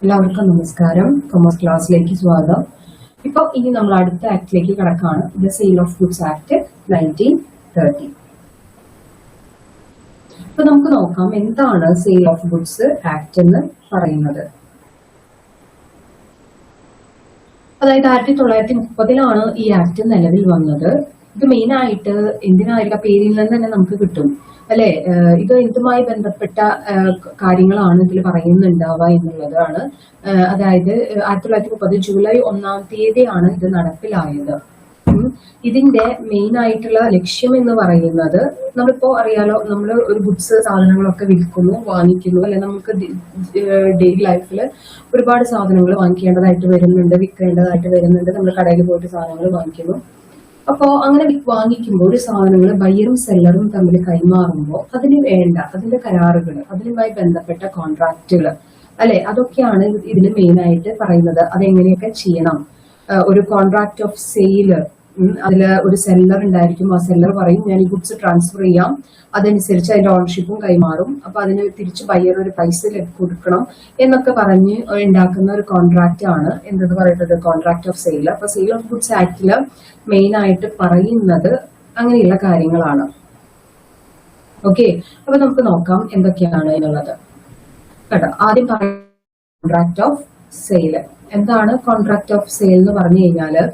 എല്ലാവർക്കും നമസ്കാരം. കൊമേഴ്സ് ക്ലാസ്സിലേക്ക് സ്വാഗതം. ഇപ്പോൾ ഇനി നമ്മൾ അടുത്ത ആക്ടിലേക്ക് കടക്കാണ്. The sale of goods act 1930. അപ്പൊ നമുക്ക് നോക്കാം എന്താണ് സെയിൽ ഓഫ് ഗുഡ്സ് ആക്ട് എന്ന് പറയുന്നത്. അതായത് 1930 ഈ ആക്ട് നിലവിൽ വന്നത്. ഇത് മെയിൻ ആയിട്ട് എന്തിനായിരിക്കും പേരിൽ നിന്ന് തന്നെ നമുക്ക് കിട്ടും അല്ലെ. ഇത് ഇതുമായി ബന്ധപ്പെട്ട കാര്യങ്ങളാണ് ഇതിൽ പറയുന്നുണ്ടാവുക എന്നുള്ളതാണ്. അതായത് 1930 ജൂലൈ 1 ഇത് നടപ്പിലായത്. ഇതിന്റെ മെയിൻ ആയിട്ടുള്ള ലക്ഷ്യം എന്ന് പറയുന്നത്, നമ്മളിപ്പോ അറിയാലോ, നമ്മൾ ഒരു ഗുഡ്സ് സാധനങ്ങളൊക്കെ വിൽക്കുന്നു, വാങ്ങിക്കുന്നു അല്ലെ. നമുക്ക് ഡെയിലി ലൈഫിൽ ഒരുപാട് സാധനങ്ങൾ വാങ്ങിക്കേണ്ടതായിട്ട് വരുന്നുണ്ട്, വിൽക്കേണ്ടതായിട്ട് വരുന്നുണ്ട്. നമ്മൾ കടയിൽ പോയിട്ട് സാധനങ്ങൾ വാങ്ങിക്കുന്നു. അപ്പോ അങ്ങനെ വാങ്ങിക്കുമ്പോൾ ഒരു സാധനങ്ങൾ ബയ്യറും സെല്ലറും തമ്മിൽ കൈമാറുമ്പോൾ അതിന്റെ കരാറുകൾ, അതിനുമായി ബന്ധപ്പെട്ട കോൺട്രാക്റ്റുകൾ അല്ലെ, അതൊക്കെയാണ് ഇതിന് മെയിൻ ആയിട്ട് പറയുന്നത്. അതെങ്ങനെയൊക്കെ ചെയ്യണം. ഒരു കോൺട്രാക്ട് ഓഫ് സെയില്, അതില് ഒരു സെല്ലർ ഉണ്ടായിരിക്കും. ആ സെല്ലർ പറയും ഞാൻ ഈ ഗുഡ്സ് ട്രാൻസ്ഫർ ചെയ്യാം, അതനുസരിച്ച് അതിന്റെ ഓണർഷിപ്പും കൈമാറും. അപ്പൊ അതിന് തിരിച്ച് ബയ്യർ ഒരു പൈസ കൊടുക്കണം എന്നൊക്കെ പറഞ്ഞ് ഉണ്ടാക്കുന്ന ഒരു കോൺട്രാക്റ്റ് ആണ് എന്തെന്ന് പറയുന്നത്, കോൺട്രാക്ട് ഓഫ് സെയിൽ. അപ്പൊ സെയിൽ ഓഫ് ഗുഡ്സ് ആക്ടില് മെയിൻ ആയിട്ട് പറയുന്നത് അങ്ങനെയുള്ള കാര്യങ്ങളാണ്. ഓക്കെ, അപ്പൊ നമുക്ക് നോക്കാം എന്തൊക്കെയാണ് എന്നുള്ളത്. കേട്ടോ, ആദ്യം കോൺട്രാക്ട് ഓഫ് സെയിൽ. എന്താണ് കോൺട്രാക്ട് ഓഫ് സെയിൽ എന്ന് പറഞ്ഞു കഴിഞ്ഞാല്,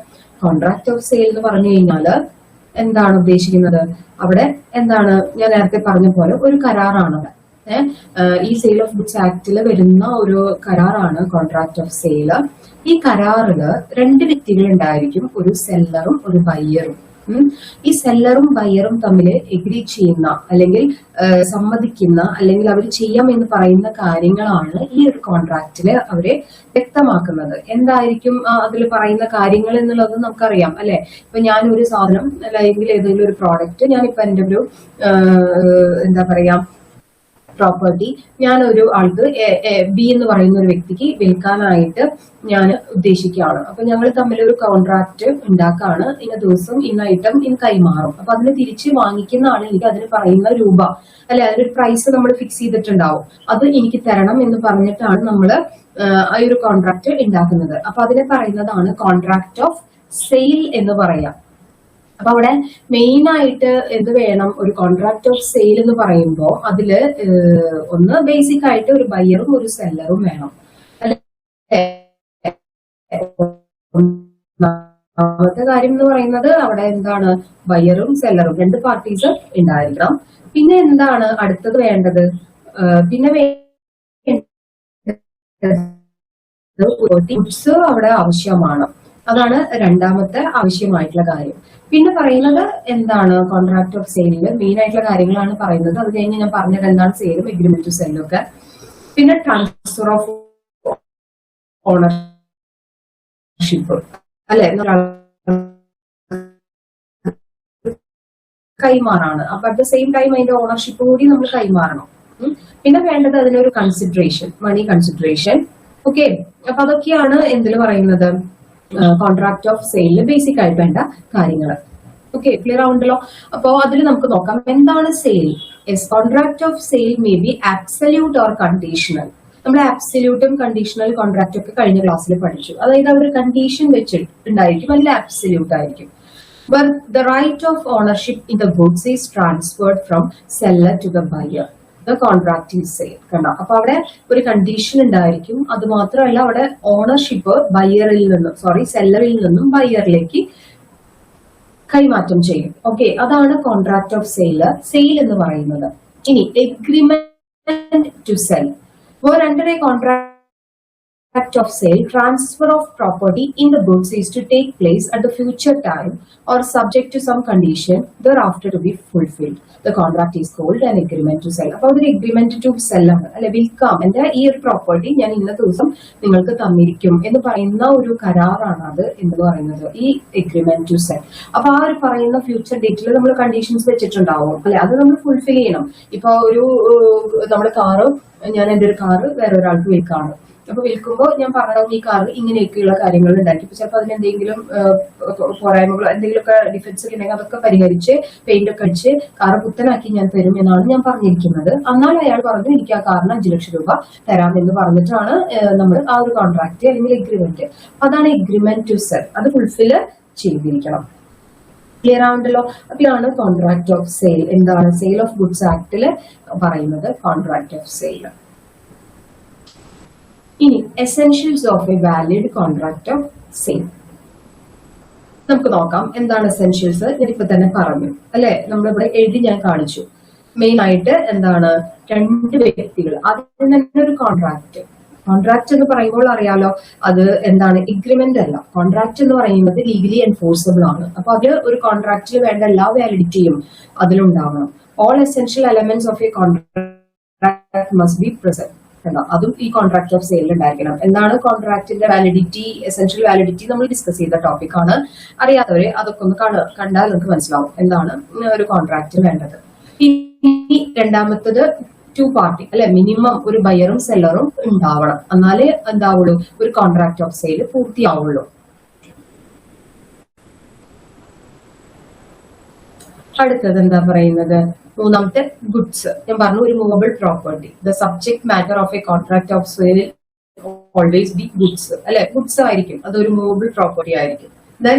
കോൺട്രാക്ട് ഓഫ് സെയിൽ എന്ന് പറഞ്ഞു കഴിഞ്ഞാല് എന്താണ് ഉദ്ദേശിക്കുന്നത്? അവിടെ എന്താണ്, ഞാൻ നേരത്തെ പറഞ്ഞ പോലെ ഒരു കരാറാണ് അവിടെ. ഈ സെയിൽ ഓഫ് ഗുഡ്സ് ആക്ടിൽ വരുന്ന ഒരു കരാറാണ് കോൺട്രാക്ട് ഓഫ് സെയിൽ. ഈ കരാറില് രണ്ട് വ്യക്തികൾ ഉണ്ടായിരിക്കും, ഒരു സെല്ലറും ഒരു ബയ്യറും. ഈ സെല്ലറും ബയ്യറും തമ്മിൽ എഗ്രി ചെയ്യുന്ന അല്ലെങ്കിൽ സമ്മതിക്കുന്ന അല്ലെങ്കിൽ അവർ ചെയ്യാം എന്ന് പറയുന്ന കാര്യങ്ങളാണ് ഈ ഒരു കോൺട്രാക്റ്റില് അവരെ വ്യക്തമാക്കുന്നത്. എന്തായിരിക്കും അതിൽ പറയുന്ന കാര്യങ്ങൾ എന്നുള്ളത് നമുക്കറിയാം അല്ലെ. ഇപ്പൊ ഞാനൊരു സാധനം അല്ലെങ്കിൽ ഏതെങ്കിലും ഒരു പ്രോഡക്റ്റ് ഞാനിപ്പോ എന്റെ ഒരു എന്താ പറയാ പ്രോപ്പർട്ടി ഞാനൊരു ആൾക്ക് ബി എന്ന് പറയുന്ന ഒരു വ്യക്തിക്ക് വിൽക്കാനായിട്ട് ഞാൻ ഉദ്ദേശിക്കുകയാണ്. അപ്പൊ ഞങ്ങൾ തമ്മിൽ ഒരു കോൺട്രാക്ട് ഉണ്ടാക്കാണ്. ഇന്ന ദിവസം ഇന്ന ഐറ്റം ഇന്ന് കൈമാറും. അപ്പൊ അതിന് തിരിച്ച് വാങ്ങിക്കുന്ന ആളെങ്കിൽ അതിന് പറയുന്ന രൂപ അല്ലെ, അതിനൊരു പ്രൈസ് നമ്മൾ ഫിക്സ് ചെയ്തിട്ടുണ്ടാവും. അത് എനിക്ക് തരണം എന്ന് പറഞ്ഞിട്ടാണ് നമ്മൾ ആ ഒരു കോൺട്രാക്ട് ഉണ്ടാക്കുന്നത്. അപ്പൊ അതിനെ പറയുന്നതാണ് കോൺട്രാക്ട് ഓഫ് സെയിൽ എന്ന് പറയാം. അപ്പൊ അവിടെ മെയിൻ ആയിട്ട് എന്ത് വേണം, ഒരു കോൺട്രാക്ട് ഓഫ് സെയിൽ എന്ന് പറയുമ്പോൾ അതില് ഒന്ന് ബേസിക് ആയിട്ട് ഒരു ബയ്യറും ഒരു സെല്ലറും വേണം അല്ലെ. ഒന്നാമത്തെ കാര്യം എന്ന് പറയുന്നത് അവിടെ എന്താണ്, ബയ്യറും സെല്ലറും രണ്ട് പാർട്ടീസ് ഉണ്ടായിരിക്കണം. പിന്നെ എന്താണ് അടുത്തത് വേണ്ടത്, പിന്നെ ഗുഡ്സ് അവിടെ ആവശ്യമാണ്. അതാണ് രണ്ടാമത്തെ ആവശ്യമായിട്ടുള്ള കാര്യം. പിന്നെ പറയുന്നത് എന്താണ്, കോൺട്രാക്ട് ഓഫ് സെയിലില് മെയിൻ ആയിട്ടുള്ള കാര്യങ്ങളാണ് പറയുന്നത്. അത് കഴിഞ്ഞ് ഞാൻ പറഞ്ഞത് എന്താണ് സെയിലും എഗ്രിമെന്റ് ടു സെല്ലും ഒക്കെ. പിന്നെ ട്രാൻസ്ഫർ ഓഫ് ഓണർഷിപ്പ് അല്ലെ, കൈമാറാണ്. അപ്പൊ അറ്റ് ദ സെയിം ടൈം അതിന്റെ ഓണർഷിപ്പ് കൂടി നമ്മൾ കൈമാറണം. പിന്നെ വേണ്ടത് അതിനൊരു കൺസിഡറേഷൻ, മണി കൺസിഡറേഷൻ. ഓക്കെ, അപ്പൊ അതൊക്കെയാണ് എന്തിൽ പറയുന്നത്, കോൺട്രാക്ട് ഓഫ് സെയിലില് ബേസിക് ആയിട്ട് വേണ്ട കാര്യങ്ങൾ. ഓക്കെ, ക്ലിയർ ആവുണ്ടല്ലോ. അപ്പോ അതിൽ നമുക്ക് നോക്കാം എന്താണ് sale. Contract of sale may be absolute or conditional. നമ്മൾ ആബ്സല്യൂട്ടും കണ്ടീഷണൽ കോൺട്രാക്ട് ഒക്കെ കഴിഞ്ഞ ക്ലാസ്സിൽ പഠിച്ചു. അതായത് അവർ കണ്ടീഷൻ വെച്ചിട്ടുണ്ടായിരിക്കും, അല്ലെങ്കിൽ ആബ്സല്യൂട്ട് ആയിരിക്കും. Where the right of ownership in the goods is transferred from seller to the buyer. The contract is sale. കണ്ടോ, അപ്പൊ അവിടെ ഒരു കണ്ടീഷൻ ഉണ്ടായിരിക്കും. അത് മാത്രമല്ല അവിടെ ഓണർഷിപ്പ് സെല്ലറിൽ നിന്നും ബയ്യറിലേക്ക് കൈമാറ്റം ചെയ്യും. ഓക്കെ, അതാണ് കോൺട്രാക്ട് ഓഫ് സെയിൽ എന്ന് പറയുന്നത്. ഇനി agreement to sell. under a contract of sale, transfer of property in the goods is to take place at the future time or subject to some condition thereafter to be fulfilled. The contract is called an agreement to sell. അപ്പോൾ ഒരു agreement to sell ആണ് അല്ലെ, വിൽക്കാം, എന്റെ ഈ ഒരു property ഞാൻ ഇന്ന ദിവസം നിങ്ങൾക്ക് തന്നിരിക്കും എന്ന് പറയുന്ന ഒരു കരാറാണ് അത് എന്ന് പറയുന്നത്, ഈ എഗ്രിമെന്റ് ടു സെൽ. അപ്പൊ ആ ഒരു പറയുന്ന ഫ്യൂച്ചർ ഡേറ്റിൽ നമ്മൾ കണ്ടീഷൻസ് വെച്ചിട്ടുണ്ടാവും അല്ലെ, അത് നമ്മൾ ഫുൾഫിൽ ചെയ്യണം. ഇപ്പൊ ഒരു നമ്മുടെ കാറ്, ഞാൻ എന്റെ ഒരു കാറ് വേറെ ഒരാൾക്ക് വിൽക്കാണ് അപ്പൊ വിൽക്കുമ്പോൾ ഞാൻ പറഞ്ഞു ഈ കാർ ഇങ്ങനെയൊക്കെയുള്ള കാര്യങ്ങൾ ഉണ്ടാക്കി, ചിലപ്പോൾ അതിന് എന്തെങ്കിലും പോരായ്മകളോ എന്തെങ്കിലുമൊക്കെ ഡിഫൻസ് ഉണ്ടെങ്കിൽ അതൊക്കെ പരിഹരിച്ച് പെയിന്റ് ഒക്കെ അടിച്ച് കാർ പുത്തനാക്കി ഞാൻ തരും എന്നാണ് ഞാൻ പറഞ്ഞിരിക്കുന്നത്. എന്നാൽ അയാൾ പറഞ്ഞു എനിക്ക് ആ കാറിന് 5 ലക്ഷം രൂപ തരാമെന്ന് പറഞ്ഞിട്ടാണ് നമ്മൾ ആ ഒരു കോൺട്രാക്ട് അല്ലെങ്കിൽ എഗ്രിമെന്റ്, അതാണ് എഗ്രിമെന്റ് ടു സെൽ, അത് ഫുൾഫിൽ ചെയ്തിരിക്കണം. ക്ലിയർ ആവുണ്ടല്ലോ? അപ്പോഴാണ് കോൺട്രാക്ട് ഓഫ് സെയിൽ. എന്താണ് സെയിൽ ഓഫ് ഗുഡ്സ് ആക്ടില് പറയുന്നത്? Contract of sale. ഇനി essentials of a valid contract of sale നമുക്ക് നോക്കാം. എന്താണ് എസെൻഷ്യൽസ്? ഞാനിപ്പോ തന്നെ പറഞ്ഞു അല്ലെ, നമ്മളിവിടെ എഴുതി ഞാൻ കാണിച്ചു. മെയിൻ ആയിട്ട് എന്താണ്? 2 വ്യക്തികൾ, അതിൽ തന്നെ ഒരു കോൺട്രാക്ട്. കോൺട്രാക്ട് എന്ന് പറയുമ്പോൾ അറിയാലോ അത് എന്താണ്? എഗ്രിമെന്റ് അല്ല. കോൺട്രാക്ട് എന്ന് പറയുന്നത് ലീഗലി എൻഫോഴ്സബിൾ ആണ്. അപ്പൊ അത് ഒരു കോൺട്രാക്റ്റിൽ വേണ്ട എല്ലാ വാലിഡിറ്റിയും അതിലുണ്ടാവണം. All essential elements of a contract must be present. അതും ഈ കോൺട്രാക്ട് ഓഫ് സെയിൽ ഉണ്ടായിരിക്കണം. എന്താണ് കോൺട്രാക്ടിന്റെ വാലിഡിറ്റി, എസെൻഷ്യൽ വാലിഡിറ്റി നമ്മൾ ഡിസ്കസ് ചെയ്ത ടോപ്പിക് ആണ്. അറിയാത്തവരെ അതൊക്കെ ഒന്ന് കണ്ടാൽ നമുക്ക് മനസ്സിലാവും എന്താണ് ഒരു കോൺട്രാക്ട് വേണ്ടത്. ഇനി രണ്ടാമത്തത് 2 പാർട്ടി അല്ലെ, മിനിമം ഒരു ബയറും സെല്ലറും ഉണ്ടാവണം, എന്നാലേ എന്താവുള്ളൂ ഒരു കോൺട്രാക്ട് ഓഫ് സെയിൽ പൂർത്തിയാവുള്ളൂ. അടുത്തത് എന്താ പറയുന്നത്? മൂന്നാമത്തെ ഗുഡ്സ്. ഞാൻ പറഞ്ഞു ഒരു movable property. The subject matter of a contract of sale always be goods അല്ലെ, ഗുഡ്സ് ആയിരിക്കും, അതൊരു മൂവബിൾ പ്രോപ്പർട്ടി ആയിരിക്കും. ദെൻ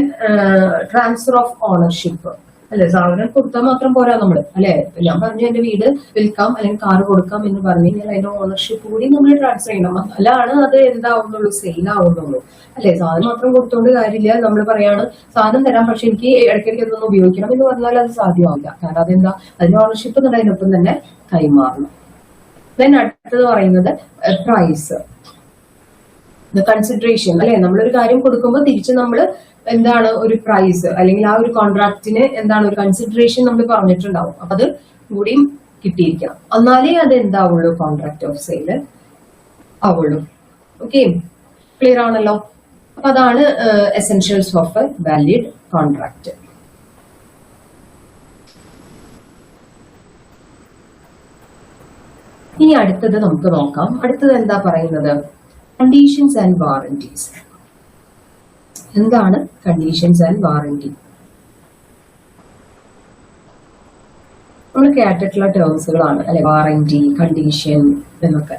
ട്രാൻസ്ഫർ ഓഫ് ഓണർഷിപ്പ് അല്ലെ, സാധനം കൊടുത്താൽ മാത്രം പോരാ നമ്മള് അല്ലെ. ഞാൻ പറഞ്ഞു എന്റെ വീട് വിൽക്കാം അല്ലെങ്കിൽ കാർ കൊടുക്കാം എന്ന് പറഞ്ഞു കഴിഞ്ഞാൽ അതിന്റെ ഓണർഷിപ്പ് കൂടി നമ്മൾ ട്രാൻസ്ഫർ ചെയ്യണം, അല്ലാണ് അത് എന്താവുന്നുള്ളൂ, സെയിൽ ആവുന്നുള്ളൂ അല്ലെ. സാധനം മാത്രം കൊടുത്തോണ്ട് കാര്യമില്ല. നമ്മൾ പറയാണ് സാധനം തരാം പക്ഷെ എനിക്ക് ഇടയ്ക്കിടയ്ക്ക് അതൊന്നും ഉപയോഗിക്കണം എന്ന് പറഞ്ഞാൽ അത് സാധ്യമാവില്ല. കാരണം അതെന്താ, അതിന്റെ ഓണർഷിപ്പ് എന്നതിനൊപ്പം തന്നെ കൈമാറണം. ദെൻ അടുത്തത് പറയുന്നത് പ്രൈസ്, കൺസിഡറേഷൻ അല്ലെ. നമ്മളൊരു കാര്യം കൊടുക്കുമ്പോൾ തിരിച്ച് നമ്മൾ എന്താണ് ഒരു പ്രൈസ് അല്ലെങ്കിൽ ആ ഒരു കോൺട്രാക്റ്റിന് എന്താണ് ഒരു കൺസിഡറേഷൻ നമ്മൾ പറഞ്ഞിട്ടുണ്ടാവും. അപ്പൊ അത് കൂടിയും കിട്ടിയിരിക്കണം, എന്നാലേ അത് എന്താവുള്ളൂ കോൺട്രാക്ട് ഓഫ് സെയിൽ ആവുള്ളൂ. ഓക്കെ, ക്ലിയർ ആണല്ലോ? അപ്പൊ അതാണ് essentials of a valid contract. ഇനി അടുത്തത് നമുക്ക് നോക്കാം. അടുത്തത് എന്താ പറയുന്നത്? Conditions and warranties. എന്താണ് കണ്ടീഷൻസ് ആൻഡ് വാറന്റി? നമ്മൾ കേട്ടിട്ടുള്ള ടേംസുകളാണ് അല്ലെ, വാറന്റി, കണ്ടീഷൻ എന്നൊക്കെ.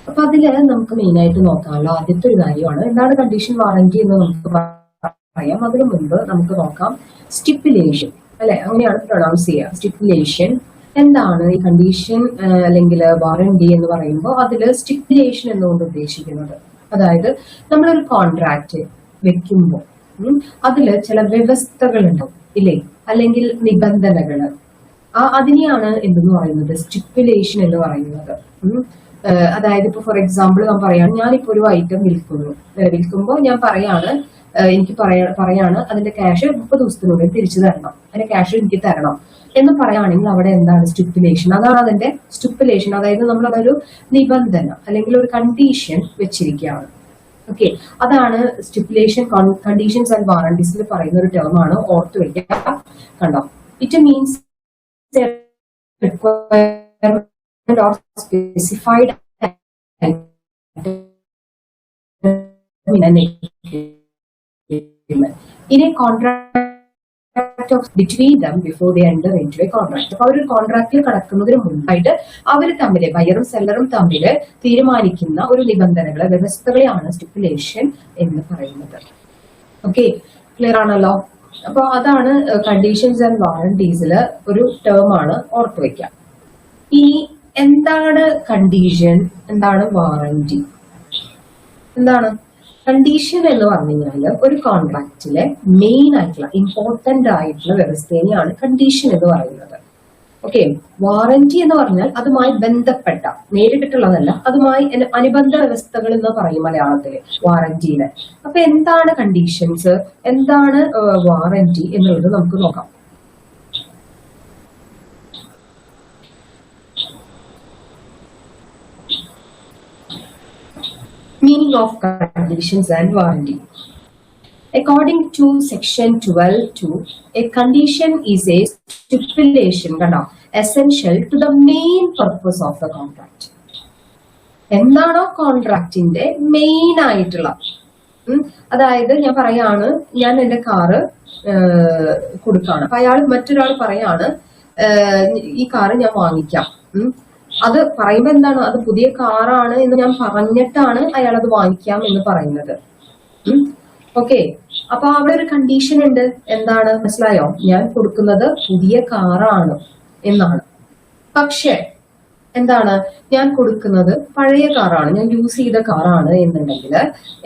അപ്പൊ അതില് നമുക്ക് മെയിൻ ആയിട്ട് നോക്കാനുള്ള ആദ്യത്തെ ഒരു കാര്യമാണ് എന്താണ് കണ്ടീഷൻ, വാറന്റി എന്ന് നമുക്ക് പറയാം. അതിനു മുൻപ് നമുക്ക് നോക്കാം സ്റ്റിപ്പുലേഷൻ അല്ലെ, അങ്ങനെയാണ് പ്രൊണൗൺസ് ചെയ്യുക. സ്റ്റിപ്പുലേഷൻ എന്താണ്? ഈ കണ്ടീഷൻ അല്ലെങ്കിൽ വാറന്റി എന്ന് പറയുമ്പോൾ അതില് സ്റ്റിപ്പുലേഷൻ എന്നുകൊണ്ട് ഉദ്ദേശിക്കുന്നത്, അതായത് നമ്മളൊരു കോൺട്രാക്ട് വെക്കുമ്പോൾ അതില് ചില വ്യവസ്ഥകൾ ഉണ്ടാവും ഇല്ലേ, അല്ലെങ്കിൽ നിബന്ധനകള്. അതിനെയാണ് എന്തെന്ന് പറയുന്നത്? സ്റ്റിപ്പുലേഷൻ എന്ന് പറയുന്നത്. അതായത് ഇപ്പൊ ഫോർ എക്സാമ്പിൾ ഞാൻ പറയാണ്, ഞാനിപ്പോ ഒരു ഐറ്റം വിൽക്കുമ്പോൾ ഞാൻ എനിക്ക് പറയാണ് അതിന്റെ ക്യാഷ് 30 ദിവസത്തിനുള്ളിൽ തിരിച്ചു തരണം, അതിന്റെ ക്യാഷ് എനിക്ക് തരണം എന്ന് പറയുകയാണെങ്കിൽ അവിടെ എന്താണ് സ്റ്റിപ്പുലേഷൻ? അതാണ് അതിന്റെ സ്റ്റിപ്പുലേഷൻ. അതായത് നമ്മൾ അതൊരു നിബന്ധന അല്ലെങ്കിൽ ഒരു കണ്ടീഷൻ വെച്ചിരിക്കുകയാണ്. ഓക്കെ, അതാണ് സ്റ്റിപ്പുലേഷൻ. കണ്ടീഷൻസ് ആൻഡ് വാറന്റീസിൽ പറയുന്ന ഒരു ടേം ആണ്, ഓർത്ത് വെക്കുക. കണ്ടോ, it means requirement or specified in a contract of between them before they enter into a contract. അപ്പൊ ഒരു കോൺട്രാക്റ്റിൽ കടക്കുന്നതിന് മുൻപായിട്ട് അവർ തമ്മില്, ബയറും സെല്ലറും തമ്മില് തീരുമാനിക്കുന്ന ഒരു നിബന്ധനകളെ, വ്യവസ്ഥകളെയാണ് സ്റ്റിപ്പുലേഷൻ എന്ന് പറയുന്നത്. ഓക്കെ, ക്ലിയർ ആണല്ലോ? അപ്പൊ അതാണ് കണ്ടീഷൻസ് ആൻഡ് വാറന്റീസില് ഒരു ടേം ആണ്, ഓർത്തു വെക്കാം. ഇനി എന്താണ് കണ്ടീഷൻ, എന്താണ് വാറന്റി? എന്താണ് കണ്ടീഷൻ എന്ന് പറഞ്ഞു കഴിഞ്ഞാൽ ഒരു കോൺട്രാക്റ്റിലെ മെയിൻ ആയിട്ടുള്ള ഇമ്പോർട്ടന്റ് ആയിട്ടുള്ള വ്യവസ്ഥയാണ് കണ്ടീഷൻ എന്ന് പറയുന്നത്. ഓക്കെ, വാറന്റി എന്ന് പറഞ്ഞാൽ അതുമായി ബന്ധപ്പെട്ട, നേരിട്ടിട്ടുള്ളതല്ല, അതുമായി അനുബന്ധ വ്യവസ്ഥകൾ എന്ന് പറയും മലയാളത്തില് വാറന്റിയില്. അപ്പൊ എന്താണ് കണ്ടീഷൻസ്, എന്താണ് വാറന്റി എന്നുള്ളത് നമുക്ക് നോക്കാം. Meaning of conditions and warranty. According to section 12(2), a condition is a stipulation essential to the main purpose of the contract. എന്താണോ കോൺട്രാക്റ്റിന്റെ മെയിൻ ആയിട്ടുള്ള, അതായത് ഞാൻ പറയാണ്, ഞാൻ എന്റെ കാറ് കൊടുക്കാണ്, അപ്പൊ മറ്റൊരാൾ പറയാണ് ഈ കാറ് ഞാൻ വാങ്ങിക്കാം. അത് പറയുമ്പോ എന്താണ്, അത് പുതിയ കാറാണ് എന്ന് ഞാൻ പറഞ്ഞിട്ടാണ് അയാൾ അത് വാങ്ങിക്കാം എന്ന് പറയുന്നത്. ഓക്കെ, അപ്പൊ അവിടെ ഒരു കണ്ടീഷൻ ഉണ്ട്. എന്താണ്, മനസ്സിലായോ? ഞാൻ കൊടുക്കുന്നത് പുതിയ കാറാണ് എന്നാണ്. പക്ഷെ എന്താണ്, ഞാൻ കൊടുക്കുന്നത് പഴയ കാറാണ്, ഞാൻ യൂസ് ചെയ്ത കാറാണ് എന്നുണ്ടെങ്കിൽ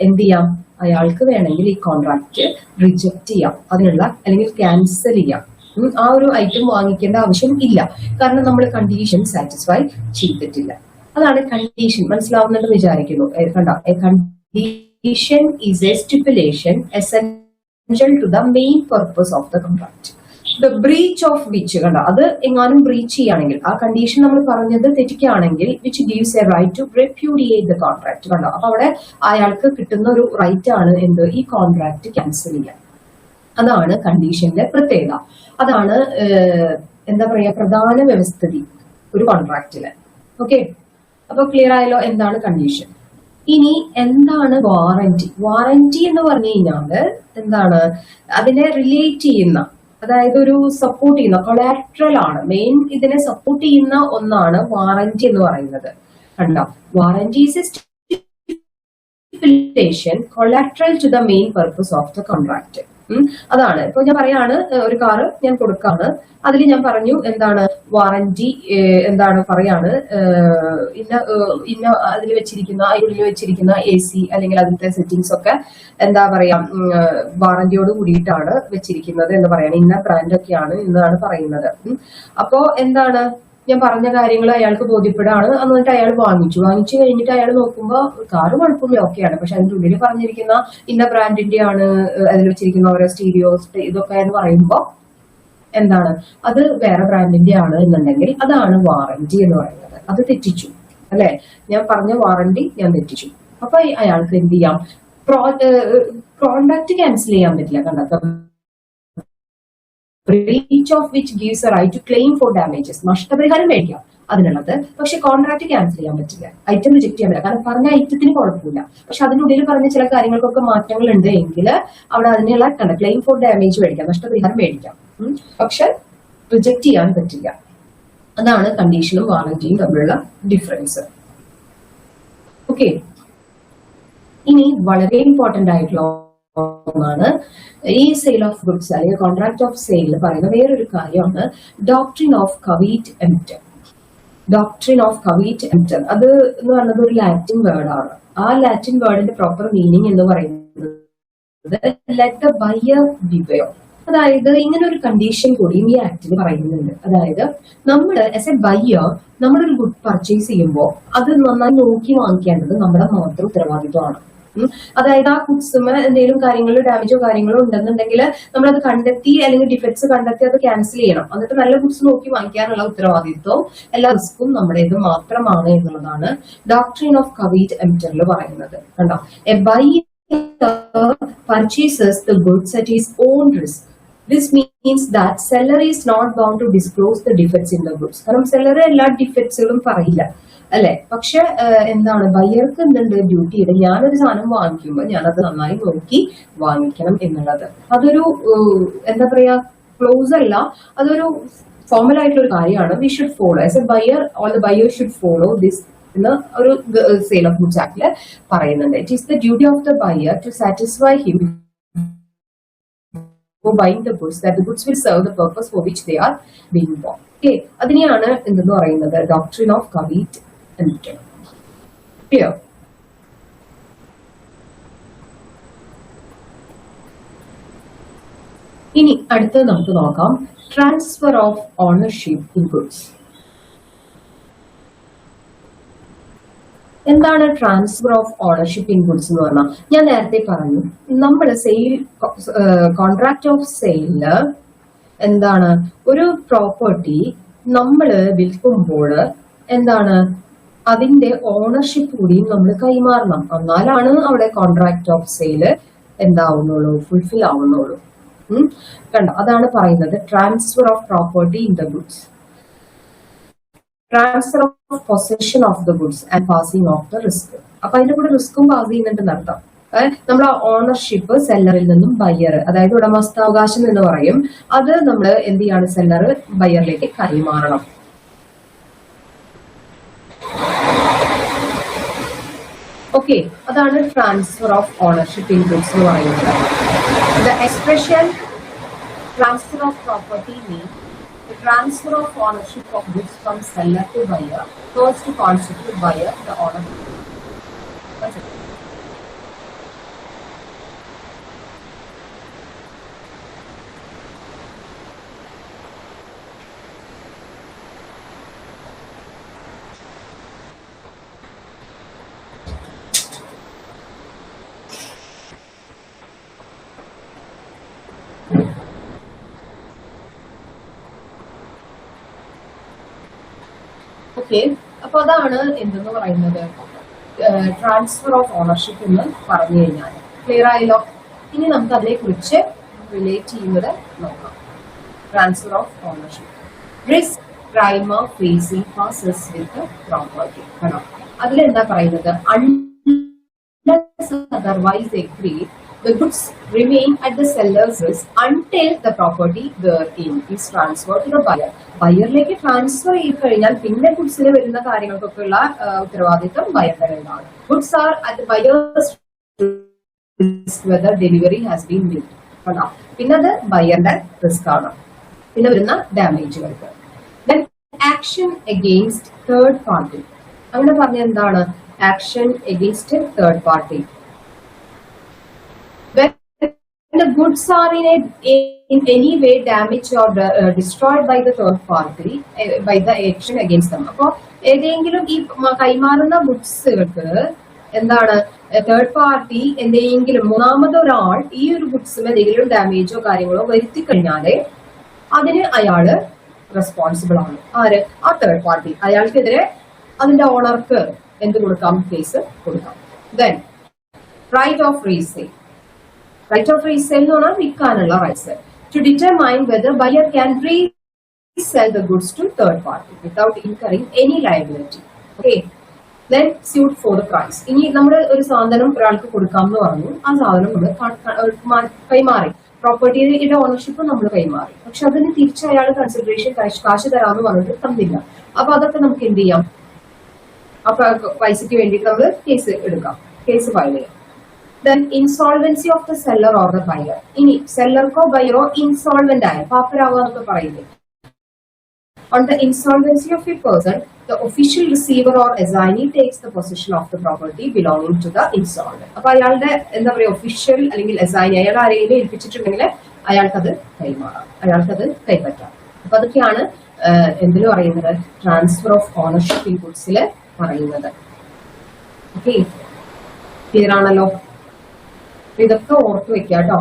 എന്ത് ചെയ്യാം? അയാൾക്ക് വേണമെങ്കിൽ ഈ കോൺട്രാക്ട് റിജക്ട് ചെയ്യാം, അതിനുള്ള അല്ലെങ്കിൽ ക്യാൻസൽ ചെയ്യാം. ആ ഒരു ഐറ്റം വാങ്ങിക്കേണ്ട ആവശ്യം ഇല്ല, കാരണം നമ്മൾ കണ്ടീഷൻ സാറ്റിസ്ഫൈ ചെയ്തിട്ടില്ല. അതാണ് കണ്ടീഷൻ. മനസ്സിലാവുന്നുണ്ടെന്ന് വിചാരിക്കുന്നു. കണ്ടോ, a condition is a stipulation essential to the main purpose of the contract. The breach of which, കണ്ടോ, അത് എങ്ങാനും ബ്രീച്ച് ചെയ്യുകയാണെങ്കിൽ, ആ കണ്ടീഷൻ നമ്മൾ പറഞ്ഞത് തെറ്റിക്കുകയാണെങ്കിൽ, which gives a right to repudiate the contract. കണ്ടോ, അപ്പൊ അവിടെ അയാൾക്ക് കിട്ടുന്ന ഒരു റൈറ്റ് ആണ് എന്ത്, ഈ കോൺട്രാക്ട് ക്യാൻസൽ ചെയ്യാൻ. അതാണ് കണ്ടീഷന്റെ പ്രത്യേകത. അതാണ് എന്താ പറയാ, പ്രധാന വ്യവസ്ഥിതി ഒരു കോൺട്രാക്റ്റില്. ഓക്കെ, അപ്പൊ ക്ലിയർ ആയല്ലോ എന്താണ് കണ്ടീഷൻ. ഇനി എന്താണ് വാറന്റി? വാറന്റി എന്ന് പറഞ്ഞു കഴിഞ്ഞാല് എന്താണ്, അതിനെ റിലേറ്റ് ചെയ്യുന്ന, അതായത് ഒരു സപ്പോർട്ട് ചെയ്യുന്ന കൊളാട്രൽ ആണ്. മെയിൻ ഇതിനെ സപ്പോർട്ട് ചെയ്യുന്ന ഒന്നാണ് വാറന്റി എന്ന് പറയുന്നത്. കണ്ടോ, warranty is a stipulation collateral to the main purpose of the contract. അതാണ്. ഇപ്പൊ ഞാൻ പറയാണ്, ഒരു കാറ് ഞാൻ കൊടുക്കാണ്, അതിൽ ഞാൻ പറഞ്ഞു എന്താണ് വാറന്റി, എന്താണ് പറയാണ്, ഇന്ന അതിൽ വെച്ചിരിക്കുന്ന, അതിനുള്ളിൽ വെച്ചിരിക്കുന്ന AC അല്ലെങ്കിൽ അതിലത്തെ സെറ്റിംഗ്സ് ഒക്കെ എന്താ പറയാ, വാറന്റിയോട് കൂടിയിട്ടാണ് വെച്ചിരിക്കുന്നത് എന്ന് പറയാണ്, ഇന്ന ബ്രാൻഡൊക്കെയാണ് എന്നാണ് പറയുന്നത്. അപ്പോ എന്താണ്, ഞാൻ പറഞ്ഞ കാര്യങ്ങൾ അയാൾക്ക് ബോധ്യപ്പെടാണ്. എന്നിട്ട് അയാൾ വാങ്ങിച്ചു കഴിഞ്ഞിട്ട് അയാൾ നോക്കുമ്പോൾ കാറ് കുഴപ്പമില്ല, ഓക്കെയാണ്. പക്ഷെ അതിന്റെ ഉള്ളിൽ പറഞ്ഞിരിക്കുന്ന ഇന്ന ബ്രാൻഡിന്റെ ആണ്, അതിൽ വെച്ചിരിക്കുന്ന ഓരോ സ്റ്റീരിയോസ് ഇതൊക്കെ എന്ന് പറയുമ്പോൾ എന്താണ്, അത് വേറെ ബ്രാൻഡിന്റെ ആണ് എന്നുണ്ടെങ്കിൽ അതാണ് വാറന്റി എന്ന് പറയുന്നത്. അത് തെറ്റിച്ചു അല്ലെ, ഞാൻ പറഞ്ഞ വാറന്റി ഞാൻ തെറ്റിച്ചു. അപ്പൊ അയാൾക്ക് എന്ത് ചെയ്യാം, കോൺട്രാക്ട് ക്യാൻസൽ ചെയ്യാൻ പറ്റില്ല. കണ്ടോ, breach of which gives a right to claim for damages. നഷ്ടപരിഹാരം മേടിക്കാം അതിനുള്ളത്, പക്ഷെ കോൺട്രാക്ട് ക്യാൻസൽ ചെയ്യാൻ പറ്റില്ല, ഐറ്റം റിജക്ട് ചെയ്യാൻ പറ്റില്ല. കാരണം പറഞ്ഞ ഐറ്റത്തിന് കുഴപ്പമില്ല, പക്ഷെ അതിനുള്ളിൽ പറഞ്ഞ ചില കാര്യങ്ങൾക്കൊക്കെ മാറ്റങ്ങൾ ഉണ്ട് എങ്കിൽ അവിടെ അതിനുള്ള ക്ലെയിം ഫോർ ഡാമേജ് മേടിക്കാം, നഷ്ടപരിഹാരം മേടിക്കാം, പക്ഷെ റിജക്ട് ചെയ്യാൻ പറ്റില്ല. അതാണ് കണ്ടീഷനും വാറന്റിയും തമ്മിലുള്ള ഡിഫറൻസ്. ഓക്കെ, ഇനി വളരെ ഇമ്പോർട്ടന്റ് ആയിട്ടുള്ള ഒന്നാണ് ഈ സെയിൽ ഓഫ് ഗുഡ്സ് അല്ലെങ്കിൽ കോൺട്രാക്ട് ഓഫ് സെയിൽ പറയുന്ന വേറൊരു കാര്യമാണ് doctrine of caveat എംപ്റ്റർ. Doctrine of caveat എംപ്റ്റർ അത് എന്ന് പറയുന്നത് ഒരു ലാറ്റിൻ വേർഡാണ്. ആ ലാറ്റിൻ വേർഡിന്റെ പ്രോപ്പർ മീനിങ് എന്ന് പറയുന്നത് ലെറ്റ് ദ ബയർ ബിവെയർ. അതായത് ഇങ്ങനെ ഒരു കണ്ടീഷൻ കൂടി ഈ ആക്ടിൽ പറയുന്നുണ്ട്. അതായത് നമ്മൾ ആസ് എ ബയ്യർ നമ്മളൊരു ഗുഡ് പർച്ചേസ് ചെയ്യുമ്പോൾ അത് നന്നായി നോക്കി വാങ്ങിക്കേണ്ടത് നമ്മുടെ മാത്രം ഉത്തരവാദിത്വമാണ്. അതായത് ആ ഗുഡ്സുമ എന്തെങ്കിലും കാര്യങ്ങളോ ഡാമേജോ കാര്യങ്ങളോ ഉണ്ടെന്നുണ്ടെങ്കിൽ നമ്മളത് കണ്ടെത്തി അല്ലെങ്കിൽ ഡിഫക്ട്സ് കണ്ടെത്തി അത് ക്യാൻസൽ ചെയ്യണം. എന്നിട്ട് നല്ല ഗുഡ്സ് നോക്കി വാങ്ങിക്കാനുള്ള ഉത്തരവാദിത്വവും എല്ലാ റിസ്ക്കും നമ്മുടേത് മാത്രമാണ് എന്നുള്ളതാണ് ഡോക്ട്രിൻ ഓഫ് കവീറ്റ് എംപ്റ്ററിൽ പറയുന്നത്. കണ്ടോ, A buyer purchases the goods at his own risk. This means that seller is not bound to disclose the defects in the goods. കാരണം സെല്ലർ എല്ലാ ഡിഫക്ട്സുകളും പറയില്ല അല്ലെ. പക്ഷെ എന്താണ്, ബയ്യർക്ക് എന്തുണ്ട് ഡ്യൂട്ടി ഉണ്ട്, ഞാനൊരു സാധനം വാങ്ങിക്കുമ്പോൾ ഞാനത് നന്നായി നോക്കി വാങ്ങിക്കണം എന്നുള്ളത്. അതൊരു എന്താ പറയാ ക്ലോസ് അല്ല, അതൊരു ഫോർമൽ ആയിട്ടുള്ള ഒരു കാര്യമാണ്. We should follow as a buyer, all the buyer should follow this എന്ന് ഒരു സെയിൽ ഓഫ് ഗുഡ്സ് ആക്ടില് പറയുന്നുണ്ട്. It is the duty of the buyer to satisfy him for buying the goods that the goods will serve the purpose for which they are being bought. Okay, അതിനെയാണ് എന്തെന്ന് പറയുന്നത് doctrine of caveat emptor. Clear? ഇനി അടുത്തത് നമുക്ക് നോക്കാം transfer of ownership in goods. എന്താണ് transfer of ownership in goods എന്ന് പറഞ്ഞാൽ, ഞാൻ നേരത്തെ പറഞ്ഞു നമ്മൾ സെയിൽ കോൺട്രാക്ട് ഓഫ് സെയിലില് എന്താണ് ഒരു പ്രോപ്പർട്ടി നമ്മൾ വിൽക്കുമ്പോൾ എന്താണ് അതിന്റെ ഓണർഷിപ്പ് കൂടിയും നമ്മൾ കൈമാറണം. എന്നാലാണ് അവിടെ കോൺട്രാക്ട് ഓഫ് സെയില് എന്താവുന്നുള്ളൂ, ഫുൾഫിൽ ആവുന്നുള്ളൂ. കണ്ടോ, അതാണ് പറയുന്നത് transfer of property in the goods. Transfer of possession of the goods and passing of the risk. അപ്പൊ അതിന്റെ കൂടെ റിസ്ക്കും പാസ് ചെയ്യുന്നുണ്ടെന്ന് അർത്ഥം. നമ്മൾ ഓണർഷിപ്പ് സെല്ലറിൽ നിന്നും ബയ്യർ, അതായത് ഉടമസ്ഥാവകാശം എന്ന് പറയും, അത് നമ്മൾ എന്ത് ചെയ്യാണ്, സെല്ലർ ബയ്യറിലേക്ക് കൈമാറണം. ഓക്കെ, അതാണ് transfer of ownership in goods എന്ന് പറയുന്നത്. The expression transfer of property means the transfer of ownership of goods from seller to buyer. First to constitute buyer the owner. Okay, അപ്പൊ അതാണ് എന്തെന്ന് പറയുന്നത് ട്രാൻസ്ഫർ ഓഫ് ഓണർഷിപ്പ് എന്ന് പറഞ്ഞു കഴിഞ്ഞാൽ. Clear ആയല്ലോ? ഇനി നമുക്ക് അതിനെ കുറിച്ച് റിലേറ്റ് ചെയ്യുന്നത് നോക്കാം. Transfer of ownership. Risk primer facing passes with property. കണ്ടോ, അതിലെന്താ പറയുന്നത്? Unless otherwise agreed the goods remain at the seller's risk until the property therein is transferred to the buyer. ബയറിലേക്ക് ട്രാൻസ്ഫർ ചെയ്ത് കഴിഞ്ഞാൽ പിന്നെ ഗുഡ്സിന് വരുന്ന കാര്യങ്ങൾക്കൊക്കെയുള്ള ഉത്തരവാദിത്വം ബയറിൻ്റെതാണ്. Goods are at buyer's whether delivery has been made. കണ്ടോ, പിന്നെ അത് ബയറിന്റെ റിസ്ക് ആണ്. പിന്നെ വരുന്ന ഡാമേജുകൾക്ക്. Then action against third party. അങ്ങനെ പറഞ്ഞ എന്താണ്? Action against third party. The goods are in any way damaged or destroyed by the third party by the action against them. അപ്പോൾ ഏതെങ്കിലും ഈ കൈമാറുന്ന ഗുഡ്സുകൾക്ക് എന്താണ്, തേർഡ് പാർട്ടി എന്തെങ്കിലും മൂന്നാമതൊരാൾ ഈ ഒരു ഗുഡ്സിന് എന്തെങ്കിലും ഡാമേജോ കാര്യങ്ങളോ വരുത്തി കഴിഞ്ഞാല് അതിന് അയാള് റെസ്പോൺസിബിൾ ആണ്. ആര്? ആ തേർഡ് പാർട്ടി. അയാൾക്കെതിരെ അതിന്റെ ഓണർക്ക് എന്ത് കൊടുക്കാം? കേസ് കൊടുക്കാം. Then right of resale. Right of resale എന്ന് പറഞ്ഞാൽ വിൽക്കാനുള്ള rights. To determine whether buyer can resell the goods to third party without incurring any liability. Okay, then suit for the price. ഇനി നമ്മൾ ഒരു സാധനം ഒരാൾക്ക് കൊടുക്കാം എന്ന് പറഞ്ഞു, ആ സാധനം നമ്മൾ കൈമാറി, പ്രോപ്പർട്ടിയുടെ ഓണർഷിപ്പ് നമ്മൾ കൈമാറി, പക്ഷെ അതിന് തിരിച്ച് അയാൾ കൺസിഡറേഷൻ കാശ് തരാമെന്ന് പറഞ്ഞിട്ട് തന്നില്ല. അപ്പൊ അതൊക്കെ നമുക്ക് എന്ത് ചെയ്യാം? അപ്പൊ പൈസയ്ക്ക് വേണ്ടിയിട്ട് നമ്മൾ കേസ് എടുക്കാം, കേസ് ഫയൽ ചെയ്യാം. Then insolvency of the seller or the buyer. ഇനി സെല്ലർക്കോ ബയറോ ഇൻസോൾവെന്റ് ആയ പാപ്പരാവാന്നൊക്കെ പറയുന്നത്. On the insolvency of a person, the official receiver or assignee takes the possession of the property belonging to the insolvent. അപ്പൊ അയാളുടെ എന്താ പറയുക, official അല്ലെങ്കിൽ അസൈനി അയാൾ ആരെങ്കിലും ഏൽപ്പിച്ചിട്ടുണ്ടെങ്കിൽ അയാൾക്കത് കൈമാറാം, അയാൾക്കത് കൈപ്പറ്റാം. അപ്പൊ അതൊക്കെയാണ് എന്തിനു പറയുന്നത്? ട്രാൻസ്ഫർ ഓഫ് ഓണർഷിപ്പ് ഇൻ ഗുഡ്സിൽ പറയുന്നത്. ഓക്കെ, ക്ലിയർ ആണല്ലോ? ഇതൊക്കെ ഓർത്തു വെക്കാം കേട്ടോ.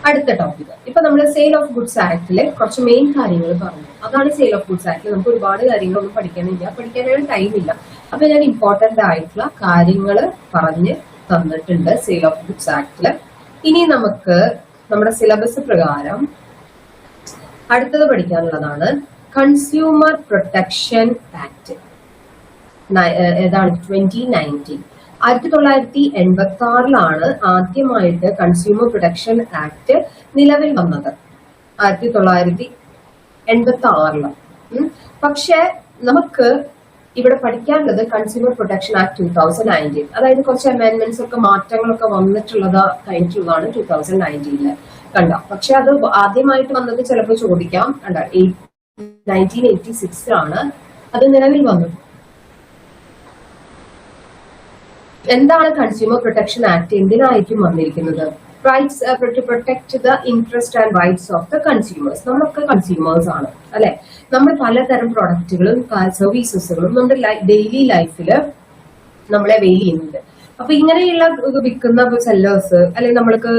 അടുത്ത ടോപ്പിക്. ഇപ്പൊ നമ്മൾ സെയിൽ ഓഫ് ഗുഡ്സ് ആക്ടിലെ കുറച്ച് മെയിൻ കാര്യങ്ങൾ പറഞ്ഞു. അതാണ് സെയിൽ ഓഫ് ഗുഡ്സ് ആക്ടിൽ നമുക്ക് ഒരുപാട് കാര്യങ്ങളൊന്നും പഠിക്കാനായിട്ട് ടൈം ഇല്ല. അപ്പൊ ഞാൻ ഇമ്പോർട്ടന്റ് ആയിട്ടുള്ള കാര്യങ്ങൾ പറഞ്ഞ് തന്നിട്ടുണ്ട് സെയിൽ ഓഫ് ഗുഡ്സ് ആക്ടില്. ഇനി നമുക്ക് നമ്മുടെ സിലബസ് പ്രകാരം അടുത്തത് പഠിക്കാനുള്ളതാണ് കൺസ്യൂമർ പ്രൊട്ടക്ഷൻ ആക്ട്. ഏതാണ്? 2019. 1986 ആദ്യമായിട്ട് കൺസ്യൂമർ പ്രൊട്ടക്ഷൻ ആക്ട് നിലവിൽ വന്നത്. 1986. പക്ഷെ നമുക്ക് ഇവിടെ പഠിക്കാനുള്ളത് കൺസ്യൂമർ പ്രൊട്ടക്ഷൻ ആക്ട് 2019. അതായത് കുറച്ച് അമെൻമെന്റ്സ് ഒക്കെ മാറ്റങ്ങളൊക്കെ കഴിഞ്ഞിട്ടുള്ളതാണ് 2019. കണ്ട, പക്ഷെ അത് ആദ്യമായിട്ട് വന്നത് ചിലപ്പോൾ ചോദിക്കാം. 1986 അത് നിലവിൽ വന്നത്. എന്താണ് കൺസ്യൂമർ പ്രൊട്ടക്ഷൻ ആക്ട്? എന്തിനായിരിക്കും വന്നിരിക്കുന്നത്? Rights to protect the interest and rights of the consumers. നമ്മളൊക്കെ കൺസ്യൂമേഴ്സ് ആണ് അല്ലെ? നമ്മൾ പലതരം പ്രൊഡക്റ്റുകളും സർവീസസുകളും നമ്മുടെ ഡെയിലി ലൈഫിൽ നമ്മളെ വെയിൽ ചെയ്യുന്നുണ്ട്. അപ്പൊ ഇങ്ങനെയുള്ള വിൽക്കുന്ന സെല്ലേഴ്സ് അല്ലെങ്കിൽ നമ്മൾക്ക്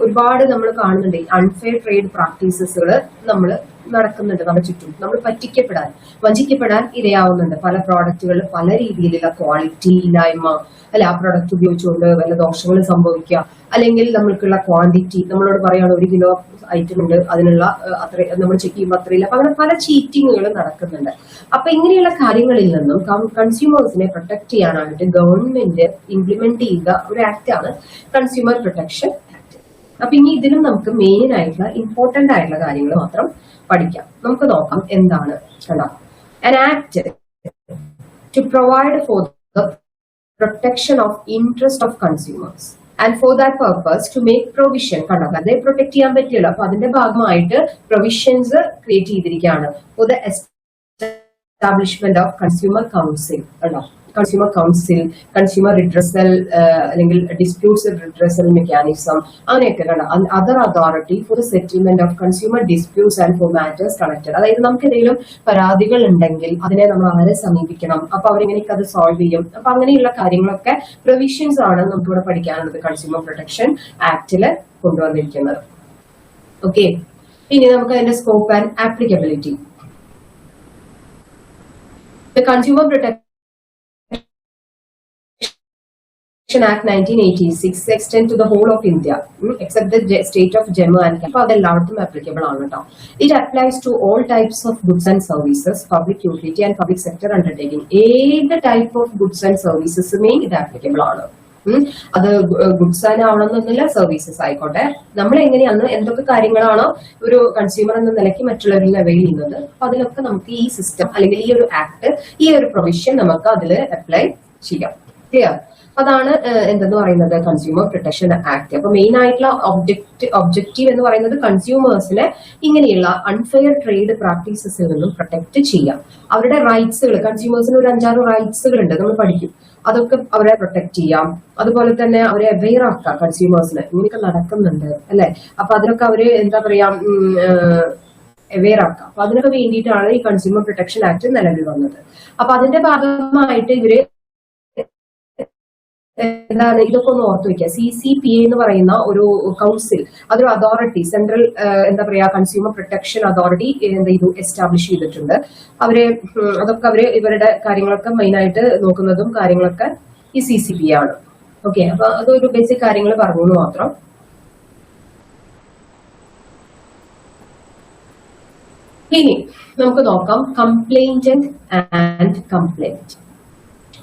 ഒരുപാട് നമ്മൾ കാണുന്നുണ്ട് അൺഫെയർ ട്രേഡ് പ്രാക്ടീസസുകൾ നമ്മൾ നടക്കുന്നുണ്ട് നമ്മുടെ ചുറ്റും. നമ്മൾ വഞ്ചിക്കപ്പെടാൻ ഇരയാവുന്നുണ്ട്. പല പ്രോഡക്റ്റുകളിൽ പല രീതിയിലുള്ള ക്വാളിറ്റി ഇല്ലായ്മ, അല്ലെ, ആ പ്രോഡക്റ്റ് ഉപയോഗിച്ചുകൊണ്ട് വല്ല ദോഷങ്ങളും സംഭവിക്കുക, അല്ലെങ്കിൽ നമ്മൾക്കുള്ള ക്വാണ്ടിറ്റി നമ്മളോട് പറയാണ് 1 കിലോ ഐറ്റം ഉണ്ട്, അതിനുള്ള അത്ര നമ്മൾ ചെക്ക് ചെയ്യുമ്പോൾ അത്രയില്ല. അപ്പൊ അങ്ങനെ പല ചീറ്റിങ്ങുകൾ നടക്കുന്നുണ്ട്. അപ്പൊ ഇങ്ങനെയുള്ള കാര്യങ്ങളിൽ നിന്നും കൺസ്യൂമേഴ്സിനെ പ്രൊട്ടക്ട് ചെയ്യാനായിട്ട് ഗവൺമെന്റ് ഇംപ്ലിമെന്റ് ചെയ്ത ഒരു ആക്ട് ആണ് കൺസ്യൂമർ പ്രൊട്ടക്ഷൻ ആക്ട്. അപ്പൊ ഇനി ഇതിലും നമുക്ക് മെയിൻ ആയിട്ടുള്ള ഇമ്പോർട്ടന്റ് ആയിട്ടുള്ള കാര്യങ്ങൾ മാത്രം പഠിക്കാം. നമുക്ക് നോക്കാം എന്താണ് കണ്ടോ. An act to provide for the protection of interest of consumers and for that purpose to make provision. കണ്ടോ, അതേ പ്രൊട്ടക്ട് ചെയ്യാൻ പറ്റില്ലല്ലോ. അപ്പൊ അതിന്റെ ഭാഗമായിട്ട് പ്രൊവിഷൻസ് ക്രിയേറ്റ് ചെയ്തിരിക്കുകയാണ് for the establishment of consumer council. കണ്ടോ, കൺസ്യൂമർ കൗൺസിൽ, കൺസ്യൂമർ റിഡ്രസൽ അല്ലെങ്കിൽ ഡിസ്പ്യൂട്ട്സ് റിഡ്രസൽ മെക്കാനിസം, അങ്ങനെയൊക്കെ കണ്ടോ. Other authority for the settlement of consumer disputes and for matters connected. അതായത് നമുക്ക് എന്തെങ്കിലും പരാതികൾ ഉണ്ടെങ്കിൽ അതിനെ നമ്മൾ ആരെ സമീപിക്കണം, അപ്പൊ അവരെങ്ങനെയൊക്കെ അത് സോൾവ് ചെയ്യും. അപ്പൊ അങ്ങനെയുള്ള കാര്യങ്ങളൊക്കെ പ്രൊവിഷൻസ് ആണ് നമുക്കിവിടെ പഠിക്കാനുള്ളത് കൺസ്യൂമർ പ്രൊട്ടക്ഷൻ ആക്ടില് കൊണ്ടുവന്നിരിക്കുന്നത്. ഓക്കെ, ഇനി നമുക്ക് അതിന്റെ scope and applicability. Consumer protection Act 1986 extend to the whole of India except the state of Jammu and Kashmir. അത് എല്ലായിടത്തും applicable ആണ് കേട്ടോ. It applies to all types of goods and services, public utility and public sector undertaking. ഏത് type of goods and സർവീസസുമേ ഇത് applicable ആണ്. അത് goods ആവണമെന്നൊന്നുമില്ല, services ആയിക്കോട്ടെ. നമ്മൾ എങ്ങനെയാണ് എന്തൊക്കെ കാര്യങ്ങളാണോ ഒരു കൺസ്യൂമർ എന്ന നിലയ്ക്ക് മറ്റുള്ളവരിൽ അവൈൽ ചെയ്യുന്നത്, അപ്പൊ അതിലൊക്കെ നമുക്ക് ഈ സിസ്റ്റം അല്ലെങ്കിൽ ഈ ഒരു ആക്ട്, ഈ ഒരു പ്രൊവിഷൻ നമുക്ക് അതിൽ അപ്ലൈ ചെയ്യാം. ക്ലിയർ? അതാണ് എന്തെന്ന് പറയുന്നത് കൺസ്യൂമർ പ്രൊട്ടക്ഷൻ ആക്ട്. അപ്പൊ മെയിൻ ആയിട്ടുള്ള ഒബ്ജക്റ്റീവ് എന്ന് പറയുന്നത് കൺസ്യൂമേഴ്സിനെ ഇങ്ങനെയുള്ള അൺഫെയർ ട്രേഡ് പ്രാക്ടീസസിൽ നിന്നും പ്രൊട്ടക്ട് ചെയ്യാം. അവരുടെ റൈറ്റ്സുകൾ, കൺസ്യൂമേഴ്സിന് ഒരു 5-6 റൈറ്റ്സുകൾ ഉണ്ട്, നമ്മൾ പഠിക്കും. അതൊക്കെ അവരെ പ്രൊട്ടക്ട് ചെയ്യാം. അതുപോലെ തന്നെ അവരെ അവെയർ ആക്കാം, കൺസ്യൂമേഴ്സിന് ഇങ്ങനെയൊക്കെ നടക്കുന്നുണ്ട് അല്ലെ. അപ്പൊ അതിനൊക്കെ അവര് എന്താ പറയാ അവെയർ ആക്കാം. അപ്പൊ അതിനൊക്കെ വേണ്ടിയിട്ടാണ് ഈ കൺസ്യൂമർ പ്രൊട്ടക്ഷൻ ആക്ട് നിലവിൽ വന്നത്. അപ്പൊ അതിന്റെ ഭാഗമായിട്ട് ഇവര് എന്താണ് ഇതൊക്കെ ഒന്ന് ഓർത്തു വെക്കുക. CCPA എന്ന് പറയുന്ന ഒരു കൗൺസിൽ, അതൊരു അതോറിറ്റി, സെൻട്രൽ എന്താ പറയാ കൺസ്യൂമർ പ്രൊട്ടക്ഷൻ അതോറിറ്റി എന്ത് ചെയ്തു, എസ്റ്റാബ്ലിഷ് ചെയ്തിട്ടുണ്ട്. അതൊക്കെ അവര് ഇവരുടെ കാര്യങ്ങളൊക്കെ മെയിൻ ആയിട്ട് നോക്കുന്നതും കാര്യങ്ങളൊക്കെ ഈ CCPA ആണ്. ഓക്കെ, അപ്പൊ അതൊരു ബേസിക് കാര്യങ്ങൾ പറഞ്ഞു എന്ന് മാത്രം. ഇനി നമുക്ക് നോക്കാം കംപ്ലൈന്റന്റ് ആൻഡ് കംപ്ലൈന്റ്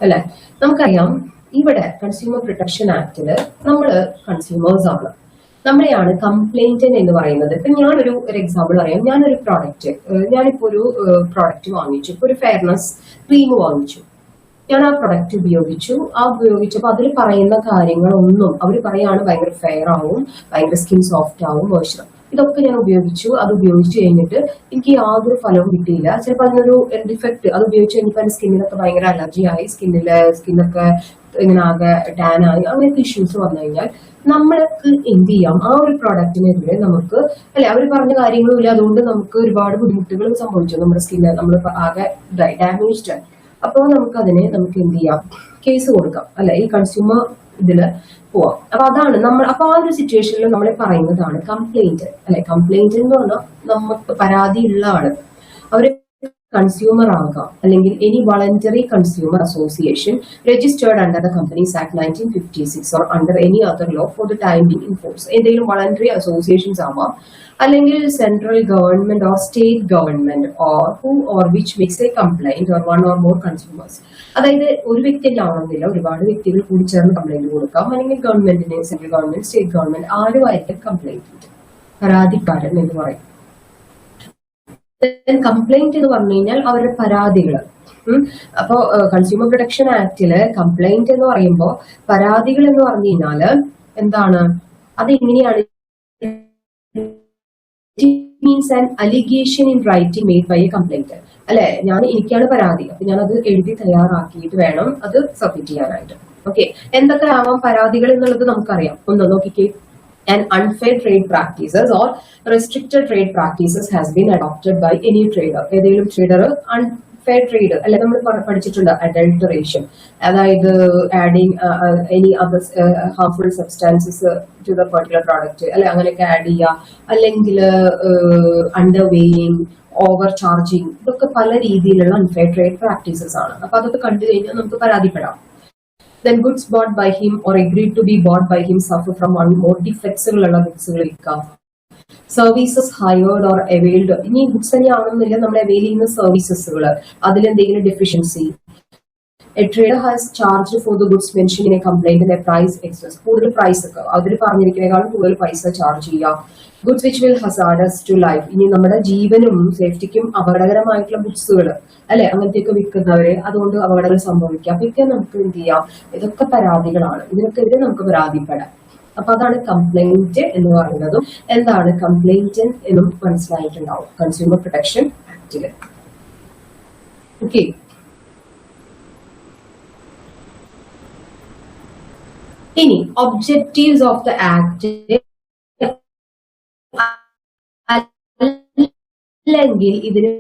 അല്ലെ. നമുക്കറിയാം ഇവിടെ കൺസ്യൂമർ പ്രൊട്ടക്ഷൻ ആക്ടില് നമ്മള് കൺസ്യൂമേഴ്സ് ആണ്, നമ്മളെയാണ് കംപ്ലൈന്റന്റ് എന്ന് പറയുന്നത്. ഇപ്പൊ ഞാനൊരു എക്സാമ്പിൾ പറയാം. ഞാനിപ്പോ ഒരു പ്രോഡക്റ്റ് വാങ്ങിച്ചു, ഇപ്പൊ ഒരു ഫെയർനെസ് ക്രീം വാങ്ങിച്ചു. ഞാൻ ആ പ്രൊഡക്റ്റ് ഉപയോഗിച്ചപ്പോൾ അതിൽ പറയുന്ന കാര്യങ്ങളൊന്നും അവർ പറയാണ് ഭയങ്കര ഫെയർ ആവും, ഭയങ്കര സ്കിൻ സോഫ്റ്റ് ആവും, മോയ്സ്ചർ, ഇതൊക്കെ ഞാൻ ഉപയോഗിച്ചു. അത് ഉപയോഗിച്ച് കഴിഞ്ഞിട്ട് എനിക്ക് യാതൊരു ഫലവും കിട്ടിയില്ല. ചിലപ്പോൾ അതിനൊരു ഡിഫക്ട്, അത് ഉപയോഗിച്ച് കഴിഞ്ഞപ്പോൾ എന്റെ സ്കിന്നിനൊക്കെ ഭയങ്കര അലർജി ആയി, സ്കിന്നൊക്കെ ഇങ്ങനെ ആകെ ടാൻ ആയി, അങ്ങനത്തെ ഇഷ്യൂസ് വന്നു കഴിഞ്ഞാൽ നമ്മൾക്ക് എന്ത് ചെയ്യാം, ആ ഒരു പ്രോഡക്റ്റിനെതിരെ നമുക്ക് അല്ലെ അവർ പറഞ്ഞ കാര്യങ്ങളും ഇല്ല, അതുകൊണ്ട് നമുക്ക് ഒരുപാട് ബുദ്ധിമുട്ടുകൾ സംഭവിച്ചു, നമ്മുടെ സ്കിന്ന് നമ്മൾ ആകെ ഡാമേജ്ഡ് ആയി. അപ്പോൾ നമുക്ക് എന്ത് ചെയ്യാം, കേസ് കൊടുക്കാം അല്ലെ, ഈ കൺസ്യൂമർ ഇതില് പോവാം. അപ്പൊ അതാണ് നമ്മൾ, അപ്പൊ ആ ഒരു സിറ്റുവേഷനിൽ നമ്മളെ പറയുന്നതാണ് കംപ്ലൈന്റ് അല്ലെ. കംപ്ലൈന്റ് എന്ന് പറഞ്ഞാൽ നമുക്ക് പരാതിയുള്ള ആള്, അവര് കൺസ്യൂമർ ആകാം, അല്ലെങ്കിൽ any voluntary consumer association registered under the companies act 1956 or under any other law for the time being in force. എന്തെങ്കിലും വളണ്ടറി അസോസിയേഷൻസ് ആവാം, അല്ലെങ്കിൽ central government or state government or who or which makes A complaint or one or more consumers. അതായത് ഒരു വ്യക്തി ആവണമെന്നില്ല, ഒരുപാട് വ്യക്തികൾ കൂടി ചേർന്ന് കംപ്ലൈന്റ് കൊടുക്കാം, അല്ലെങ്കിൽ ഗവൺമെന്റിന്, സെൻട്രൽ ഗവൺമെന്റ്, സ്റ്റേറ്റ് ഗവൺമെന്റ് ആരുമായിരിക്കും കംപ്ലൈന്റ്, പരാതിക്കാരൻ എന്ന് പറയും. കംപ്ലൈന്റ് എന്ന് പറഞ്ഞു കഴിഞ്ഞാൽ അവരുടെ പരാതികൾ. അപ്പോ കൺസ്യൂമർ പ്രൊട്ടക്ഷൻ ആക്ടില് കംപ്ലൈന്റ് എന്ന് പറയുമ്പോൾ പരാതികൾ എന്ന് പറഞ്ഞു കഴിഞ്ഞാല് എന്താണ്, അതെങ്ങനെയാണ്, means an allegation in writing made by a complaint അല്ലെ. എനിക്കാണ് പരാതി, അപ്പൊ ഞാൻ അത് എഴുതി തയ്യാറാക്കിയിട്ട് വേണം അത് സബ്മിറ്റ് ചെയ്യാനായിട്ട്. ഓക്കെ, എന്തൊക്കെ ആവാം പരാതികൾ എന്നുള്ളത് നമുക്കറിയാം. ഒന്ന് നോക്കിക്കേ. And unfair trade practices or restricted trade practices has been adopted by any trader. ഏതെങ്കിലും ട്രേഡർ അൺഫെയർ ട്രേഡ് അല്ലെ നമ്മൾ പഠിച്ചിട്ടുണ്ട് അഡൾട്ടറേഷൻ, അതായത് adding any other harmful substances to the particular product അല്ലെ, അങ്ങനെയൊക്കെ ആഡ് ചെയ്യുക, അല്ലെങ്കിൽ അണ്ടർ വെയിങ്, ഓവർ ചാർജിങ്, ഇതൊക്കെ പല രീതിയിലുള്ള അൺഫെയർ ട്രേഡ് പ്രാക്ടീസസ് ആണ്. അപ്പൊ അതൊക്കെ കണ്ടു കഴിഞ്ഞാൽ നമുക്ക് പരാതിപ്പെടാം. Then goods bought by him or agreed to be bought by him suffer from one more defects ഉള്ള ഗുഡ്സുകൾ വിൽക്കാം. സർവീസസ് ഹയർഡ് ഓർ അവെയിൽഡ്, ഇനി ഗുഡ്സ് തന്നെയാണെന്നില്ല നമ്മൾ അവെയിൽ ചെയ്യുന്ന സർവീസസുകൾ, അതിലെന്തെങ്കിലും deficiency. A trader has charged for the goods mentioned in a complaint in a price excess, കൂടുതൽ price ഒക്കെ അതിൽ പറഞ്ഞിരിക്കുന്നതിനേക്കാളും കൂടുതൽ പൈസ ചാർജ് ചെയ്യാം. Goods which will hazardous to life, ഇനി നമ്മുടെ ജീവനും സേഫ്റ്റിക്കും അപകടകരമായിട്ടുള്ള ഗുഡ്സുകൾ അല്ലെ, അങ്ങനത്തെയൊക്കെ വിൽക്കുന്നവര് അതുകൊണ്ട് അപകടങ്ങൾ സംഭവിക്കാം. അപ്പൊ ഇതൊക്കെ നമുക്ക് എന്ത് ചെയ്യാം, ഇതൊക്കെ പരാതികളാണ്, ഇതിനൊക്കെതിരെ നമുക്ക് പരാതിപ്പെടാം. അപ്പൊ അതാണ് കംപ്ലൈന്റ് എന്ന് പറയുന്നതും. എന്താണ് കംപ്ലൈന്റ് എന്നും മനസ്സിലായിട്ടുണ്ടാവും കൺസ്യൂമർ പ്രൊട്ടക്ഷൻ ആക്ടില്. ഓക്കെ, ഇനി ഒബ്ജക്റ്റീവ്സ് ഓഫ് ദ ആക്ട്, അല്ലെങ്കിൽ ഇതിന്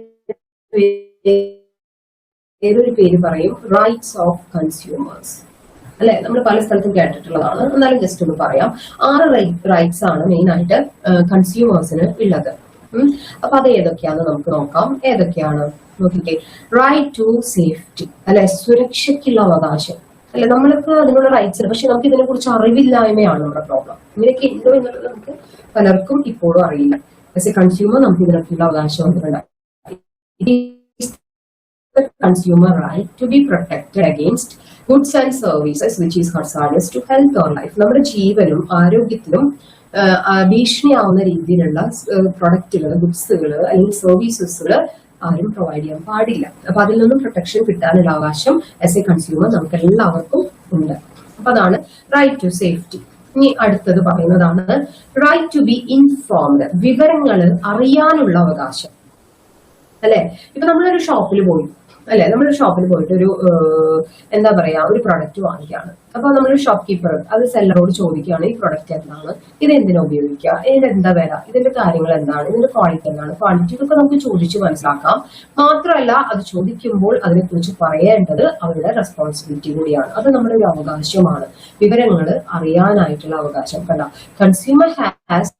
ഏതൊരു പേര് പറയും, റൈറ്റ്സ് ഓഫ് കൺസ്യൂമേഴ്സ് അല്ലെ. നമ്മൾ പല സ്ഥലത്തും കേട്ടിട്ടുള്ളതാണ്, എന്നാലും ജസ്റ്റ് ഒന്ന് പറയാം. 6 റൈറ്റ്സ് ആണ് മെയിൻ ആയിട്ട് കൺസ്യൂമേഴ്സിന് ഉള്ളത്. അപ്പൊ അത് ഏതൊക്കെയാണെന്ന് നമുക്ക് നോക്കാം. ഏതൊക്കെയാണ് നോക്കിക്കേ. റൈറ്റ് ടു സേഫ്റ്റി അല്ലെ, സുരക്ഷയ്ക്കുള്ള അവകാശം അല്ലെ. നമ്മൾക്ക് അതിനുള്ള റൈറ്റ്സ് ഉണ്ട്, പക്ഷെ നമുക്ക് ഇതിനെ കുറിച്ച് അറിവില്ലായ്മയാണ് നമ്മുടെ പ്രോബ്ലം. ഇങ്ങനെയൊക്കെ ഉണ്ടോ എന്നുള്ളത് നമുക്ക് പലർക്കും ഇപ്പോഴും അറിയില്ല. ആസ് എ കൺസ്യൂമർ നമുക്ക് ഇതിനൊക്കെയുള്ള അവകാശം ഉണ്ട്. Consumer right to be protected against goods and services which is hazardous to health or life. നമ്മുടെ ജീവനും ആരോഗ്യത്തിനും ഭീഷണിയാവുന്ന രീതിയിലുള്ള പ്രൊഡക്റ്റുകൾ, ഗുഡ്സുകൾ അല്ലെങ്കിൽ സർവീസസുകൾ ആരും പ്രൊവൈഡ് ചെയ്യാൻ പാടില്ല. അപ്പൊ അതിൽ നിന്നും പ്രൊട്ടക്ഷൻ കിട്ടാനുള്ള അവകാശം ആസ് എ കൺസ്യൂമർ നമുക്ക് എല്ലാവർക്കും ഉണ്ട്. അപ്പൊ അതാണ് റൈറ്റ് ടു സേഫ്റ്റി. ഇനി അടുത്തത് പറയുന്നതാണ് റൈറ്റ് ടു ബി ഇൻഫോംഡ്, വിവരങ്ങൾ അറിയാനുള്ള അവകാശം അല്ലെ. ഇപ്പൊ നമ്മളൊരു ഷോപ്പിൽ പോയി അല്ലെ, നമ്മളൊരു ഷോപ്പിൽ പോയിട്ട് ഒരു എന്താ പറയാ ഒരു പ്രൊഡക്റ്റ് വാങ്ങിക്കുകയാണ്. അപ്പൊ നമ്മളൊരു ഷോപ്പ് കീപ്പർ അത് സെല്ലറോട് ചോദിക്കുകയാണ്, ഈ പ്രൊഡക്റ്റ് എന്താണ്, ഇത് എന്തിനാ ഉപയോഗിക്കുക, ഇതിന്റെ എന്താ വില, ഇതിന്റെ കാര്യങ്ങൾ എന്താണ്, ഇതിന്റെ ക്വാളിറ്റി എന്താണ്, ക്വാണ്ടിറ്റി ഇതൊക്കെ നമുക്ക് ചോദിച്ച് മനസ്സിലാക്കാം. മാത്രമല്ല അത് ചോദിക്കുമ്പോൾ അതിനെക്കുറിച്ച് പറയേണ്ടത് അവരുടെ റെസ്പോൺസിബിലിറ്റി കൂടിയാണ്. അത് നമ്മുടെ ഒരു അവകാശമാണ്, വിവരങ്ങൾ അറിയാനായിട്ടുള്ള അവകാശം. കണ്ട, consumer has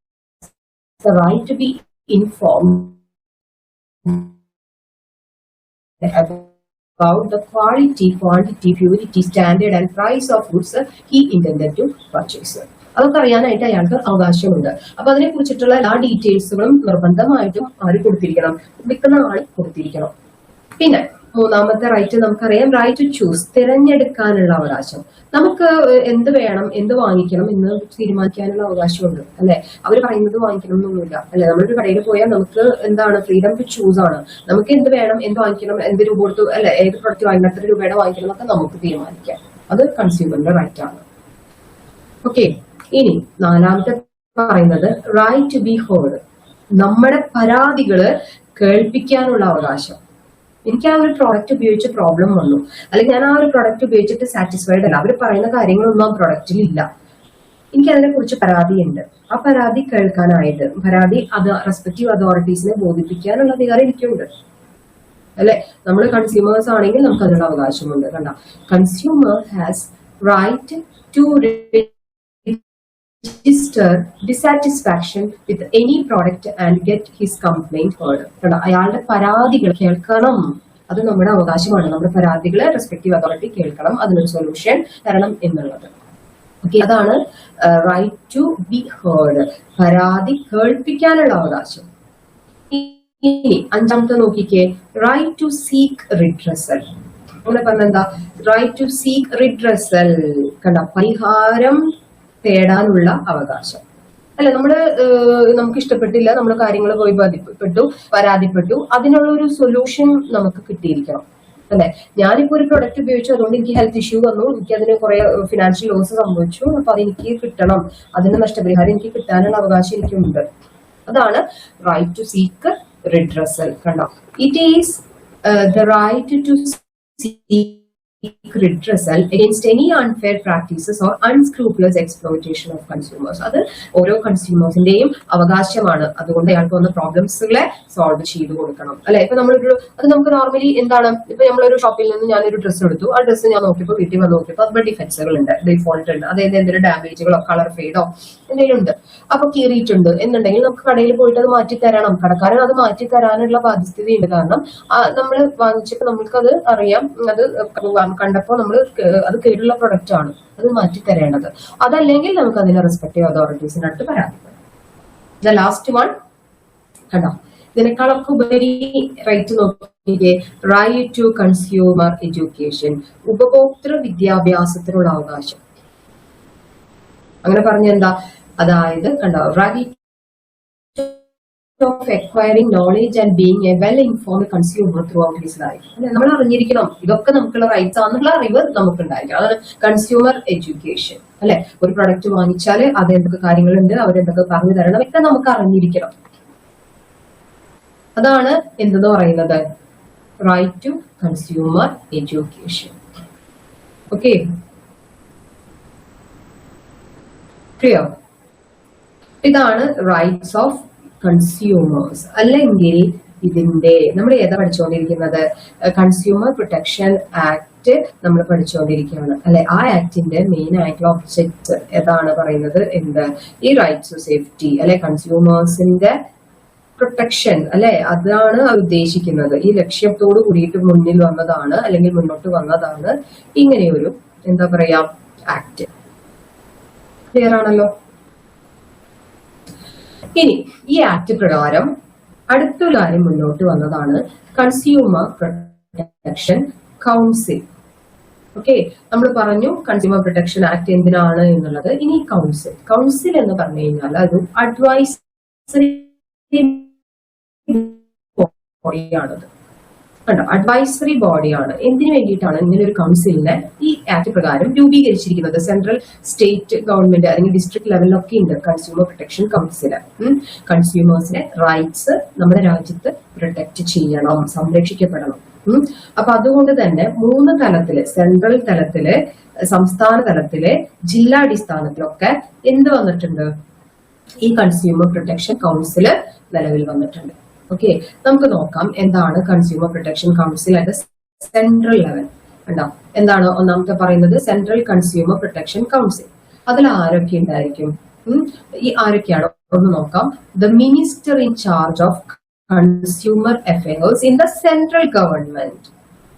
the right to be informed about the quality, quantity, purity, standard and price of goods he intended to purchase. അതൊക്കെ അറിയാനായിട്ട് അയാൾക്ക് അവകാശമുണ്ട്. അപ്പൊ അതിനെ കുറിച്ചിട്ടുള്ള എല്ലാ ഡീറ്റെയിൽസുകളും നിർബന്ധമായിട്ടും ആര് കൊടുത്തിരിക്കണം, വിൽക്കുന്ന ആൾ കൊടുത്തിരിക്കണം. പിന്നെ മൂന്നാമത്തെ റൈറ്റ് നമുക്കറിയാം, റൈറ്റ് ടു ചൂസ്, തിരഞ്ഞെടുക്കാനുള്ള അവകാശം. നമുക്ക് എന്ത് വേണം, എന്ത് വാങ്ങിക്കണം എന്ന് തീരുമാനിക്കാനുള്ള അവകാശമുണ്ട് അല്ലെ. അവർ പറയുന്നത് വാങ്ങിക്കണം എന്നൊന്നുമില്ല അല്ലെ. നമ്മളൊരു കടയിൽ പോയാൽ നമുക്ക് എന്താണ്, ഫ്രീഡം ടു ചൂസ് ആണ്. നമുക്ക് എന്ത് വേണം, എന്ത് വാങ്ങിക്കണം, എന്ത് രൂപ കൊടുത്തു അല്ലെ, ഏത് പ്രൊഡക്റ്റ് വാങ്ങിക്കണം, എത്ര രൂപയുടെ വാങ്ങിക്കണം എന്നൊക്കെ നമുക്ക് തീരുമാനിക്കാം. അത് കൺസ്യൂമറിന്റെ റൈറ്റ് ആണ്. ഓക്കെ, ഇനി നാലാമത്തെ പറയുന്നത് റൈറ്റ് ടു ബി ഹേർഡ്, നമ്മുടെ പരാതികള് കേൾപ്പിക്കാനുള്ള അവകാശം. എനിക്ക് ആ ഒരു പ്രോഡക്റ്റ് ഉപയോഗിച്ച് പ്രോബ്ലം വന്നു, അല്ലെങ്കിൽ ഞാൻ ആ ഒരു പ്രോഡക്റ്റ് ഉപയോഗിച്ചിട്ട് സാറ്റിസ്ഫൈഡ് അല്ല, അവർ പറയുന്ന കാര്യങ്ങളൊന്നും ആ പ്രോഡക്റ്റിൽ ഇല്ല, എനിക്ക് അതിനെ കുറിച്ച് പരാതിയുണ്ട്. ആ പരാതി കേൾക്കാനായിട്ട് അത് റെസ്പെക്റ്റീവ് അതോറിറ്റീസിനെ ബോധിപ്പിക്കാനുള്ള അധികാരം എനിക്കുണ്ട് അല്ലെ. നമ്മൾ കൺസ്യൂമേഴ്സ് ആണെങ്കിൽ നമുക്ക് അതിനുള്ള അവകാശമുണ്ട്. കണ്ട, consumer has right to register dissatisfaction with any product and get his complaint heard. അയാളുടെ പരാതികൾ കേൾക്കണം, അത് നമ്മുടെ അവകാശമാണ്. നമ്മുടെ പരാതികളെ റെസ്പെക്റ്റീവ് അതോറിറ്റി കേൾക്കണം, അതിനൊരു സൊല്യൂഷൻ തരണം എന്നുള്ളത്. ഓക്കെ, അതാണ് റൈറ്റ് ടു ബി ഹേർഡ്, പരാതി കേൾപ്പിക്കാനുള്ള അവകാശം. ഇനി അഞ്ചാമത്തെ നോക്കിക്കേ, റൈറ്റ് ടു സീക്ക് റിഡ്രസൽ. അങ്ങനെ പറഞ്ഞെന്താ, റൈറ്റ് ടു സീക്ക് റിഡ്രസൽ. കണ്ട, പരിഹാരം തേടാനുള്ള അവകാശം അല്ലെ. നമുക്ക് ഇഷ്ടപ്പെട്ടില്ല, നമ്മൾ കാര്യങ്ങൾ പോയി പരാതിപ്പെട്ടു, അതിനുള്ള ഒരു സൊല്യൂഷൻ നമുക്ക് കിട്ടിയിരിക്കണം അല്ലെ. ഞാനിപ്പോ ഒരു പ്രൊഡക്റ്റ് ഉപയോഗിച്ചു, അതുകൊണ്ട് എനിക്ക് ഹെൽത്ത് ഇഷ്യൂ വന്നു, എനിക്ക് അതിന് കുറെ ഫിനാൻഷ്യൽ ലോസ് സംഭവിച്ചു, അപ്പൊ അതെനിക്ക് കിട്ടണം, അതിന്റെ നഷ്ടപരിഹാരം എനിക്ക് കിട്ടാനുള്ള അവകാശം എനിക്കുണ്ട്. അതാണ് റൈറ്റ് ടു സീക്ക് റിഡ്രസൽ. കണ്ടോ, it is the right to seek redressal against any unfair practices or unscrupulous exploitation of consumers. അത് ഓരോ കൺസ്യൂമേഴ്സിന്റെയും അവകാശമാണ്. അതുകൊണ്ട് അയാൾക്ക് വന്ന പ്രോബ്ലംസുകളെ സോൾവ് ചെയ്ത് കൊടുക്കണം അല്ലെ. ഇപ്പൊ അത് നമുക്ക് നോർമലി എന്താണ്, ഇപ്പൊ നമ്മളൊരു ഷോപ്പിൽ നിന്ന് ഞാനൊരു ഡ്രസ്സ് എടുത്തു, ആ ഡ്രസ്സ് ഞാൻ നോക്കിയപ്പോൾ വീട്ടിൽ വന്ന് നോക്കിയപ്പോൾ അതിന്റെ ഡിഫക്ട്സുകൾ ഉണ്ട്, ഡിഫോൾട്ട് ഉണ്ട്, അതായത് എന്തെങ്കിലും ഡാമേജുകളോ കളർ ഫെയ്ഡോ എന്തെങ്കിലും ഉണ്ട്, അപ്പൊ കീറിയിട്ടുണ്ട് എന്നുണ്ടെങ്കിൽ നമുക്ക് കടയിൽ പോയിട്ട് അത് മാറ്റി തരണം. കടക്കാരൻ അത് മാറ്റി തരാനുള്ള ബാധ്യതയുണ്ട്. കാരണം നമ്മൾ വാങ്ങിച്ചപ്പോൾ നമുക്കത് അറിയാം, അത് കണ്ടപ്പോൾ നമ്മൾ അത് കേടുള്ള പ്രൊഡക്റ്റ് ആണ്, അത് മാറ്റി തരേണ്ടത്. അതല്ലെങ്കിൽ നമുക്ക് അതിന്റെ റെസ്പെക്റ്റീവ് അതോറിറ്റീസിന്റെ അടുത്ത് പരാതിപ്പെടാം. ദ ലാസ്റ്റ് വൺ കണ്ടോ, ഇതിനേക്കാളൊക്കെ ഉപരി റൈറ്റ് നോക്കിയേ, റൈറ്റ് ടു കൺസ്യൂമർ എഡ്യൂക്കേഷൻ, ഉപഭോക്തൃ വിദ്യാഭ്യാസത്തിനുള്ള അവകാശം. അങ്ങനെ പറഞ്ഞ എന്താ, അതായത് കണ്ടോ, right of acquiring knowledge and being a well-informed consumer throughout his life. നമ്മൾ അറിഞ്ഞിരിക്കണം, ഇതൊക്കെ നമുക്കുള്ള റൈറ്റ്സ് ആണെന്നുള്ള അറിവ് നമുക്കുണ്ടായിരിക്കും. അതാണ് കൺസ്യൂമർ എഡ്യൂക്കേഷൻ അല്ലെ. ഒരു പ്രൊഡക്റ്റ് വാങ്ങിച്ചാൽ അത് എന്തൊക്കെ കാര്യങ്ങളുണ്ട്, അവരെന്തൊക്കെ പറഞ്ഞു തരണം, ഒക്കെ നമുക്ക് അറിഞ്ഞിരിക്കണം. അതാണ് എന്തെന്ന് പറയുന്നത്, right to consumer education. Okay, clear? ഇതാണ് റൈറ്റ്സ് ഓഫ് കൺസ്യൂമേഴ്സ്. അല്ലെങ്കിൽ ഇതിന്റെ നമ്മൾ ഏതാ പഠിച്ചുകൊണ്ടിരിക്കുന്നത്, കൺസ്യൂമർ പ്രൊട്ടക്ഷൻ ആക്ട് നമ്മൾ പഠിച്ചുകൊണ്ടിരിക്കുകയാണ് അല്ലെ. ആ ആക്ടിന്റെ മെയിൻ ആയിട്ടുള്ള ഒബ്ജക്റ്റ് ഏതാണ് പറയുന്നത്, എന്ത്, ഈ റൈറ്റ്സ് ടു സേഫ്റ്റി അല്ലെ, കൺസ്യൂമേഴ്സിന്റെ പ്രൊട്ടക്ഷൻ അല്ലെ, അതാണ് ഉദ്ദേശിക്കുന്നത്. ഈ ലക്ഷ്യത്തോട് കൂടിയിട്ട് മുന്നിൽ വന്നതാണ് അല്ലെങ്കിൽ മുന്നോട്ട് വന്നതാണ് ഇങ്ങനെയൊരു എന്താ പറയാ ആക്ട്. ക്ലിയർ ആണല്ലോ. ഇനി ഈ ആക്ട് പ്രകാരം അടുത്തൊരു കാര്യം മുന്നോട്ട് വന്നതാണ് കൺസ്യൂമർ പ്രൊട്ടക്ഷൻ കൗൺസിൽ. ഓക്കെ, നമ്മൾ പറഞ്ഞു കൺസ്യൂമർ പ്രൊട്ടക്ഷൻ ആക്ട് എന്തിനാണ് എന്നുള്ളത്. ഇനി കൗൺസിൽ എന്ന് പറഞ്ഞു കഴിഞ്ഞാൽ അത് അഡ്വൈസറി ബോഡിയാണത്. കണ്ടോ, അഡ്വൈസറി ബോഡിയാണ്. എന്തിനു വേണ്ടിയിട്ടാണ് ഇങ്ങനെ ഒരു കൗൺസിലിനെ ഈ ആക്ട് പ്രകാരം രൂപീകരിച്ചിരിക്കുന്നത്? സെൻട്രൽ, സ്റ്റേറ്റ് ഗവൺമെന്റ് അല്ലെങ്കിൽ ഡിസ്ട്രിക്ട് ലെവലിലൊക്കെ ഉണ്ട് കൺസ്യൂമർ പ്രൊട്ടക്ഷൻ കൗൺസില്. കൺസ്യൂമേഴ്സിന്റെ റൈറ്റ്സ് നമ്മുടെ രാജ്യത്ത് പ്രൊട്ടക്ട് ചെയ്യണം, സംരക്ഷിക്കപ്പെടണം. അപ്പൊ അതുകൊണ്ട് തന്നെ 3 തലത്തില്, സെൻട്രൽ തലത്തില്, സംസ്ഥാന തലത്തില്, ജില്ലാടിസ്ഥാനത്തിലൊക്കെ എന്ത് വന്നിട്ടുണ്ട്, ഈ കൺസ്യൂമർ പ്രൊട്ടക്ഷൻ കൗൺസില് നിലവിൽ വന്നിട്ടുണ്ട്. ഓക്കെ, നമുക്ക് നോക്കാം എന്താണ് consumer protection council at central level. ഉണ്ടാവും എന്താണ് ഒന്നാമത്തെ പറയുന്നത്, സെൻട്രൽ കൺസ്യൂമർ പ്രൊട്ടക്ഷൻ കൗൺസിൽ. അതിൽ ആരൊക്കെ ഉണ്ടായിരിക്കും, ഈ ആരൊക്കെയാണ് ഒന്ന് നോക്കാം. The minister in charge of consumer affairs in the central government,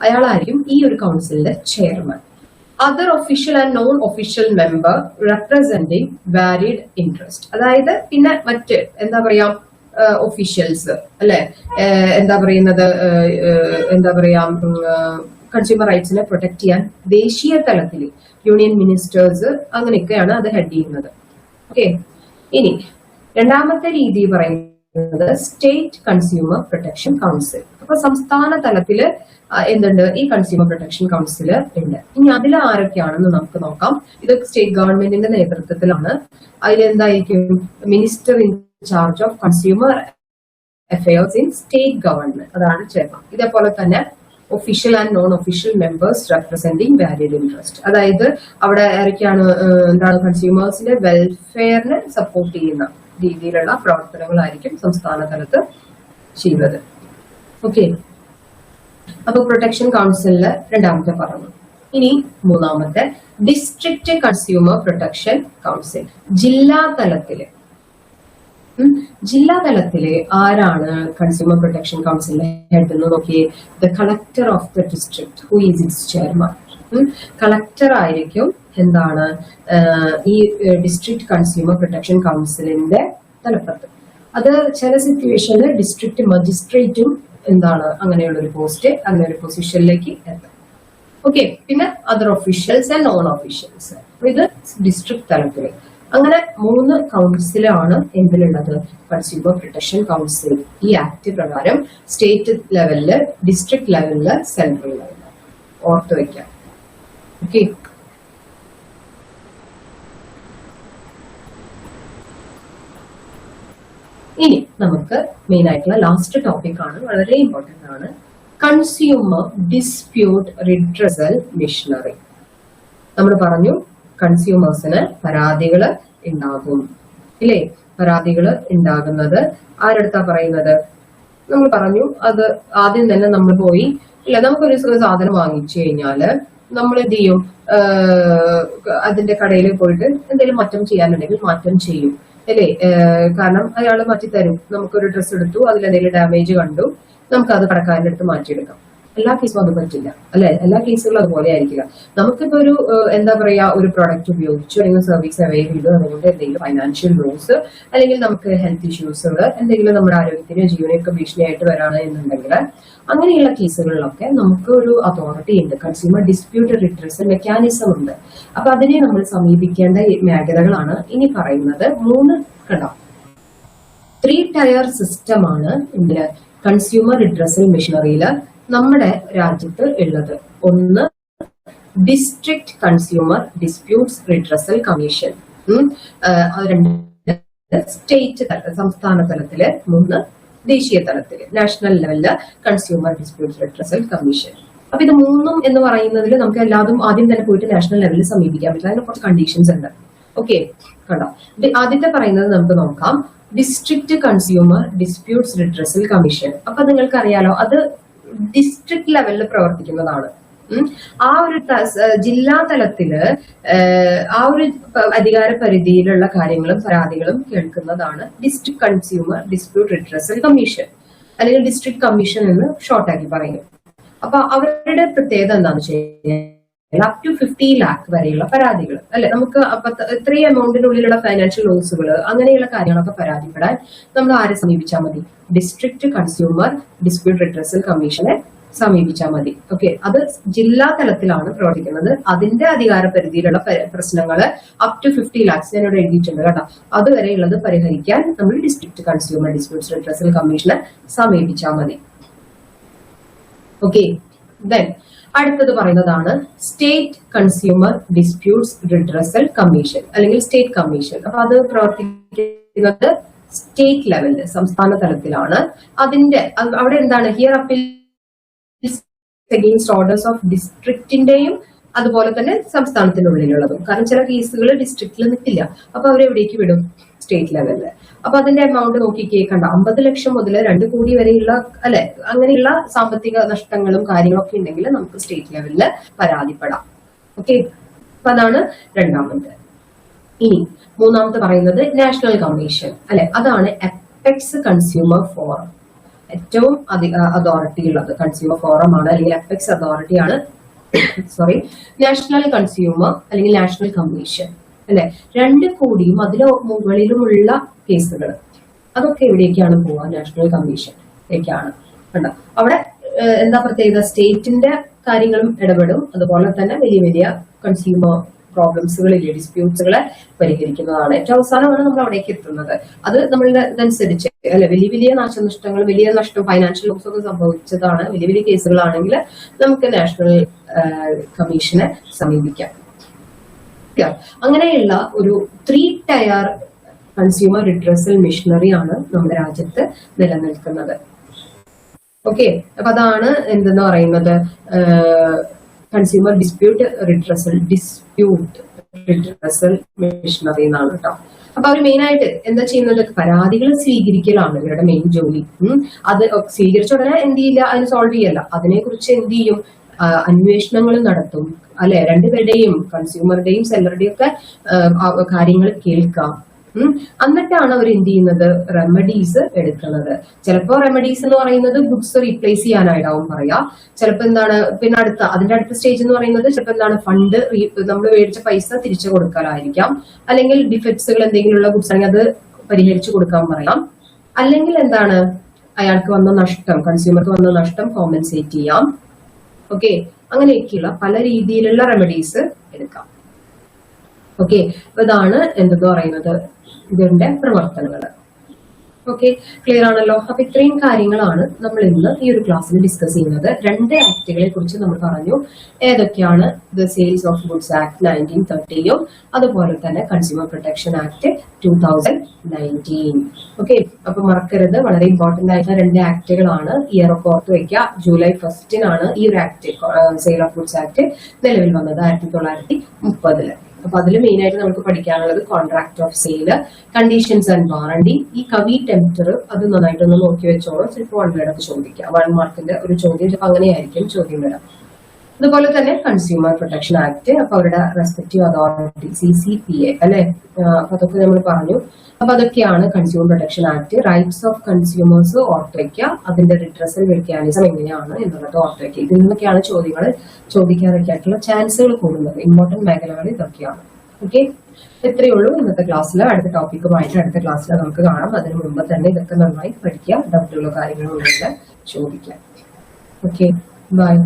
അയാളായിരിക്കും ഈ ഒരു കൗൺസിലിന്റെ chairman. Other official and non official member representing varied interest, അതായത് പിന്നെ മറ്റ് എന്താ പറയാ ഒഫീഷ്യൽസ് അല്ലെ, എന്താ പറയാ കൺസ്യൂമർ റൈറ്റ്സിനെ പ്രൊട്ടക്ട് ചെയ്യാൻ ദേശീയ തലത്തിൽ യൂണിയൻ മിനിസ്റ്റേഴ്സ് അങ്ങനെയൊക്കെയാണ് അത് ഹെഡ് ചെയ്യുന്നത്. ഓക്കെ, ഇനി രണ്ടാമത്തെ രീതി പറയുന്നത് സ്റ്റേറ്റ് കൺസ്യൂമർ പ്രൊട്ടക്ഷൻ കൗൺസിൽ. അപ്പൊ സംസ്ഥാന തലത്തില് എന്തുണ്ട്, ഈ കൺസ്യൂമർ പ്രൊട്ടക്ഷൻ കൗൺസിൽ ഉണ്ട്. ഇനി അതിൽ ആരൊക്കെയാണെന്ന് നമുക്ക് നോക്കാം. ഇത് സ്റ്റേറ്റ് ഗവൺമെന്റിന്റെ നേതൃത്വത്തിലാണ്. അതിലെന്തായിരിക്കും, minister in charge of consumer affairs in state government, അതാണ് ചെയർമാൻ. ഇതേപോലെ തന്നെ official and non official members representing valid interest, അതായത് അവിടെ ആരൊക്കെയാണ്, എന്താണ് കൺസ്യൂമേഴ്സിന്റെ വെൽഫെയറിനെ സപ്പോർട്ട് ചെയ്യുന്ന രീതിയിലുള്ള പ്രവർത്തനങ്ങളായിരിക്കും സംസ്ഥാന തലത്ത് ചെയ്യുന്നത്. ഓക്കെ, അപ്പൊ പ്രൊട്ടക്ഷൻ കൗൺസിലില് രണ്ടാമത്തെ പറഞ്ഞു. ഇനി മൂന്നാമത്തെ ഡിസ്ട്രിക്ട് കൺസ്യൂമർ പ്രൊട്ടക്ഷൻ കൗൺസിൽ. ജില്ലാ തലത്തില് ആരാണ് കൺസ്യൂമർ പ്രൊട്ടക്ഷൻ കൗൺസിലിന്റെ ഹെഡ് എന്ന് നോക്കിയേ. The collector of the district who is it's chairman. Collector ആയിരിക്കും എന്താണ് ഈ ഡിസ്ട്രിക്ട് കൺസ്യൂമർ പ്രൊട്ടക്ഷൻ കൗൺസിലിന്റെ തലപ്പത്ത്. അത് ചില സിറ്റുവേഷനിൽ ഡിസ്ട്രിക്ട് മജിസ്ട്രേറ്റും എന്താണ് അങ്ങനെയുള്ള ഒരു പോസ്റ്റ്, അങ്ങനെ ഒരു പൊസിഷനിലേക്ക് എത്താം. ഓക്കെ, പിന്നെ other officials and non officials. ഇത് ഡിസ്ട്രിക്ട് തലത്തില്. അങ്ങനെ 3 കൗൺസിലാണ് എന്തിലുള്ളത്, കൺസ്യൂമർ പ്രൊട്ടക്ഷൻ കൗൺസിൽ. ഈ ആക്ട് പ്രകാരം സ്റ്റേറ്റ് ലെവലില്, ഡിസ്ട്രിക്ട് ലെവലില്, സെൻട്രൽ ലെവലില് ഓർത്ത് വയ്ക്കാം. ഓക്കെ, ഇനി നമുക്ക് മെയിൻ ആയിട്ടുള്ള ലാസ്റ്റ് ടോപ്പിക് ആണ്, വളരെ ഇമ്പോർട്ടന്റ് ആണ്. Consumer dispute redressal machinery. നമ്മൾ പറഞ്ഞു കൺസ്യൂമേഴ്സിന് പരാതികൾ ഉണ്ടാകും ഇല്ലേ? പരാതികൾ ഉണ്ടാകുന്നത് ആരടുത്താ പറയുന്നത്? നമ്മൾ പറഞ്ഞു അത് ആദ്യം തന്നെ നമ്മൾ പോയി ഇല്ല, നമുക്കൊരു സാധനം വാങ്ങിച്ചു കഴിഞ്ഞാല് നമ്മൾ എന്ത് ചെയ്യും? അതിന്റെ കടയിൽ പോയിട്ട് എന്തെങ്കിലും മാറ്റം ചെയ്യാനുണ്ടെങ്കിൽ മാറ്റം ചെയ്യും അല്ലേ? കാരണം അയാൾ മാറ്റി തരും. നമുക്കൊരു ഡ്രസ്സ് എടുത്തു, അതിലെന്തെങ്കിലും ഡാമേജ് കണ്ടു, നമുക്ക് അത് കടക്കാരൻ്റെ അടുത്ത് മാറ്റിയെടുക്കാം. എല്ലാ കേസും അത് പറ്റില്ല അല്ലെ? എല്ലാ കേസുകളും അതുപോലെ ആയിരിക്കില്ല. നമുക്കിപ്പോ ഒരു എന്താ പറയാ, ഒരു പ്രോഡക്റ്റ് ഉപയോഗിച്ചു അല്ലെങ്കിൽ സർവീസ് അവൈൽ ചെയ്തു, അതുകൊണ്ട് എന്തെങ്കിലും ഫൈനാൻഷ്യൽ ലോസ് അല്ലെങ്കിൽ നമുക്ക് ഹെൽത്ത് ഇഷ്യൂസുകൾ എന്തെങ്കിലും നമ്മുടെ ആരോഗ്യത്തിനോ ജീവനൊക്കെ ഭീഷണിയായിട്ട് വരാണ് എന്നുണ്ടെങ്കിൽ അങ്ങനെയുള്ള കേസുകളിലൊക്കെ നമുക്ക് ഒരു അതോറിറ്റി ഉണ്ട്, കൺസ്യൂമർ ഡിസ്പ്യൂട്ട് റിഡ്രസൽ മെക്കാനിസം ഉണ്ട്. അപ്പൊ അതിനെ നമ്മൾ സമീപിക്കേണ്ട മേഖലകളാണ് ഇനി പറയുന്നത്. 3 കണ്ടോ, 3 ടയർ സിസ്റ്റമാണ് ഇതില് കൺസ്യൂമർ റിഡ്രസൽ മിഷനറിയില് നമ്മുടെ രാജ്യത്ത് ഉള്ളത്. ഒന്ന് district consumer disputes redressal commission, 2 state സംസ്ഥാന തലത്തില്, 3 ദേശീയ തലത്തില് നാഷണൽ ലെവലില് കൺസ്യൂമർ ഡിസ്പ്യൂട്ട്സ് റിഡ്രസൽ കമ്മീഷൻ. അപ്പൊ ഇത് 3 എന്ന് പറയുന്നതിൽ നമുക്ക് എല്ലാതും ആദ്യം തന്നെ പോയിട്ട് നാഷണൽ ലെവലിൽ സമീപിക്കാൻ പറ്റില്ല. അതിന് കുറച്ച് കണ്ടീഷൻസ് ഉണ്ട്. ഓക്കെ, കണ്ടോ? ആദ്യത്തെ പറയുന്നത് നമുക്ക് നോക്കാം. District consumer disputes redressal commission. അപ്പൊ നിങ്ങൾക്ക് അറിയാലോ, അത് ഡിസ്ട്രിക്ട് ലെവലിൽ പ്രവർത്തിക്കുന്നതാണ്. ആ ഒരു ജില്ലാ തലത്തില് ആ ഒരു അധികാര പരിധിയിലുള്ള കാര്യങ്ങളും പരാതികളും കേൾക്കുന്നതാണ് district consumer dispute redressal commission, അല്ലെങ്കിൽ ഡിസ്ട്രിക്ട് കമ്മീഷൻ എന്ന് ഷോർട്ടാക്കി പറയും. അപ്പൊ അവരുടെ പ്രത്യേകത എന്താണെന്ന് വെച്ച് കഴിഞ്ഞാൽ up to 50 lakh വരെയുള്ള പരാതികൾ അല്ലെ, നമുക്ക് ഇത്രയും എമൗണ്ടിനുള്ളിലുള്ള ഫൈനാൻഷ്യൽ ലോസുകൾ അങ്ങനെയുള്ള കാര്യങ്ങളൊക്കെ പരാതിപ്പെടാൻ നമ്മൾ ആരെ സമീപിച്ചാൽ മതി? ഡിസ്ട്രിക്ട് കൺസ്യൂമർ ഡിസ്പ്യൂട്ട് റിഡ്രസൽ കമ്മീഷനെ സമീപിച്ചാൽ മതി. ഓക്കെ, അത് ജില്ലാ തലത്തിലാണ് പ്രവർത്തിക്കുന്നത്. അതിന്റെ അധികാര പരിധിയിലുള്ള പ്രശ്നങ്ങൾ up to 50 lakhs ഞാൻ ഇവിടെ എഴുതിയിട്ടുണ്ട് കേട്ടോ. അതുവരെയുള്ളത് പരിഹരിക്കാൻ നമ്മൾ ഡിസ്ട്രിക്ട് കൺസ്യൂമർ ഡിസ്പ്യൂട്ട് റിഡ്രസൽ കമ്മീഷനെ സമീപിച്ചാൽ മതി. ഓക്കെ, ദെൻ അടുത്തത് പറയുന്നതാണ് state consumer disputes redressal commission അല്ലെങ്കിൽ സ്റ്റേറ്റ് കമ്മീഷൻ. അപ്പൊ അത് പ്രവർത്തിക്കുന്നത് സ്റ്റേറ്റ് ലെവലില്, സംസ്ഥാന തലത്തിലാണ്. അതിന്റെ അവിടെ എന്താണ്, hear appeals against orders of ഡിസ്ട്രിക്റ്റിന്റെയും അതുപോലെ തന്നെ സംസ്ഥാനത്തിനുള്ളിലുള്ളതും. കാരണം ചില കേസുകൾ ഡിസ്ട്രിക്റ്റിൽ നിൽക്കില്ല, അപ്പൊ അവരെവിടേക്ക് വിടും? സ്റ്റേറ്റ് ലെവലില്. അപ്പൊ അതിന്റെ എമൗണ്ട് നോക്കിക്കേ, കണ്ട 50 ലക്ഷം മുതൽ 2 കോടി വരെയുള്ള അല്ലെ, അങ്ങനെയുള്ള സാമ്പത്തിക നഷ്ടങ്ങളും കാര്യങ്ങളൊക്കെ ഉണ്ടെങ്കിൽ നമുക്ക് സ്റ്റേറ്റ് ലെവലില് പരാതിപ്പെടാം. ഓക്കെ, അപ്പൊ അതാണ് രണ്ടാമത്തെ. ഇനി മൂന്നാമത്തെ പറയുന്നത് നാഷണൽ കമ്മീഷൻ അല്ലെ, അതാണ് അപ്പെക്സ് കൺസ്യൂമർ ഫോറം. ഏറ്റവും അതോറിറ്റി ഉള്ളത് കൺസ്യൂമർ ഫോറം ആണ്, അല്ലെങ്കിൽ അപ്പെക്സ് അതോറിറ്റി ആണ്. സോറി, നാഷണൽ കൺസ്യൂമർ അല്ലെങ്കിൽ നാഷണൽ കമ്മീഷൻ അല്ലെ. 2 കോടിയും അതിന് മുകളിലുമുള്ള കേസുകൾ അതൊക്കെ എവിടേക്കാണ് പോവുക? നാഷണൽ കമ്മീഷനിലേക്കാണ്. കണ്ടോ, അവിടെ എന്താ പ്രത്യേകത? സ്റ്റേറ്റിന്റെ കാര്യങ്ങളും ഇടപെടും, അതുപോലെ തന്നെ വലിയ വലിയ കൺസ്യൂമർ പ്രോബ്ലംസുകളിലെ ഡിസ്പ്യൂട്ട്സുകളെ പരിഹരിക്കുന്നതാണ്. ഏറ്റവും അവസാനമാണ് നമ്മൾ അവിടേക്ക് എത്തുന്നത്. അത് നമ്മളുടെ ഇതനുസരിച്ച് അല്ലെ, വലിയ വലിയ നാശനഷ്ടങ്ങൾ, വലിയ നഷ്ടം, ഫൈനാൻഷ്യൽ ലോസ് ഒക്കെ സംഭവിച്ചതാണ് വലിയ വലിയ കേസുകളാണെങ്കിൽ നമുക്ക് നാഷണൽ കമ്മീഷനെ സമീപിക്കാം. അങ്ങനെയുള്ള ഒരു 3 ടയർ കൺസ്യൂമർ റിഡ്രസൽ മിഷനറി ആണ് നമ്മുടെ രാജ്യത്ത് നിലനിൽക്കുന്നത്. ഓക്കെ, അപ്പൊ അതാണ് എന്തെന്ന് പറയുന്നത് കൺസ്യൂമർ ഡിസ്പ്യൂട്ട് റിഡ്രസൽ മിഷനറി എന്നാണ് കേട്ടോ. അപ്പൊ അവർ മെയിൻ ആയിട്ട് എന്താ ചെയ്യുന്നത്? പരാതികൾ സ്വീകരിക്കലാണ് ഇവരുടെ മെയിൻ ജോലി. അത് സ്വീകരിച്ച ഉടനെ എന്ത് ചെയ്യില്ല, അതിന് സോൾവ് ചെയ്യല്ല, അതിനെ കുറിച്ച് എന്ത് ചെയ്യും? അന്വേഷണങ്ങൾ നടത്തും അല്ലെ. രണ്ടുപേരുടെയും, കൺസ്യൂമറുടെയും സെല്ലറുടെയും ഒക്കെ കാര്യങ്ങൾ കേൾക്കാം. എന്നിട്ടാണ് അവർ എന്ത് ചെയ്യുന്നത്? റെമഡീസ് എടുക്കുന്നത്. ചിലപ്പോ റെമഡീസ് എന്ന് പറയുന്നത് ഗുഡ്സ് റീപ്ലേസ് ചെയ്യാനായിട്ടാവും പറയാ. ചിലപ്പോ എന്താണ്, പിന്നെ അതിന്റെ അടുത്ത സ്റ്റേജ് എന്ന് പറയുന്നത് ചിലപ്പോ എന്താണ്, ഫണ്ട് നമ്മൾ മേടിച്ച പൈസ തിരിച്ചു കൊടുക്കാനായിരിക്കാം. അല്ലെങ്കിൽ ഡിഫക്ട്സുകൾ എന്തെങ്കിലും ഉള്ള ഗുഡ്സ് ആണെങ്കിൽ അത് പരിഹരിച്ചു കൊടുക്കാൻ പറയാം. അല്ലെങ്കിൽ എന്താണ്, അയാൾക്ക് വന്ന നഷ്ടം, കൺസ്യൂമർക്ക് വന്ന നഷ്ടം കോമ്പൻസേറ്റ് ചെയ്യാം. ഓക്കെ, അങ്ങനെയൊക്കെയുള്ള പല രീതിയിലുള്ള റെമഡീസ് എടുക്കാം. ഓക്കെ, അപ്പൊ ഇതാണ് എന്തെന്ന് പറയുന്നത് ഇതിന്റെ പ്രവർത്തനങ്ങൾ. ഓക്കെ, ക്ലിയർ ആണല്ലോ. അപ്പൊ ഇത്രയും കാര്യങ്ങളാണ് നമ്മൾ ഇന്ന് ഈ ഒരു ക്ലാസ്സിൽ ഡിസ്കസ് ചെയ്യുന്നത്. 2 ആക്ടുകളെ കുറിച്ച് നമ്മൾ പറഞ്ഞു. ഏതൊക്കെയാണ്? The sales of goods act 1930 അതുപോലെ തന്നെ കൺസ്യൂമർ പ്രൊട്ടക്ഷൻ ആക്ട് 2019. ഓക്കെ, അപ്പൊ മറക്കരുത്, വളരെ ഇമ്പോർട്ടന്റ് ആയിട്ടുള്ള 2 ആക്ടുകളാണ്. ഇയർ ഒക്കെ ഓർത്ത് വെക്കുക. ജൂലൈ 1 ഈ ഒരു act, sale of goods act നിലവിൽ വന്നത് 1930. അപ്പൊ അതിൽ മെയിൻ ആയിട്ട് നമുക്ക് പഠിക്കാനുള്ളത് contract of sale, conditions and warranty, ഈ കവി ടെംപ്റ്റർ, അത് നന്നായിട്ടൊന്ന് നോക്കി വെച്ചോളൂ. ചിലപ്പോൾ 1 വേർഡ് ഒക്കെ ചോദിക്കാം. 1 മാർക്കിന്റെ ഒരു ചോദ്യം അങ്ങനെയായിരിക്കും ചോദ്യം വരാം. അതുപോലെ തന്നെ കൺസ്യൂമർ പ്രൊട്ടക്ഷൻ ആക്ട്, അപ്പൊ അവരുടെ റെസ്പെക്റ്റീവ് അതോറിറ്റി CCPA അല്ലെ, അപ്പൊ അതൊക്കെ നമ്മൾ പറഞ്ഞു. അപ്പൊ അതൊക്കെയാണ് consumer protection act. Rights of consumers ഓർത്ത് വയ്ക്കുക, അതിന്റെ റിട്രസൽ മെക്കാനിസം എങ്ങനെയാണ് എന്നുള്ളത് ഓർത്ത് വയ്ക്കുക. ഇതിൽ നിന്നൊക്കെയാണ് ചോദ്യങ്ങൾ ചോദിക്കാനൊക്കെ ആയിട്ടുള്ള ചാൻസുകൾ കൂടുന്നത്. ഇമ്പോർട്ടന്റ് മേഖലകൾ ഇതൊക്കെയാണ്. ഓക്കെ, ഇത്രയേ ഉള്ളൂ ഇന്നത്തെ ക്ലാസ്സിൽ. അടുത്ത ടോപ്പിക്കുമായിട്ട് അടുത്ത ക്ലാസ്സിൽ നമുക്ക് കാണാം. അതിന് മുമ്പ് തന്നെ ഇതൊക്കെ നന്നായി പഠിക്കുക. ഡൗട്ടുള്ള കാര്യങ്ങളുണ്ടെങ്കിൽ ചോദിക്കാം. Okay, by.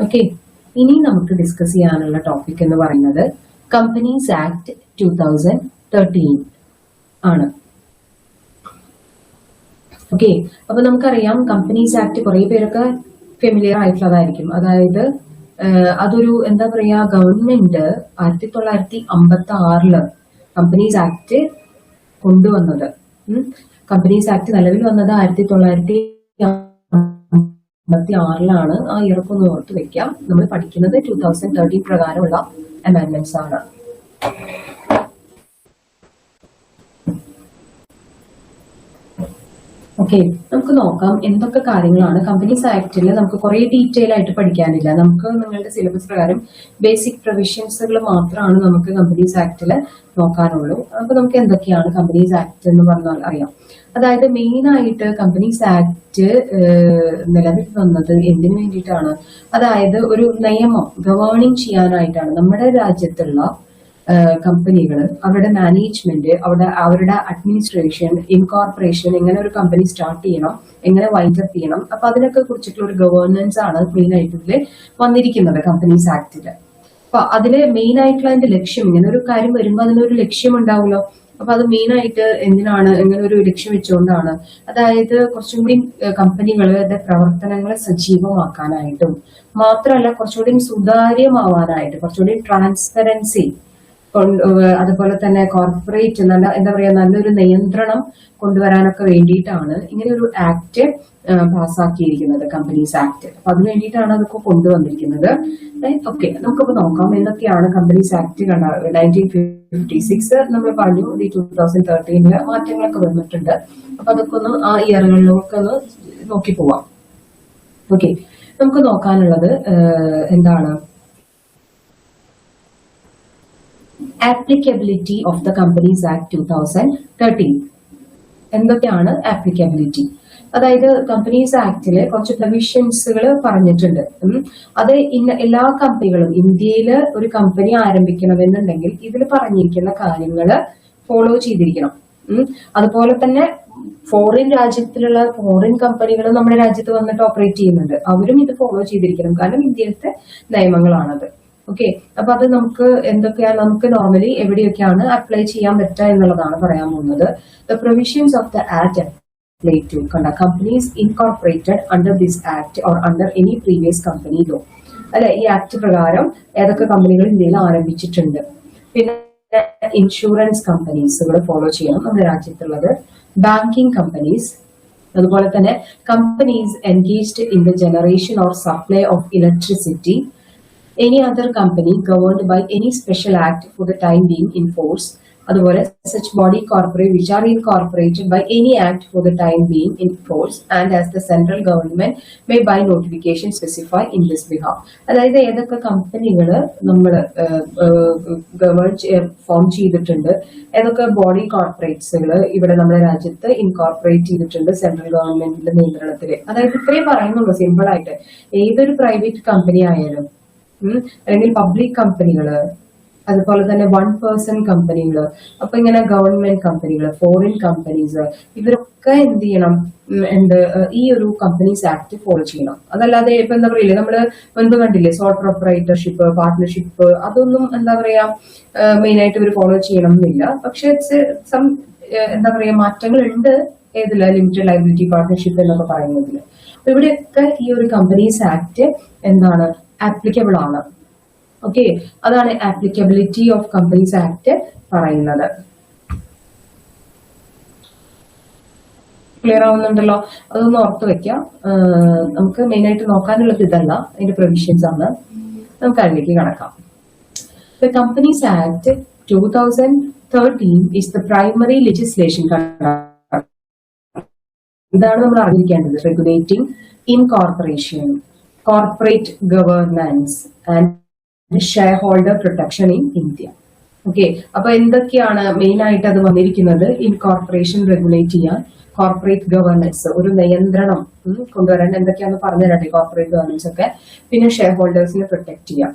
ഓക്കെ, ഇനി നമുക്ക് ഡിസ്കസ് ചെയ്യാനുള്ള ടോപ്പിക് എന്ന് പറയുന്നത് കമ്പനീസ് ആക്ട് 2013 ആണ്. ഓക്കെ, അപ്പൊ നമുക്കറിയാം കമ്പനീസ് ആക്ട് കുറെ പേരൊക്കെ ഫെമിലിയർ ആയിട്ടുള്ളതായിരിക്കും. അതായത് അതൊരു എന്താ പറയാ, ഗവൺമെന്റ് 1956 കമ്പനീസ് ആക്ട് കൊണ്ടുവന്നത്. കമ്പനീസ് ആക്ട് നിലവിൽ വന്നത് 1956 ആ ഇയർക്കൊന്ന് ഓർത്ത് വെക്കാം. നമ്മൾ പഠിക്കുന്നത് 2013 പ്രകാരമുള്ള അമെൻഡ്മെന്റ്സ് ആണ്. ഓക്കെ, നമുക്ക് നോക്കാം എന്തൊക്കെ കാര്യങ്ങളാണ് കമ്പനീസ് ആക്ടിൽ. നമുക്ക് കുറെ ഡീറ്റെയിൽ ആയിട്ട് പഠിക്കാനില്ല. നമുക്ക് നിങ്ങളുടെ സിലബസ് പ്രകാരം ബേസിക് പ്രൊവിഷൻസുകൾ മാത്രമാണ് നമുക്ക് കമ്പനീസ് ആക്ടിൽ നോക്കാനുള്ളൂ. അപ്പൊ നമുക്ക് എന്തൊക്കെയാണ് കമ്പനീസ് ആക്ട് എന്ന് പറഞ്ഞാൽ അറിയാം. അതായത് മെയിൻ ആയിട്ട് കമ്പനീസ് ആക്ട് നിലവിൽ വന്നത് എന്തിനു വേണ്ടിയിട്ടാണ്? അതായത് ഒരു നിയമം ഗവേണിംഗ് ചെയ്യാനായിട്ടാണ്. നമ്മുടെ രാജ്യത്തുള്ള കമ്പനികൾ, അവരുടെ മാനേജ്മെന്റ്, അവരുടെ അഡ്മിനിസ്ട്രേഷൻ, ഇൻകോർപ്പറേഷൻ, എങ്ങനെ ഒരു കമ്പനി സ്റ്റാർട്ട് ചെയ്യണം, എങ്ങനെ വൈൻഡപ്പ് ചെയ്യണം, അപ്പൊ അതിനൊക്കെ കുറിച്ചിട്ടുള്ള ഒരു ഗവേണൻസ് ആണ് മെയിൻ ആയിട്ട് ഇതിൽ വന്നിരിക്കുന്നത് കമ്പനീസ് ആക്ടില്. അപ്പൊ അതില് മെയിൻ ആയിട്ടുള്ള അതിന്റെ ലക്ഷ്യം, ഇങ്ങനെ ഒരു കാര്യം വരുമ്പോൾ അതിനൊരു ലക്ഷ്യം ഉണ്ടാവുമല്ലോ. അപ്പൊ അത് മെയിൻ ആയിട്ട് എന്തിനാണ്, എങ്ങനെ ഒരു ലക്ഷ്യം വെച്ചുകൊണ്ടാണ്? അതായത് കുറച്ചും കൂടി കമ്പനികളുടെ പ്രവർത്തനങ്ങളെ സജീവമാക്കാനായിട്ടും മാത്രമല്ല കുറച്ചുകൂടി സുതാര്യമാവാനായിട്ട്, കുറച്ചുകൂടി ട്രാൻസ്പെറൻസി, അതുപോലെ തന്നെ കോർപ്പറേറ്റ് എന്താ പറയാ നല്ലൊരു നിയന്ത്രണം കൊണ്ടുവരാനൊക്കെ വേണ്ടിയിട്ടാണ് ഇങ്ങനെ ഒരു ആക്ട് പാസ്സാക്കിയിരിക്കുന്നത്, കമ്പനീസ് ആക്ട്. അപ്പൊ അതിന് വേണ്ടിയിട്ടാണ് അതൊക്കെ കൊണ്ടുവന്നിരിക്കുന്നത്. ഓക്കെ, നമുക്കിപ്പോ നോക്കാം എന്തൊക്കെയാണ് കമ്പനീസ് ആക്ട്. 1956 നമ്മൾ പറഞ്ഞു. 2013 മാറ്റങ്ങളൊക്കെ വന്നിട്ടുണ്ട്. അപ്പൊ അതൊക്കെ ഒന്ന് ആ ഇയറുകളിലൊക്കെ ഒന്ന് നോക്കി പോവാം. ഓക്കെ, നമുക്ക് നോക്കാനുള്ളത് എന്താണ്? Applicability of the companies act 2013. എന്തൊക്കെയാണ് ആപ്ലിക്കബിലിറ്റി? അതായത് കമ്പനീസ് ആക്ടില് കുറച്ച് പ്രൊവിഷൻസുകൾ പറഞ്ഞിട്ടുണ്ട്. അത് എല്ലാ കമ്പനികളും, ഇന്ത്യയിൽ ഒരു കമ്പനി ആരംഭിക്കണമെന്നുണ്ടെങ്കിൽ ഇതിൽ പറഞ്ഞിരിക്കുന്ന കാര്യങ്ങൾ ഫോളോ ചെയ്തിരിക്കണം. അതുപോലെ തന്നെ ഫോറിൻ രാജ്യത്തിലുള്ള ഫോറിൻ കമ്പനികൾ നമ്മുടെ രാജ്യത്ത് വന്നിട്ട് ഓപ്പറേറ്റ് ചെയ്യുന്നുണ്ട്. അവരും ഇത് ഫോളോ ചെയ്തിരിക്കണം, കാരണം ഇന്ത്യയിലത്തെ നിയമങ്ങളാണത്. ഓക്കെ, അപ്പൊ അത് നമുക്ക് എന്തൊക്കെയാണ്, നമുക്ക് നോർമലി എവിടെയൊക്കെയാണ് അപ്ലൈ ചെയ്യാൻ പറ്റുക എന്നുള്ളതാണ് പറയാൻ പോകുന്നത്. The provisions of the act apply to conduct companies incorporated under this act or under any previous company law. അല്ലെ, ഈ ആക്ട് പ്രകാരം ഏതൊക്കെ കമ്പനികൾ ഇന്ത്യയിൽ ആരംഭിച്ചിട്ടുണ്ട്. പിന്നെ ഇൻഷുറൻസ് കമ്പനീസുകൾ ഫോളോ ചെയ്യണം നമ്മുടെ രാജ്യത്തുള്ളത്. ബാങ്കിങ് കമ്പനീസ്, അതുപോലെ തന്നെ companies engaged in the generation or supply of electricity, any other company governed by any special act for the time being in force, അതുപോലെ such body corporate which are incorporated by any act for the time being in force and as the central government may by notification specify in this behalf. അതായത് ഏതൊക്കെ കമ്പനികൾ നമ്മൾ form ചെയ്തിട്ടുണ്ട്, ഏതൊക്കെ body കോർപ്പറേറ്റ്സുകൾ ഇവിടെ നമ്മുടെ രാജ്യത്ത് ഇൻകോർപ്പറേറ്റ് ചെയ്തിട്ടുണ്ട് സെൻട്രൽ ഗവൺമെന്റിന്റെ നിയന്ത്രണത്തിൽ. അതായത് ഇത്രയും പറയുന്നുള്ളൂ സിമ്പിൾ ആയിട്ട്. ഏതൊരു പ്രൈവറ്റ് കമ്പനി ആയാലും അല്ലെങ്കിൽ പബ്ലിക് കമ്പനികള്, അതുപോലെ തന്നെ 1% കമ്പനികൾ, അപ്പൊ ഇങ്ങനെ ഗവൺമെന്റ് കമ്പനികൾ, ഫോറിൻ കമ്പനീസ്, ഇവരൊക്കെ എന്ത് ചെയ്യണം, ഈ ഒരു കമ്പനീസ് ആക്ട് ഫോളോ ചെയ്യണം. അതല്ലാതെ ഇപ്പൊ എന്താ പറയില്ലേ, നമ്മള് മുൻപ് കണ്ടില്ലേ സോൾ പ്രൊപ്പറേറ്റർഷിപ്പ്, പാർട്ട്ണർഷിപ്പ്, അതൊന്നും എന്താ പറയാ മെയിൻ ആയിട്ട് ഇവർ ഫോളോ ചെയ്യണം എന്നില്ല. പക്ഷെ എന്താ പറയാ മാറ്റങ്ങൾ ഉണ്ട് ഏതില്ല, ലിമിറ്റഡ് ലയബിലിറ്റി പാർട്ട്ണർഷിപ്പ് എന്നൊക്കെ പറയുന്നതില്. അപ്പൊ ഇവിടെയൊക്കെ ഈ ഒരു കമ്പനീസ് ആക്ട് എന്താണ് ആപ്ലിക്കബിൾ ആണ്. ഓക്കെ, അതാണ് ആപ്ലിക്കബിലിറ്റി ഓഫ് കമ്പനീസ് ആക്ട് പറയുന്നത്. ക്ലിയർ ആവുന്നുണ്ടല്ലോ? അതൊന്ന് ഓർത്ത് വെക്കാം. നമുക്ക് മെയിൻ ആയിട്ട് നോക്കാനുള്ളത് ഇതല്ല, അതിന്റെ പ്രൊവിഷൻസ് ആണ്. നമുക്ക് അതിലേക്ക് കടക്കാം. The Companies Act 2013 is the primary legislation. ഇതാണ് നമ്മൾ അറിഞ്ഞിരിക്കേണ്ടത്. Regulating incorporation, corporate governance and share holder protection in India. Okay, അപ്പൊ എന്തൊക്കെയാണ് മെയിൻ ആയിട്ട് അത് വന്നിരിക്കുന്നത്? ഇൻകോർപ്പറേഷൻ റെഗുലേറ്റ് ചെയ്യാൻ, കോർപ്പറേറ്റ് ഗവേണൻസ് ഒരു നിയന്ത്രണം കൊണ്ടുവരാൻ എന്തൊക്കെയാണെന്ന് പറഞ്ഞുതരട്ടെ, കോർപ്പറേറ്റ് ഗവേണൻസ് ഒക്കെ. പിന്നെ ഷെയർ ഹോൾഡേഴ്സിനെ പ്രൊട്ടക്ട് ചെയ്യാം.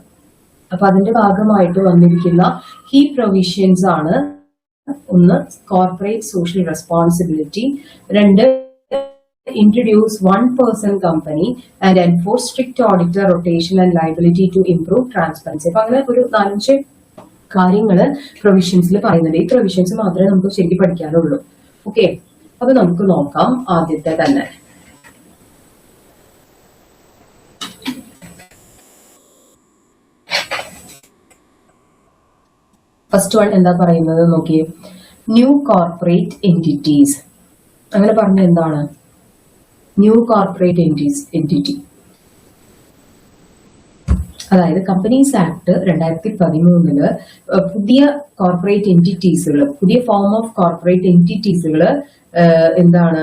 അപ്പൊ അതിന്റെ ഭാഗമായിട്ട് വന്നിരിക്കുന്ന കീ പ്രൊവിഷൻസ് ആണ്: ഒന്ന്, കോർപ്പറേറ്റ് സോഷ്യൽ റെസ്പോൺസിബിലിറ്റി; രണ്ട്, introduce 1% company and enforce strict auditor rotation and liability to improve transparency. അപ്പൊ അങ്ങനെ ഒരു 4-5 കാര്യങ്ങള് പ്രൊവിഷൻസിൽ പറയുന്നുണ്ട്. ഈ പ്രൊവിഷൻസ് മാത്രമേ നമുക്ക് ശരിക്കും പഠിക്കാനുള്ളൂ. ഓക്കെ, അപ്പൊ നമുക്ക് നോക്കാം ആദ്യത്തെ തന്നെ. ഫസ്റ്റ് വൺ എന്താ പറയുന്നത് നോക്കിയേ, ന്യൂ കോർപ്പറേറ്റ് എൻറ്റിറ്റീസ്. അങ്ങനെ പറഞ്ഞ എന്താണ് ന്യൂ കോർപ്പറേറ്റ് എൻറ്റിറ്റി? അതായത് കമ്പനീസ് ആക്ട് 2013 പുതിയ കോർപ്പറേറ്റ് എൻറ്റിറ്റീസുകൾ, പുതിയ ഫോം ഓഫ് കോർപ്പറേറ്റ് എൻറ്റിറ്റീസുകൾ എന്താണ്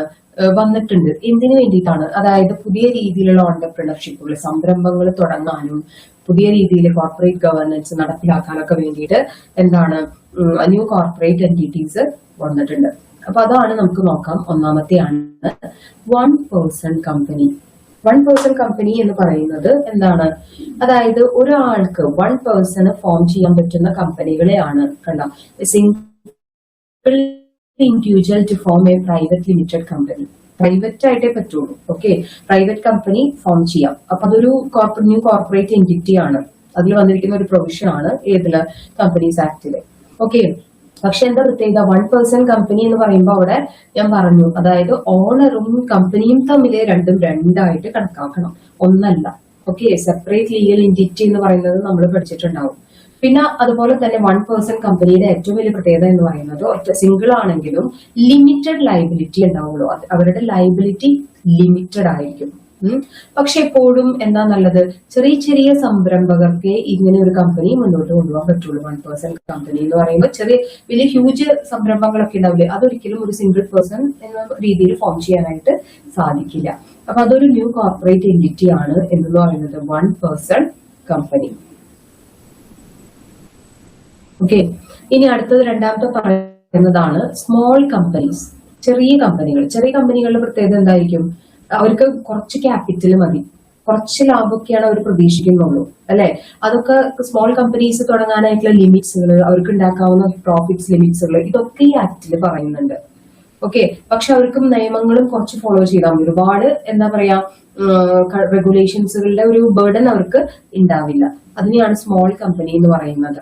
വന്നിട്ടുണ്ട്. എന്തിനു വേണ്ടിയിട്ടാണ്? അതായത് പുതിയ രീതിയിലുള്ള ഓണ്ടർപ്രണർഷിപ്പുകൾ, സംരംഭങ്ങൾ തുടങ്ങാനും പുതിയ രീതിയിൽ കോർപ്പറേറ്റ് ഗവേണൻസ് നടപ്പിലാക്കാനൊക്കെ വേണ്ടിയിട്ട് എന്താണ് ന്യൂ കോർപ്പറേറ്റ് എൻറ്റിറ്റീസ് വന്നിട്ടുണ്ട്. അപ്പൊ അതാണ് നമുക്ക് നോക്കാം. ഒന്നാമത്തെയാണ് 1% കമ്പനി. 1% കമ്പനി എന്ന് പറയുന്നത് എന്താണ്? അതായത് ഒരാൾക്ക് 1% ഫോം ചെയ്യാൻ പറ്റുന്ന കമ്പനികളെയാണ് കണ്ട single individual to form a private limited company. Private ആയിട്ടേ പറ്റുള്ളൂ. ഓക്കെ, പ്രൈവറ്റ് കമ്പനി ഫോം ചെയ്യാം. അപ്പൊ അതൊരു ന്യൂ കോർപ്പറേറ്റ് എൻറ്റിറ്റി ആണ്. അതിൽ വന്നിരിക്കുന്ന ഒരു പ്രൊവിഷൻ ആണ് ഏതില്? കമ്പനീസ് ആക്ടില്. ഓക്കെ, പക്ഷെ എന്താ പ്രത്യേകത? 1% കമ്പനി എന്ന് പറയുമ്പോൾ അവിടെ ഞാൻ പറഞ്ഞു, അതായത് ഓണറും കമ്പനിയും തമ്മിൽ രണ്ടും രണ്ടായിട്ട് കണക്കാക്കണം, ഒന്നല്ല. ഓക്കെ, സെപ്പറേറ്റ് ലീഗൽ എൻറ്റിറ്റി എന്ന് പറയുന്നത് നമ്മൾ പഠിച്ചിട്ടുണ്ടാവും. പിന്നെ അതുപോലെ തന്നെ 1% കമ്പനിയുടെ ഏറ്റവും വലിയ പ്രത്യേകത എന്ന് പറയുന്നത് ഒറ്റ സിംഗിൾ ആണെങ്കിലും ലിമിറ്റഡ് ലയബിലിറ്റി ഉണ്ടാവുള്ളൂ. അവരുടെ ലയബിലിറ്റി ലിമിറ്റഡ് ആയിരിക്കും. പക്ഷെ എപ്പോഴും എന്താ നല്ലത്, ചെറിയ ചെറിയ സംരംഭകർക്ക് ഇങ്ങനെ ഒരു കമ്പനി മുന്നോട്ട് കൊണ്ടുപോകാൻ പറ്റുള്ളൂ. 1% കമ്പനി എന്ന് പറയുമ്പോൾ ചെറിയ വലിയ ഹ്യൂജ് സംരംഭങ്ങളൊക്കെ ഉണ്ടാവില്ലേ, അതൊരിക്കലും ഒരു സിംഗിൾ പേഴ്സൺ എന്ന രീതിയിൽ ഫോം ചെയ്യാനായിട്ട് സാധിക്കില്ല. അപ്പൊ അതൊരു ന്യൂ കോർപ്പറേറ്റ് എൻറ്റിറ്റി ആണ് എന്ന് പറയുന്നത് 1% കമ്പനി. ഓക്കെ, ഇനി അടുത്തത് രണ്ടാമത്തെ പറയുന്നതാണ് സ്മോൾ കമ്പനീസ്, ചെറിയ കമ്പനികൾ. ചെറിയ കമ്പനികളുടെ പ്രത്യേകത എന്തായിരിക്കും? അവർക്ക് കുറച്ച് ക്യാപിറ്റൽ മതി, കുറച്ച് ലാഭമൊക്കെയാണ് അവർ പ്രതീക്ഷിക്കുന്നുള്ളൂ, അല്ലെ? അതൊക്കെ സ്മോൾ കമ്പനീസ് തുടങ്ങാനായിട്ടുള്ള ലിമിറ്റ്സുകൾ, അവർക്ക് ഉണ്ടാക്കാവുന്ന പ്രോഫിറ്റ്സ് ലിമിറ്റ്സുകൾ, ഇതൊക്കെ ഈ ആക്ടിൽ പറയുന്നുണ്ട്. ഓക്കെ, പക്ഷെ അവർക്കും നിയമങ്ങളും കുറച്ച് ഫോളോ ചെയ്താൽ മതി. ഒരുപാട് എന്താ പറയാ റെഗുലേഷൻസുകളുടെ ഒരു ബർഡൻ അവർക്ക് ഉണ്ടാവില്ല. അതിനെയാണ് സ്മോൾ കമ്പനി എന്ന് പറയുന്നത്.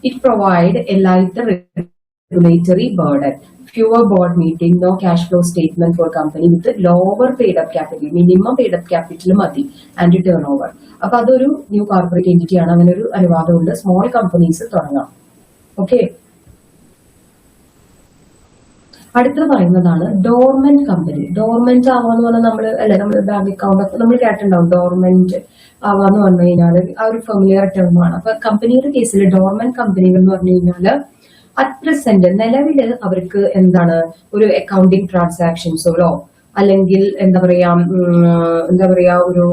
It provide a lighter regulatory burden, fewer board meeting, no cash flow statement for company with lower paid up capital, minimum paid up capital മതി and turnover. അപ്പൊ അതൊരു ന്യൂ കോർപ്പറേറ്റ് എൻറ്റിറ്റി ആണ്. അങ്ങനെ ഒരു അനുവാദമുണ്ട്, small companies തുടങ്ങാം. Okay, അടുത്തത് പറയുന്നതാണ് dormant company. Dormant ആവാന്ന് പറഞ്ഞാൽ നമ്മൾ ബാങ്ക് അക്കൗണ്ട് ഒക്കെ നമ്മൾ കേട്ടിട്ടുണ്ടാവും. ഡോർമെന്റ് ആവാന്ന് പറഞ്ഞു കഴിഞ്ഞാൽ ആ ഒരു ഫെമിലിയർ ടേമാണ്. അപ്പൊ കമ്പനിയുടെ കേസിൽ ഡോർമെന്റ് കമ്പനികൾ എന്ന് പറഞ്ഞു കഴിഞ്ഞാൽ അറ്റ് പ്രസന്റ് നിലവില് അവർക്ക് എന്താണ് ഒരു അക്കൗണ്ടിങ് ട്രാൻസാക്ഷൻസുകളോ അല്ലെങ്കിൽ എന്താ പറയാ ഒരു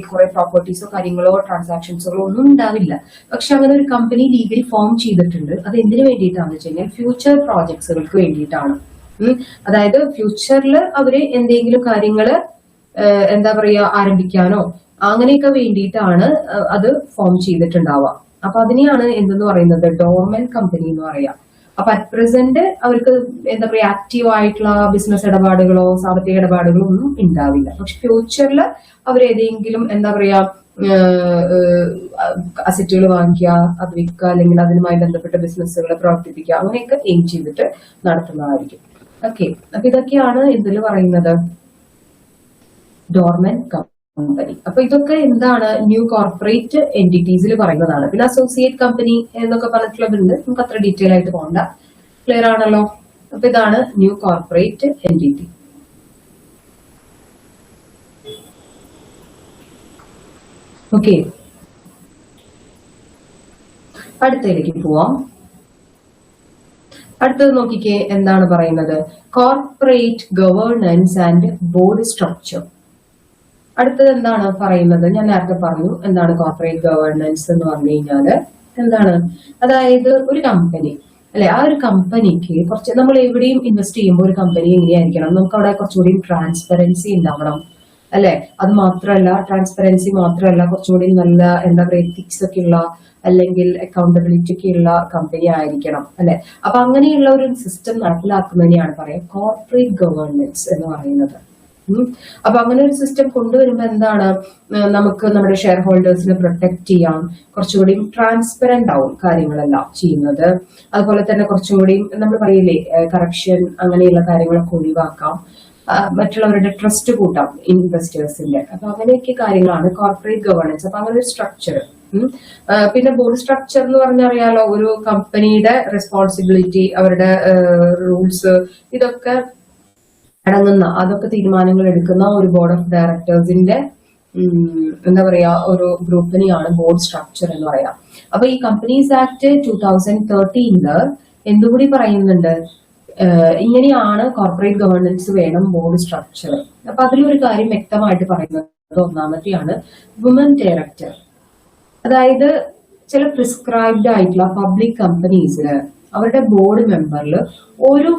കുറെ പ്രോപ്പർട്ടീസോ കാര്യങ്ങളോ ട്രാൻസാക്ഷൻസുകളോ ഒന്നും ഉണ്ടാവില്ല. പക്ഷെ അങ്ങനെ ഒരു കമ്പനി ലീഗലി ഫോം ചെയ്തിട്ടുണ്ട്. അത് എന്തിനു വേണ്ടിയിട്ടാണെന്ന് വെച്ച് കഴിഞ്ഞാൽ ഫ്യൂച്ചർ പ്രോജക്ട്സുകൾക്ക് വേണ്ടിയിട്ടാണ്. അതായത് ഫ്യൂച്ചറിൽ അവര് എന്തെങ്കിലും കാര്യങ്ങള് എന്താ പറയാ ആരംഭിക്കാനോ അങ്ങനെയൊക്കെ വേണ്ടിയിട്ടാണ് അത് ഫോം ചെയ്തിട്ടുണ്ടാവുക. അപ്പൊ അതിനെയാണ് എന്തെന്ന് പറയുന്നത് ഡോർമെന്റ് കമ്പനി എന്ന് പറയാം. അപ്പൊ അറ്റ് പ്രസന്റ് അവർക്ക് എന്താ പറയാ ആക്റ്റീവ് ആയിട്ടുള്ള ബിസിനസ് ഇടപാടുകളോ സാമ്പത്തിക ഇടപാടുകളോ ഒന്നും ഉണ്ടാവില്ല. പക്ഷെ ഫ്യൂച്ചറിൽ അവർ ഏതെങ്കിലും എന്താ പറയാ അസറ്റുകൾ വാങ്ങിക്കുക, അത് വിൽക്കുക, അല്ലെങ്കിൽ അതിനുമായി ബന്ധപ്പെട്ട ബിസിനസ്സുകൾ പ്രവർത്തിപ്പിക്കുക, അങ്ങനെയൊക്കെ എയിം ചെയ്തിട്ട് നടത്തുന്നതായിരിക്കും. ഓക്കെ, അപ്പൊ ഇതൊക്കെയാണ് ഇതിൽ പറയുന്നത് ഡോർമെന്റ് കമ്പനി. അപ്പൊ ഇതൊക്കെ എന്താണ് ന്യൂ കോർപ്പറേറ്റ് എന്റിറ്റീസിൽ പറയുന്നതാണ്. പിന്നെ അസോസിയേറ്റ് കമ്പനി എന്നൊക്കെ പറഞ്ഞിട്ടുള്ളതുണ്ട്, നമുക്ക് അത്ര ഡീറ്റെയിൽ ആയിട്ട് പോകണ്ട. ക്ലിയർ ആണല്ലോ? അപ്പൊ ഇതാണ് ന്യൂ കോർപ്പറേറ്റ് എന്റിറ്റി. ഓക്കെ, അടുത്തതിലേക്ക് പോവാം. അടുത്തത് നോക്കിക്കേ, എന്താണ് പറയുന്നത് corporate governance and board structure. അടുത്തത് എന്താണ് പറയുന്നത്, ഞാൻ നേരത്തെ പറഞ്ഞു എന്താണ് കോർപ്പറേറ്റ് ഗവേണൻസ് എന്ന് പറഞ്ഞു കഴിഞ്ഞാല് എന്താണ്, അതായത് ഒരു കമ്പനി അല്ലെ, ആ ഒരു കമ്പനിക്ക് കുറച്ച് നമ്മൾ എവിടെയും ഇൻവെസ്റ്റ് ചെയ്യുമ്പോൾ ഒരു കമ്പനി എങ്ങനെയായിരിക്കണം, നമുക്ക് അവിടെ കുറച്ചുകൂടി ട്രാൻസ്പെറൻസി ഉണ്ടാവണം അല്ലെ. അത് മാത്രമല്ല, ട്രാൻസ്പെറൻസി മാത്രമല്ല, കുറച്ചുകൂടി നല്ല എന്താ പറയുക എത്തിക്സ് ഒക്കെ ഉള്ള അല്ലെങ്കിൽ അക്കൗണ്ടബിലിറ്റി ഒക്കെ ഉള്ള കമ്പനി ആയിരിക്കണം അല്ലെ. അപ്പൊ അങ്ങനെയുള്ള ഒരു സിസ്റ്റം നടപ്പിലാക്കുന്നതിനെയാണ് പറയാം കോർപ്പറേറ്റ് ഗവേണൻസ് എന്ന് പറയുന്നത്. അപ്പൊ അങ്ങനെ ഒരു സിസ്റ്റം കൊണ്ടുവരുമ്പോ എന്താണ്, നമുക്ക് നമ്മുടെ ഷെയർ ഹോൾഡേഴ്സിനെ പ്രൊട്ടക്ട് ചെയ്യാം, കുറച്ചുകൂടി ട്രാൻസ്പെറന്റ് ആവും കാര്യങ്ങളെല്ലാം ചെയ്യുന്നത്. അതുപോലെ തന്നെ കുറച്ചുകൂടി നമ്മൾ പറയില്ലേ കറപ്ഷൻ അങ്ങനെയുള്ള കാര്യങ്ങളൊക്കെ ഒഴിവാക്കാം, മറ്റുള്ളവരുടെ ട്രസ്റ്റ് കൂട്ടാം ഇൻവെസ്റ്റേഴ്സിന്റെ. അപ്പൊ അങ്ങനെയൊക്കെ കാര്യങ്ങളാണ് കോർപ്പറേറ്റ് ഗവേണൻസ്. അപ്പൊ അങ്ങനെ ഒരു സ്ട്രക്ചർ. പിന്നെ ബോർഡ് സ്ട്രക്ചർ എന്ന് പറഞ്ഞറിയാലോ, ഒരു കമ്പനിയുടെ റെസ്പോൺസിബിലിറ്റി, അവരുടെ റൂൾസ്, ഇതൊക്കെ അടങ്ങുന്ന, അതൊക്കെ തീരുമാനങ്ങൾ എടുക്കുന്ന ഒരു ബോർഡ് ഓഫ് ഡയറക്ടേഴ്സിന്റെ എന്താ പറയാ ഒരു ഗ്രൂപ്പിനെയാണ് ബോർഡ് സ്ട്രക്ചർ എന്ന് പറയാം. അപ്പൊ ഈ കമ്പനീസ് ആക്ട് 2013 എന്തുകൂടി പറയുന്നുണ്ട്, ഇങ്ങനെയാണ് കോർപ്പറേറ്റ് ഗവേണൻസ് വേണം ബോർഡ് സ്ട്രക്ചർ. അപ്പൊ അതിലൊരു കാര്യം വ്യക്തമായിട്ട് പറയുന്നത് ഒന്നാമത്തെയാണ് വുമൻ ഡയറക്ടർ. അതായത് ചില പ്രിസ്ക്രൈബ്ഡ് ആയിട്ടുള്ള പബ്ലിക് കമ്പനീസില് അവരുടെ ബോർഡ് മെമ്പറിൽ ഒരു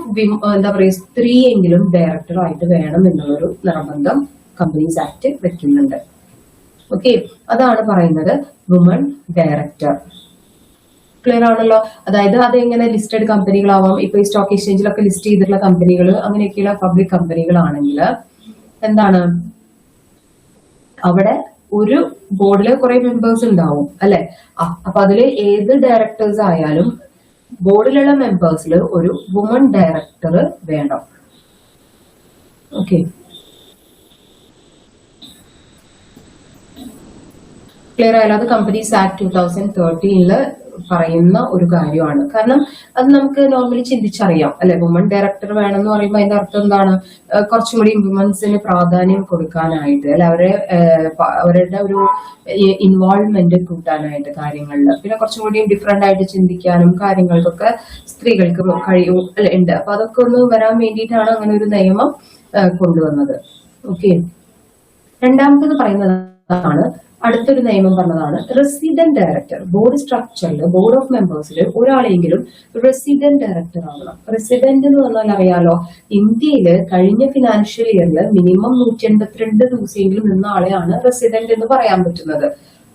എന്താ പറയുക സ്ത്രീയെങ്കിലും ഡയറക്ടർ ആയിട്ട് വേണം എന്നുള്ളൊരു നിർബന്ധം കമ്പനീസ് ആക്ട് വെക്കുന്നുണ്ട്. ഓക്കെ, അതാണ് പറയുന്നത് വുമൺ ഡയറക്ടർ. ക്ലിയർ ആണല്ലോ? അതായത് അതെങ്ങനെ ലിസ്റ്റഡ് കമ്പനികളാവാം, ഇപ്പൊ ഈ സ്റ്റോക്ക് എക്സ്ചേഞ്ചിലൊക്കെ ലിസ്റ്റ് ചെയ്തിട്ടുള്ള കമ്പനികൾ, അങ്ങനെയൊക്കെയുള്ള പബ്ലിക് കമ്പനികളാണെങ്കിൽ എന്താണ്, അവിടെ ഒരു ബോർഡില് കുറെ മെമ്പേഴ്സ് ഉണ്ടാവും അല്ലെ. അപ്പൊ അതില് ഏത് ഡയറക്ടേഴ്സ് ആയാലും ബോർഡിലുള്ള മെമ്പേഴ്സിൽ ഒരു വുമൺ ഡയറക്ടർ വേണം. ഓക്കെ, ക്ലിയർ ആയാലും അത് കമ്പനീസ് ആക്ട് 2013 പറയുന്ന ഒരു കാര്യമാണ്. കാരണം അത് നമുക്ക് നോർമലി ചിന്തിച്ചറിയാം അല്ലെ, വുമൺ ഡയറക്ടർ വേണം എന്ന് പറയുമ്പോൾ അതിന്റെ അർത്ഥം എന്താണ്, കുറച്ചും കൂടി വുമൻസിന് പ്രാധാന്യം കൊടുക്കാനായിട്ട് അല്ലെ, അവരുടെ ഒരു ഇൻവോൾവ്മെന്റ് കൂട്ടാനായിട്ട് കാര്യങ്ങളിൽ, പിന്നെ കുറച്ചും കൂടി ഡിഫറെന്റ് ആയിട്ട് ചിന്തിക്കാനും കാര്യങ്ങൾക്കൊക്കെ സ്ത്രീകൾക്ക് കഴിയും അല്ലെ ഉണ്ട്. അപ്പൊ അതൊക്കെ ഒന്ന് വരാൻ വേണ്ടിയിട്ടാണ് അങ്ങനെ ഒരു നിയമം കൊണ്ടുവന്നത്. ഓക്കെ, രണ്ടാമത്തേത് പറയുന്നതാണ്, അടുത്തൊരു നിയമം പറഞ്ഞതാണ് റെസിഡന്റ് ഡയറക്ടർ. ബോർഡ് സ്ട്രക്ചറിൽ ബോർഡ് ഓഫ് മെമ്പേഴ്സിൽ ഒരാളെങ്കിലും റെസിഡന്റ് ഡയറക്ടർ ആവണം. റെസിഡന്റ് എന്ന് പറഞ്ഞാൽ അറിയാലോ, ഇന്ത്യയിൽ കഴിഞ്ഞ ഫിനാൻഷ്യൽ ഇയറിൽ മിനിമം 182 ദിവസമെങ്കിലും നിന്ന ആളെയാണ് റെസിഡന്റ് എന്ന് പറയാൻ പറ്റുന്നത്.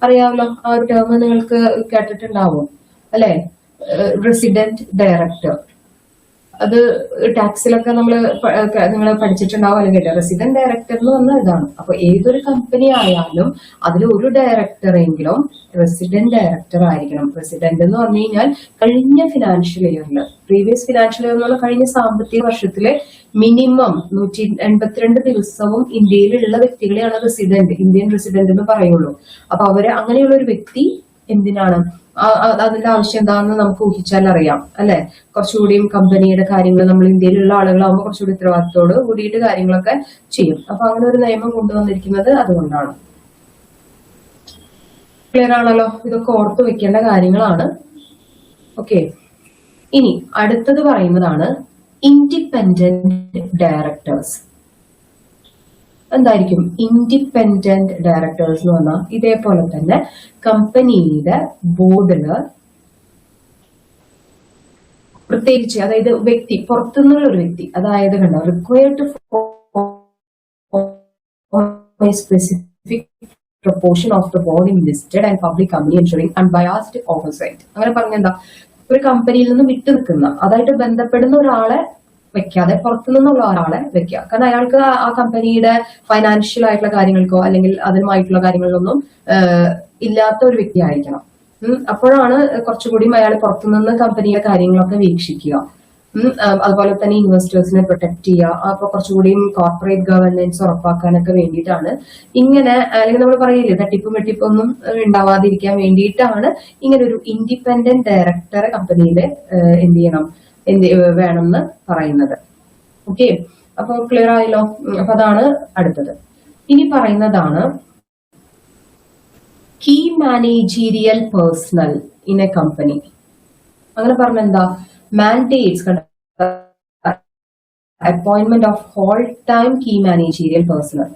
അറിയാമല്ലോ, ആ ഒരു ടേം നിങ്ങൾക്ക് കേട്ടിട്ടുണ്ടാവും അല്ലെ, റെസിഡന്റ് ഡയറക്ടർ. അത് ടാക്സിലൊക്കെ നിങ്ങൾ പഠിച്ചിട്ടുണ്ടാവും അല്ലെങ്കിൽ റെസിഡന്റ് ഡയറക്ടർ എന്ന് പറഞ്ഞാൽ ഇതാണ്. അപ്പൊ ഏതൊരു കമ്പനി ആയാലും അതിൽ ഒരു ഡയറക്ടറെങ്കിലും റെസിഡന്റ് ഡയറക്ടർ ആയിരിക്കണം. റെസിഡന്റ് എന്ന് പറഞ്ഞു കഴിഞ്ഞാൽ കഴിഞ്ഞ ഫിനാൻഷ്യൽ ഇയറിൽ, പ്രീവിയസ് ഫിനാൻഷ്യൽ ഇയർ എന്ന് പറഞ്ഞാൽ കഴിഞ്ഞ സാമ്പത്തിക വർഷത്തിലെ മിനിമം 182 ദിവസവും ഇന്ത്യയിലുള്ള വ്യക്തികളെയാണ് റെസിഡന്റ്, ഇന്ത്യൻ റെസിഡന്റ് എന്ന് പറയുള്ളൂ. അപ്പൊ അങ്ങനെയുള്ള ഒരു വ്യക്തി എന്തിനാണ്, അതിന്റെ ആവശ്യം എന്താണെന്ന് നമുക്ക് ഊഹിച്ചാൽ അറിയാം അല്ലെ. കുറച്ചുകൂടിയും കമ്പനിയുടെ കാര്യങ്ങൾ, നമ്മൾ ഇന്ത്യയിലുള്ള ആളുകളാകുമ്പോൾ കുറച്ചുകൂടി ഉത്തരവാദിത്തോട് കൂടിയിട്ട് കാര്യങ്ങളൊക്കെ ചെയ്യും. അപ്പൊ അങ്ങനെ ഒരു നിയമം കൊണ്ടുവന്നിരിക്കുന്നത് അതുകൊണ്ടാണ്. ക്ലിയർ ആണല്ലോ? ഇതൊക്കെ ഓർത്തു വെക്കേണ്ട കാര്യങ്ങളാണ്. ഓക്കെ, ഇനി അടുത്തത് പറയുന്നതാണ് ഇൻഡിപെൻഡന്റ് ഡയറക്ടേഴ്സ്. എന്തായിരിക്കും ഇൻഡിപെൻഡന്റ് ഡയറക്ടേഴ്സ് എന്ന് പറഞ്ഞാൽ? ഇതേപോലെ തന്നെ കമ്പനിയുടെ ബോർഡില് പ്രത്യേകിച്ച്, അതായത് വ്യക്തി, പുറത്തുനിന്നുള്ള ഒരു വ്യക്തി, അതായത് കണ്ടോ, required specific proportion of the board in listed and public company ensuring unbiased oversight. അങ്ങനെ പറഞ്ഞെന്താ, ഒരു കമ്പനിയിൽ നിന്ന് വിട്ടു നിൽക്കുന്ന, അതായിട്ട് ബന്ധപ്പെടുന്ന ഒരാളെ വെക്കാതെ പുറത്തു നിന്നുള്ള ഒരാളെ വെക്കുക. കാരണം അയാൾക്ക് ആ കമ്പനിയുടെ ഫൈനാൻഷ്യൽ ആയിട്ടുള്ള കാര്യങ്ങൾക്കോ അല്ലെങ്കിൽ അതിനുമായിട്ടുള്ള കാര്യങ്ങളിലൊന്നും ഇല്ലാത്ത ഒരു വ്യക്തി ആയിരിക്കണം. അപ്പോഴാണ് കുറച്ചുകൂടി അയാൾ പുറത്തുനിന്ന് കമ്പനിയുടെ കാര്യങ്ങളൊക്കെ വീക്ഷിക്കുക. അതുപോലെ തന്നെ ഇൻവെസ്റ്റേഴ്സിനെ പ്രൊട്ടക്ട് ചെയ്യുക. അപ്പൊ കുറച്ചുകൂടിയും കോർപ്പറേറ്റ് ഗവർണൻസ് ഉറപ്പാക്കാനൊക്കെ വേണ്ടിയിട്ടാണ് ഇങ്ങനെ, അല്ലെങ്കിൽ നമ്മൾ പറയില്ലേ തട്ടിപ്പും വെട്ടിപ്പൊന്നും ഉണ്ടാവാതിരിക്കാൻ വേണ്ടിയിട്ടാണ് ഇങ്ങനെ ഒരു ഇൻഡിപെൻഡന്റ് ഡയറക്ടറെ കമ്പനിയിൽ എന്ത് ചെയ്യണം, വേണമെന്ന് പറയുന്നത്. ഓക്കെ, അപ്പൊ ക്ലിയർ ആയല്ലോ? അപ്പൊ അതാണ് അടുത്തത്. ഇനി പറയുന്നതാണ് key managerial personnel in a company. അങ്ങനെ പറഞ്ഞ എന്താ, mandates, appointment of whole time key managerial personnel.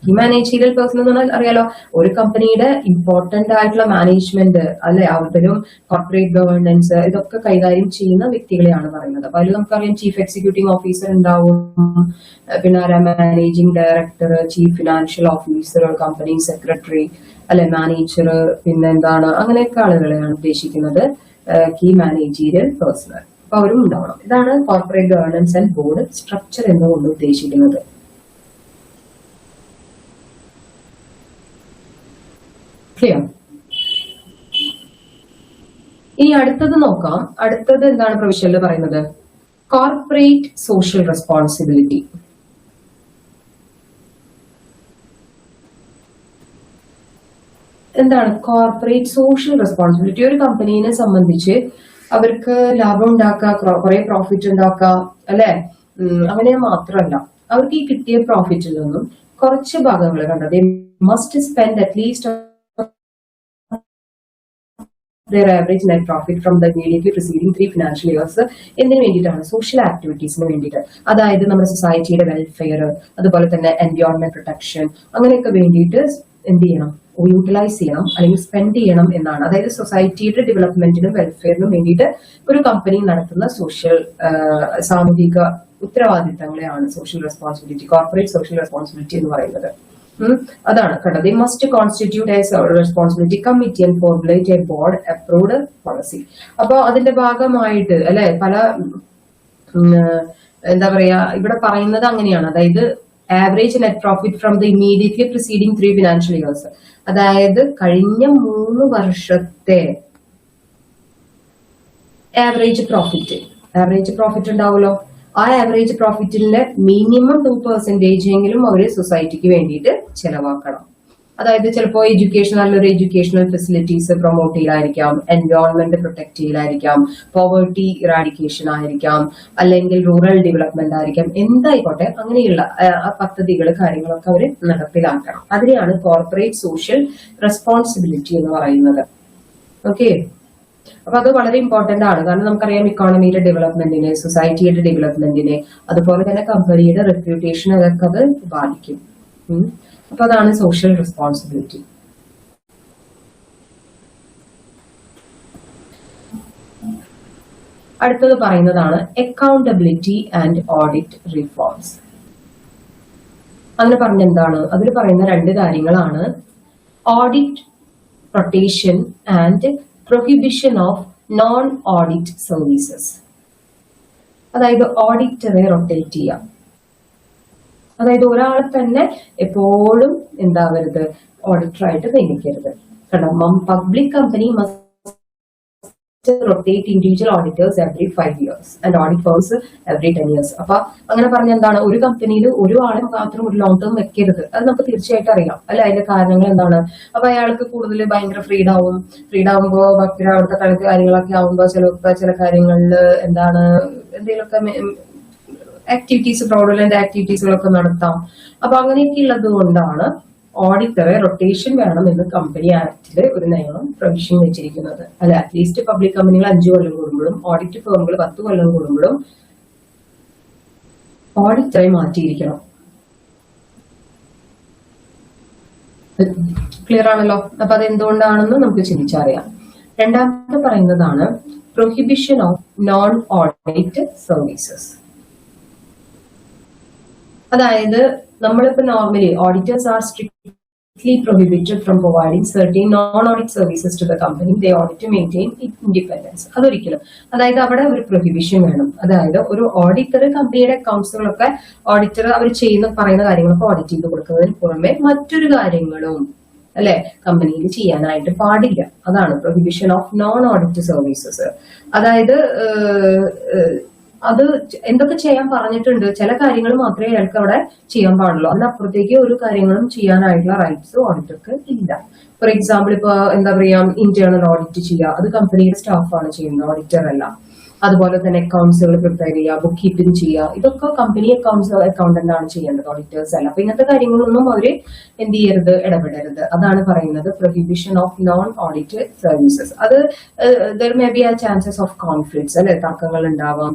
Key managerial person എന്ന് പറഞ്ഞാൽ അറിയാലോ, ഒരു കമ്പനിയുടെ ഇമ്പോർട്ടന്റ് ആയിട്ടുള്ള മാനേജ്മെന്റ് അല്ലെ, അവരും കോർപ്പറേറ്റ് ഗവേണൻസ് ഇതൊക്കെ കൈകാര്യം ചെയ്യുന്ന വ്യക്തികളെയാണ് പറയുന്നത്. അപ്പൊ അതിൽ നമുക്കറിയാം ചീഫ് എക്സിക്യൂട്ടീവ് ഓഫീസർ ഉണ്ടാവും, പിന്നെ managing director, chief financial officer, company secretary അല്ലെ, മാനേജർ, പിന്നെ എന്താണ്, അങ്ങനെയൊക്കെ ആളുകളെയാണ് ഉദ്ദേശിക്കുന്നത് കീ മാനേജീരിയൽ പേഴ്സണൽ. അപ്പൊ അവരും ഉണ്ടാവണം. ഇതാണ് corporate governance and board structure എന്നുകൊണ്ട് ഉദ്ദേശിക്കുന്നത്. ക്ലിയർ? ഇനി അടുത്തത് നോക്കാം. അടുത്തത് എന്താണ് പ്രൊവിഷനിൽ പറയുന്നത്? Corporate social responsibility. എന്താണ് കോർപ്പറേറ്റ് സോഷ്യൽ റെസ്പോൺസിബിലിറ്റി? ഒരു കമ്പനീനെ സംബന്ധിച്ച് അവർക്ക് ലാഭം ഉണ്ടാക്കുക, കുറെ പ്രോഫിറ്റ് ഉണ്ടാക്കുക അല്ലെ, അങ്ങനെ മാത്രമല്ല, അവർക്ക് ഈ കിട്ടിയ പ്രോഫിറ്റിൽ നിന്നും കുറച്ച് ഭാഗങ്ങൾ കണ്ടത് must spend at least their average net profit from the immediately preceding 3 financial years എന്തിനു വേണ്ടിയിട്ടാണ്? സോഷ്യൽ ആക്ടിവിറ്റീസിന് വേണ്ടിയിട്ട്. അതായത് നമ്മുടെ സൊസൈറ്റിയുടെ വെൽഫെയർ, അതുപോലെ തന്നെ എൻവയോൺമെന്റ് പ്രൊട്ടക്ഷൻ, അങ്ങനെയൊക്കെ വേണ്ടിയിട്ട് എന്ത് ചെയ്യണം, യൂട്ടിലൈസ് ചെയ്യണം അല്ലെങ്കിൽ സ്പെൻഡ് ചെയ്യണം എന്നാണ്. അതായത് സൊസൈറ്റിയുടെ ഡെവലപ്മെന്റിനും വെൽഫെയറിനും വേണ്ടിയിട്ട് ഒരു കമ്പനി നടത്തുന്ന സോഷ്യൽ സാമൂഹിക ഉത്തരവാദിത്തങ്ങളെയാണ് social responsibility, corporate social responsibility എന്ന് പറയുന്നത്. അതാണ് കണ്ടത്. Must constitute a responsibility committee and formulate a board approved policy. അപ്പൊ അതിന്റെ ഭാഗമായിട്ട് അല്ലെ പല എന്താ പറയാ ഇവിടെ പറയുന്നത് അങ്ങനെയാണ്. അതായത് average net profit from the immediately preceding 3 financial years, അതായത് കഴിഞ്ഞ 3 വർഷത്തെ ആവറേജ് പ്രോഫിറ്റ് ഉണ്ടാവുമല്ലോ. ആ ആവറേജ് പ്രോഫിറ്റിന്റെ മിനിമം 2% എങ്കിലും അവര് സൊസൈറ്റിക്ക് വേണ്ടിയിട്ട് ചെലവാക്കണം. അതായത് ചിലപ്പോൾ നല്ലൊരു എഡ്യൂക്കേഷണൽ ഫെസിലിറ്റീസ് പ്രൊമോട്ട് ചെയ്യലായിരിക്കാം, എൻവയോൺമെന്റ് പ്രൊട്ടക്ട് ചെയ്യലായിരിക്കാം, പോവർട്ടി ഇറാഡിക്കേഷൻ ആയിരിക്കാം, അല്ലെങ്കിൽ റൂറൽ ഡെവലപ്മെന്റ് ആയിരിക്കാം, എന്തായിക്കോട്ടെ അങ്ങനെയുള്ള പദ്ധതികൾ കാര്യങ്ങളൊക്കെ അവർ നടപ്പിലാക്കണം. അതിനെയാണ് കോർപ്പറേറ്റ് സോഷ്യൽ റെസ്പോൺസിബിലിറ്റി എന്ന് പറയുന്നത്. ഓക്കെ, അപ്പൊ അത് വളരെ ഇമ്പോർട്ടന്റ് ആണ്. കാരണം നമുക്കറിയാം ഇക്കോണമിയുടെ ഡെവലപ്മെന്റിനെ, സൊസൈറ്റിയുടെ ഡെവലപ്മെന്റിനെ, അതുപോലെ തന്നെ കമ്പനിയുടെ റെപ്യൂട്ടേഷൻ അതൊക്കെ അത് ബാധിക്കും. അപ്പൊ അതാണ് സോഷ്യൽ റെസ്പോൺസിബിലിറ്റി. അടുത്തത് പറയുന്നതാണ് അക്കൗണ്ടബിലിറ്റി ആൻഡ് ഓഡിറ്റ് റിഫോംസ്. അങ്ങനെ പറഞ്ഞ എന്താണ്? അതിൽ പറയുന്ന 2 കാര്യങ്ങളാണ് audit rotation and prohibition of non audit services. അതായത് ഓഡിറ്ററെ റൊട്ടേറ്റ് ചെയ്യാം. അതായത് ഒരാളെ തന്നെ എപ്പോഴും എന്താവരുത്, ഓഡിറ്ററായിട്ട് നിയമിക്കരുത്. കാരണം public company must rotate individual auditors every 5 years and audit firms every 10 years. അപ്പൊ അങ്ങനെ പറഞ്ഞ എന്താണ്, ഒരു കമ്പനിയിൽ ഒരു ആളെ മാത്രം ഒരു ലോങ് ടേം വെക്കരുത്. അത് നമുക്ക് തീർച്ചയായിട്ടും അറിയാം അല്ലെ. അതിന്റെ കാരണങ്ങൾ എന്താണ്? അപ്പൊ അയാൾക്ക് കൂടുതൽ ഭയങ്കര ഫ്രീഡം ആവുമ്പോ അവിടുത്തെ കണക്ക് കാര്യങ്ങളൊക്കെ ആവുമ്പോ ചില കാര്യങ്ങളിൽ എന്താണ് എന്തെങ്കിലുമൊക്കെ ആക്ടിവിറ്റീസ്, ഫ്രോഡുലന്റ് ആക്ടിവിറ്റീസുകളൊക്കെ നടത്താം. അപ്പൊ അങ്ങനെയൊക്കെ ഉള്ളത് കൊണ്ടാണ് ഓഡിറ്ററെ റൊട്ടേഷൻ വേണം എന്ന് കമ്പനി ആക്ടിൽ ഒരു നിയമം പ്രൊവിഷൻ വെച്ചിരിക്കുന്നത്. അല്ല, അറ്റ്ലീസ്റ്റ് പബ്ലിക് കമ്പനികൾ 5 കൊല്ലം കൂടുമ്പോഴും ഓഡിറ്റ് ഫേമുകൾ 10 കൊല്ലം കൂടുമ്പോഴും ഓഡിറ്ററെ മാറ്റിയിരിക്കണം. ക്ലിയർ ആണല്ലോ? അപ്പൊ അത് എന്തുകൊണ്ടാണെന്ന് നമുക്ക് ചിന്തിച്ചറിയാം. രണ്ടാമത്തെ പറയുന്നതാണ് prohibition of non audit services. അതായത് നമ്മളിപ്പോ normally auditors are strictly prohibited from providing certain non-audit services to the company. They audit to maintain independence. അതൊരിക്കലും, അതായത് അവിടെ ഒരു പ്രൊഹിബിഷൻ വേണം. അതായത് ഒരു ഓഡിറ്റർ കമ്പനിയുടെ അക്കൗണ്ട്സുകളൊക്കെ ഓഡിറ്റർ അവർ പറയുന്ന കാര്യങ്ങളൊക്കെ ഓഡിറ്റ് ചെയ്ത് കൊടുക്കുന്നതിന് പുറമെ മറ്റൊരു കാര്യങ്ങളും അല്ലെ കമ്പനിയിൽ ചെയ്യാനായിട്ട് പാടില്ല. അതാണ് prohibition of non audit services. അതായത് അത് എന്തൊക്കെ ചെയ്യാൻ പറഞ്ഞിട്ടുണ്ട്, ചില കാര്യങ്ങൾ മാത്രമേ അയാൾക്ക് അവിടെ ചെയ്യാൻ പാടുള്ളൂ. അതിനപ്പുറത്തേക്ക് ഒരു കാര്യങ്ങളും ചെയ്യാനായിട്ടുള്ള റൈറ്റ്സ് ഓഡിറ്റർക്ക് ഇല്ല. ഫോർ എക്സാമ്പിൾ, ഇപ്പൊ എന്താ പറയാ, ഇന്റേണൽ ഓഡിറ്റ് ചെയ്യുക, അത് കമ്പനിയുടെ സ്റ്റാഫാണ് ചെയ്യുന്നത്, ഓഡിറ്റർ അല്ല. അതുപോലെ തന്നെ അക്കൗണ്ട്സുകൾ പ്രിപ്പയർ ചെയ്യുക, ബുക്ക് കീപ്പിംഗ് ചെയ്യുക, ഇതൊക്കെ കമ്പനി അക്കൗണ്ടന്റ് ആണ് ചെയ്യേണ്ടത്, ഓഡിറ്റേഴ്സ് അല്ല. അപ്പൊ ഇങ്ങനത്തെ കാര്യങ്ങളൊന്നും അവര് എന്ത് ചെയ്യരുത്, ഇടപെടരുത്. അതാണ് പറയുന്നത് prohibition of non audit services. അത് ദർ മേ ബി ആ ചാൻസസ് ഓഫ് കോൺഫ്ലിക്ട്സ് അല്ലെ, തർക്കങ്ങൾ ഉണ്ടാവാം.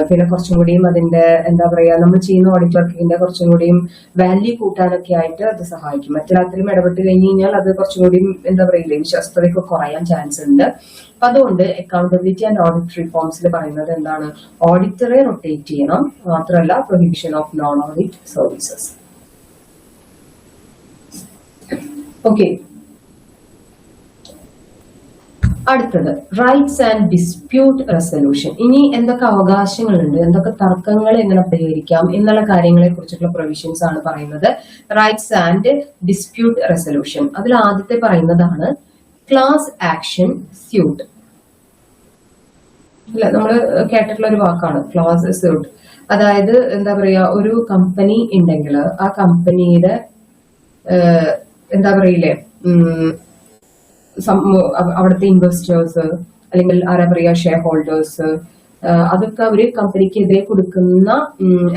പിന്നെ കുറച്ചും കൂടിയും അതിന്റെ എന്താ പറയാ, നമ്മൾ ചെയ്യുന്ന ഓഡിറ്റ് വർക്കിന്റെ കുറച്ചും കൂടിയും വാല്യൂ കൂട്ടാനൊക്കെ ആയിട്ട് അത് സഹായിക്കും. മറ്റെല്ലാത്തിലും ഇടപെട്ട് കഴിഞ്ഞ് കഴിഞ്ഞാൽ അത് കുറച്ചും കൂടിയും എന്താ പറയില്ലേ, വിശ്വസ്തതയൊക്കെ കുറയാൻ ചാൻസ് ഉണ്ട്. അപ്പൊ അതുകൊണ്ട് അക്കൗണ്ടബിലിറ്റി ആൻഡ് ഓഡിറ്റ് റിഫോംസിൽ പറയുന്നത് എന്താണ്, ഓഡിറ്ററെ റൊട്ടേറ്റ് ചെയ്യണം, മാത്രമല്ല prohibition of non audit services. Okay, അടുത്തത് റൈറ്റ്സ് ആൻഡ് ഡിസ്പ്യൂട്ട് റെസൊല്യൂഷൻ. ഇനി എന്തൊക്കെ അവകാശങ്ങളുണ്ട്, എന്തൊക്കെ തർക്കങ്ങൾ എങ്ങനെ പരിഹരിക്കാം എന്നുള്ള കാര്യങ്ങളെ കുറിച്ചുള്ള പ്രൊവിഷൻസ് ആണ് പറയുന്നത്. Rights and dispute resolution. അതിൽ ആദ്യത്തെ പറയുന്നതാണ് ക്ലാസ് ആക്ഷൻ സ്യൂട്ട്. അല്ല, നമ്മൾ കേട്ടിട്ടുള്ള ഒരു വാക്കാണ് ക്ലാസ് സ്യൂട്ട്. അതായത് എന്താ പറയാ, ഒരു കമ്പനി ഉണ്ടെങ്കിൽ ആ കമ്പനിയുടെ എന്താ പറയില്ലേ, അവിടുത്തെ ഇൻവെസ്റ്റേഴ്സ് അല്ലെങ്കിൽ ആരാ പറയാ ഷെയർ ഹോൾഡേഴ്സ്, അതൊക്കെ അവര് കമ്പനിക്കെതിരെ കൊടുക്കുന്ന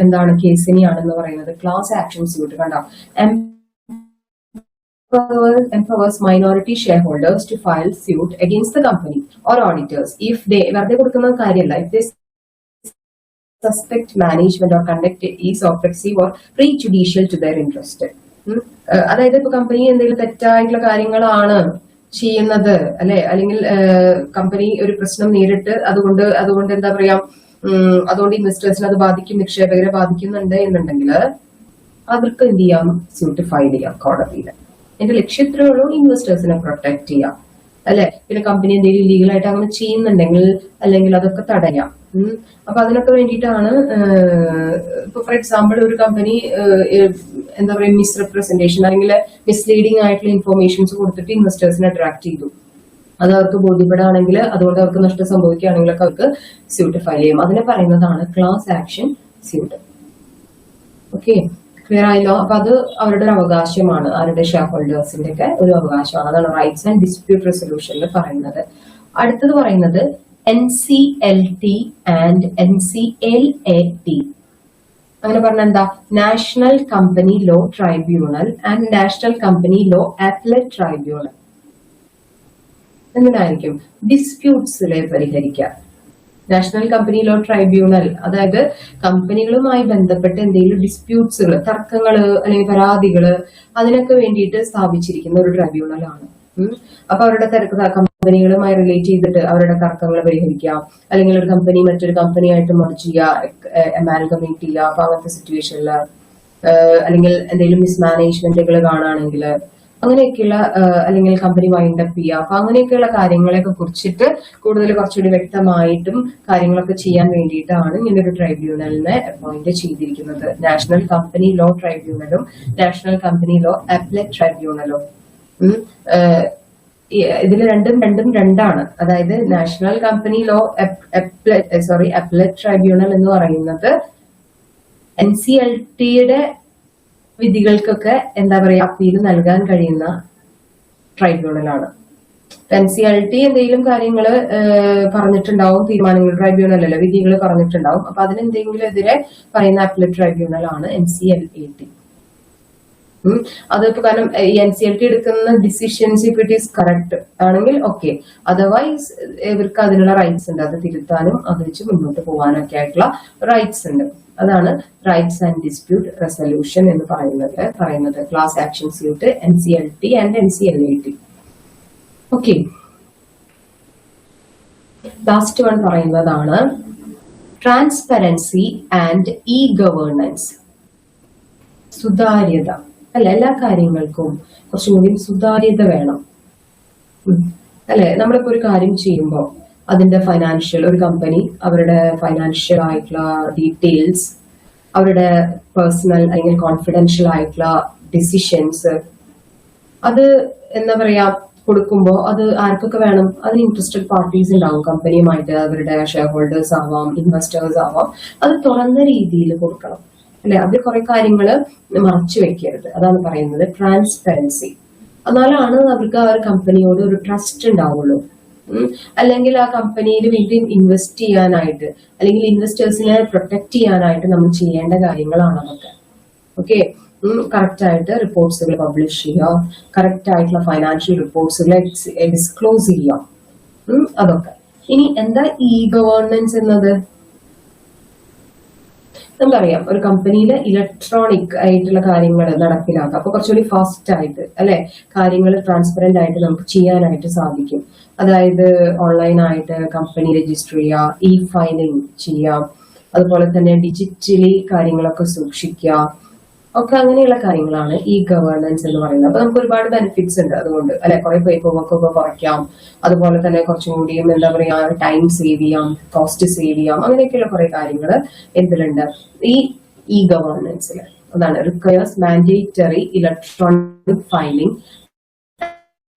എന്താണ് കേസിനെയാണെന്ന് പറയുന്നത് ക്ലാസ് ആക്ഷൻ സ്യൂട്ട്. കണ്ടോ, empowers minority shareholders to file suit against the company or auditors if they വെറുതെ കൊടുക്കുന്ന കാര്യമല്ല, if they suspect management or conduct is offensive or prejudicial to their interest. അതായത് ഇപ്പൊ കമ്പനി എന്തെങ്കിലും തെറ്റായിട്ടുള്ള കാര്യങ്ങളാണ് ചെയ്യുന്നത് അല്ലെ, അല്ലെങ്കിൽ കമ്പനി ഒരു പ്രശ്നം നേരിട്ട് അതുകൊണ്ട് എന്താ പറയാ, അതുകൊണ്ട് ഇൻവെസ്റ്റേഴ്സിനെ അത് ബാധിക്കും, നിക്ഷേപകരെ ബാധിക്കുന്നുണ്ട് എന്നുണ്ടെങ്കിൽ അവർക്ക് എന്ത് ചെയ്യാം, സ്യൂട്ട് ഫയൽ ചെയ്യാം കോടതിയിൽ. എന്റെ ലക്ഷ്യത്തിലേ ഉള്ളൂ ഇൻവെസ്റ്റേഴ്സിനെ പ്രൊട്ടക്ട് ചെയ്യാം അല്ലെ. പിന്നെ കമ്പനി എന്തെങ്കിലും ലീഗലായിട്ട് അങ്ങനെ ചെയ്യുന്നുണ്ടെങ്കിൽ അല്ലെങ്കിൽ അതൊക്കെ തടയാം. അപ്പൊ അതിനൊക്കെ വേണ്ടിയിട്ടാണ് ഇപ്പൊ ഫോർ എക്സാമ്പിൾ ഒരു കമ്പനി എന്താ പറയാ മിസ്റെപ്രസെന്റേഷൻ അല്ലെങ്കിൽ മിസ്ലീഡിംഗ് ആയിട്ടുള്ള ഇൻഫോർമേഷൻസ് കൊടുത്തിട്ട് ഇൻവെസ്റ്റേഴ്സിനെ അട്രാക്ട് ചെയ്തു, അത് അവർക്ക് ബോധ്യപ്പെടുകയാണെങ്കിൽ അതുകൊണ്ട് അവർക്ക് നഷ്ടം സംഭവിക്കുകയാണെങ്കിലൊക്കെ അവർക്ക് സ്യൂട്ട് ഫയൽ ചെയ്യും. അതിനെ പറയുന്നതാണ് class action suit. Okay, clear ആയല്ലോ? അപ്പൊ അത് അവരുടെ ഒരു അവകാശമാണ്, അവരുടെ ഷെയർ ഹോൾഡേഴ്സിന്റെ ഒക്കെ ഒരു അവകാശമാണ്. അതാണ് റൈറ്റ്സ് ആൻഡ് ഡിസ്പ്യൂട്ട് റെസൊല്യൂഷനിൽ പറയുന്നത്. അടുത്തത് പറയുന്നത് NCLT ആൻഡ് NCLAT. അങ്ങനെ പറഞ്ഞ എന്താ, national company law tribunal and national company law appellate tribunal. എങ്ങനെയായിരിക്കും ഡിസ്പ്യൂട്ട്സിലെ പരിഹരിക്കാം. നാഷണൽ കമ്പനി ലോ ട്രൈബ്യൂണൽ അതായത് കമ്പനികളുമായി ബന്ധപ്പെട്ട് എന്തെങ്കിലും ഡിസ്പ്യൂട്ട്സുകൾ, തർക്കങ്ങള് അല്ലെങ്കിൽ പരാതികള്, അതിനൊക്കെ വേണ്ടിയിട്ട് സ്ഥാപിച്ചിരിക്കുന്ന ഒരു ട്രൈബ്യൂണലാണ്. അപ്പൊ അവരുടെ കമ്പനികളുമായി റിലേറ്റ് ചെയ്തിട്ട് അവരുടെ തർക്കങ്ങൾ പരിഹരിക്കാം, അല്ലെങ്കിൽ ഒരു കമ്പനി മറ്റൊരു കമ്പനിയായിട്ട് മെർജ് ചെയ്യുക, അമാൽഗമേറ്റ് ചെയ്യുക. അപ്പൊ അങ്ങനത്തെ സിറ്റുവേഷനില് അല്ലെങ്കിൽ എന്തെങ്കിലും മിസ്മാനേജ്മെന്റുകൾ കാണുകയാണെങ്കിൽ അങ്ങനെയൊക്കെയുള്ള, അല്ലെങ്കിൽ കമ്പനി വൈൻഡപ്പ് ചെയ്യുക, അപ്പൊ അങ്ങനെയൊക്കെയുള്ള കാര്യങ്ങളെയൊക്കെ കുറിച്ചിട്ട് കൂടുതൽ കുറച്ചുകൂടി വ്യക്തമായിട്ടും കാര്യങ്ങളൊക്കെ ചെയ്യാൻ വേണ്ടിയിട്ടാണ് ഇങ്ങനെ ഒരു ട്രൈബ്യൂണലിനെ അപ്പോയിന്റ് ചെയ്തിരിക്കുന്നത്. നാഷണൽ കമ്പനി ലോ ട്രൈബ്യൂണലും നാഷണൽ കമ്പനി ലോ അപ്പലേറ്റ് ട്രൈബ്യൂണലും. ഇതിൽ രണ്ടാണ്. അതായത് national company law appellate tribunal എന്ന് പറയുന്നത് NCLTയുടെ വിധികൾക്കൊക്കെ എന്താ പറയാ അപ്പീൽ നൽകാൻ കഴിയുന്ന ട്രൈബ്യൂണലാണ്. NCLT എന്തെങ്കിലും കാര്യങ്ങൾ പറഞ്ഞിട്ടുണ്ടാവും, തീരുമാനങ്ങൾ ട്രൈബ്യൂണലല്ല വിധികൾ പറഞ്ഞിട്ടുണ്ടാവും. അപ്പൊ അതിനെന്തെങ്കിലും എതിരെ പറയുന്ന അപ്പലേറ്റ് ട്രൈബ്യൂണലാണ് NCLAT. അതിപ്പോ കാരണം ഈ NCLT എടുക്കുന്ന decisions if it is correct ആണെങ്കിൽ ഓക്കെ, അതർവൈസ് ഇവർക്ക് അതിനുള്ള റൈറ്റ്സ് ഉണ്ട്, അത് തിരുത്താനും അത് വെച്ച് മുന്നോട്ട് പോകാനൊക്കെ ആയിട്ടുള്ള റൈറ്റ്സ് ഉണ്ട്. അതാണ് റൈറ്റ്സ് ആൻഡ് ഡിസ്പ്യൂട്ട് റെസൊല്യൂഷൻ എന്ന് പറയുന്നത് class action suit, NCLT and NCLAT. Okay, last one പറയുന്നതാണ് ട്രാൻസ്പെറൻസി ആൻഡ് ഇ ഗവേണൻസ്. സുതാര്യത അല്ലെ, എല്ലാ കാര്യങ്ങൾക്കും കുറച്ചും കൂടി സുതാര്യത വേണം അല്ലെ. നമ്മളിപ്പോ ഒരു കാര്യം ചെയ്യുമ്പോൾ അതിന്റെ ഫൈനാൻഷ്യൽ, ഒരു കമ്പനി അവരുടെ ഫൈനാൻഷ്യൽ ആയിട്ടുള്ള ഡീറ്റെയിൽസ്, അവരുടെ പേഴ്സണൽ അല്ലെങ്കിൽ കോൺഫിഡൻഷ്യൽ ആയിട്ടുള്ള ഡിസിഷൻസ്, അത് എന്താ പറയാ കൊടുക്കുമ്പോൾ അത് ആർക്കൊക്കെ വേണം, അതിന് ഇൻട്രസ്റ്റഡ് പാർട്ടീസ് ഉണ്ടാവും, കമ്പനിയുമായിട്ട് അവരുടെ ഷെയർ ഹോൾഡേഴ്സ് ആവാം, ഇൻവെസ്റ്റേഴ്സ് ആവാം. അത് തുറന്ന രീതിയിൽ കൊടുക്കണം അല്ലെ. അത് കുറെ കാര്യങ്ങള് മറച്ചു വെക്കരുത്. അതാണ് പറയുന്നത് ട്രാൻസ്പെറൻസി. എന്നാലാണ് അവർക്ക് ആ ഒരു കമ്പനിയോട് ഒരു ട്രസ്റ്റ് ഉണ്ടാവുള്ളൂ. അല്ലെങ്കിൽ ആ കമ്പനിയിൽ വീണ്ടും ഇൻവെസ്റ്റ് ചെയ്യാനായിട്ട് അല്ലെങ്കിൽ ഇൻവെസ്റ്റേഴ്സിനെ പ്രൊട്ടക്ട് ചെയ്യാനായിട്ട് നമ്മൾ ചെയ്യേണ്ട കാര്യങ്ങളാണ് അതൊക്കെ. ഓക്കെ, കറക്റ്റ് ആയിട്ട് റിപ്പോർട്ട്സുകൾ പബ്ലിഷ് ചെയ്യാം, കറക്റ്റ് ആയിട്ടുള്ള ഫൈനാൻഷ്യൽ റിപ്പോർട്ട്സുകൾ ഡിസ്ക്ലോസ് ചെയ്യാം, അതൊക്കെ. ഇനി എന്താ ഇ ഗവേണൻസ് എന്നത്? നമുക്കറിയാം ഒരു കമ്പനിയിൽ ഇലക്ട്രോണിക് ആയിട്ടുള്ള കാര്യങ്ങൾ നടപ്പിലാക്കാം. അപ്പൊ കുറച്ചുകൂടി ഫാസ്റ്റ് ആയിട്ട് അല്ലെ കാര്യങ്ങൾ ട്രാൻസ്പെറന്റ് ആയിട്ട് നമുക്ക് ചെയ്യാനായിട്ട് സാധിക്കും. അതായത് ഓൺലൈനായിട്ട് കമ്പനി രജിസ്റ്റർ ചെയ്യാം, ഇ ഫയലിംഗ് ചെയ്യാം, അതുപോലെ തന്നെ ഡിജിറ്റലി കാര്യങ്ങളൊക്കെ സൂക്ഷിക്കുക, ഒക്കെ അങ്ങനെയുള്ള കാര്യങ്ങളാണ് ഈ ഗവേണൻസ് എന്ന് പറയുന്നത്. അപ്പൊ നമുക്ക് ഒരുപാട് ബെനിഫിറ്റ്സ് ഉണ്ട് അതുകൊണ്ട് അല്ലെ. കുറെ പേപ്പർ വർക്ക് ഒക്കെ കുറയ്ക്കാം, അതുപോലെ തന്നെ കുറച്ചും കൂടിയും എന്താ പറയാ ടൈം സേവ് ചെയ്യാം, കോസ്റ്റ് സേവ് ചെയ്യാം, അങ്ങനെയൊക്കെയുള്ള കുറെ കാര്യങ്ങൾ എന്തിലുണ്ട് ഈ ഗവേണൻസിൽ. അതാണ് requires mandatory electronic filing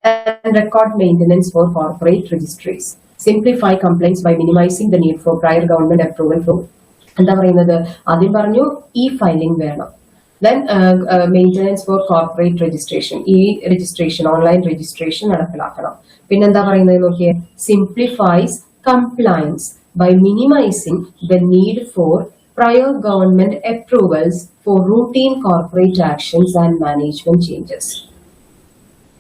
and record maintenance for corporate registries, simplify complaints by minimising the need for prior government approval for. എന്താ പറയുന്നത്, ആദ്യം പറഞ്ഞു ഇ ഫയലിംഗ് വേണം. Then maintenance for corporate registration, ഈ രജിസ്ട്രേഷൻ ഓൺലൈൻ രജിസ്ട്രേഷൻ നടപ്പിലാക്കണം. പിന്നെന്താ പറയുന്നത് നോക്കിയേ, simplifies compliance by minimising the need for prior government approvals for routine corporate actions and management changes.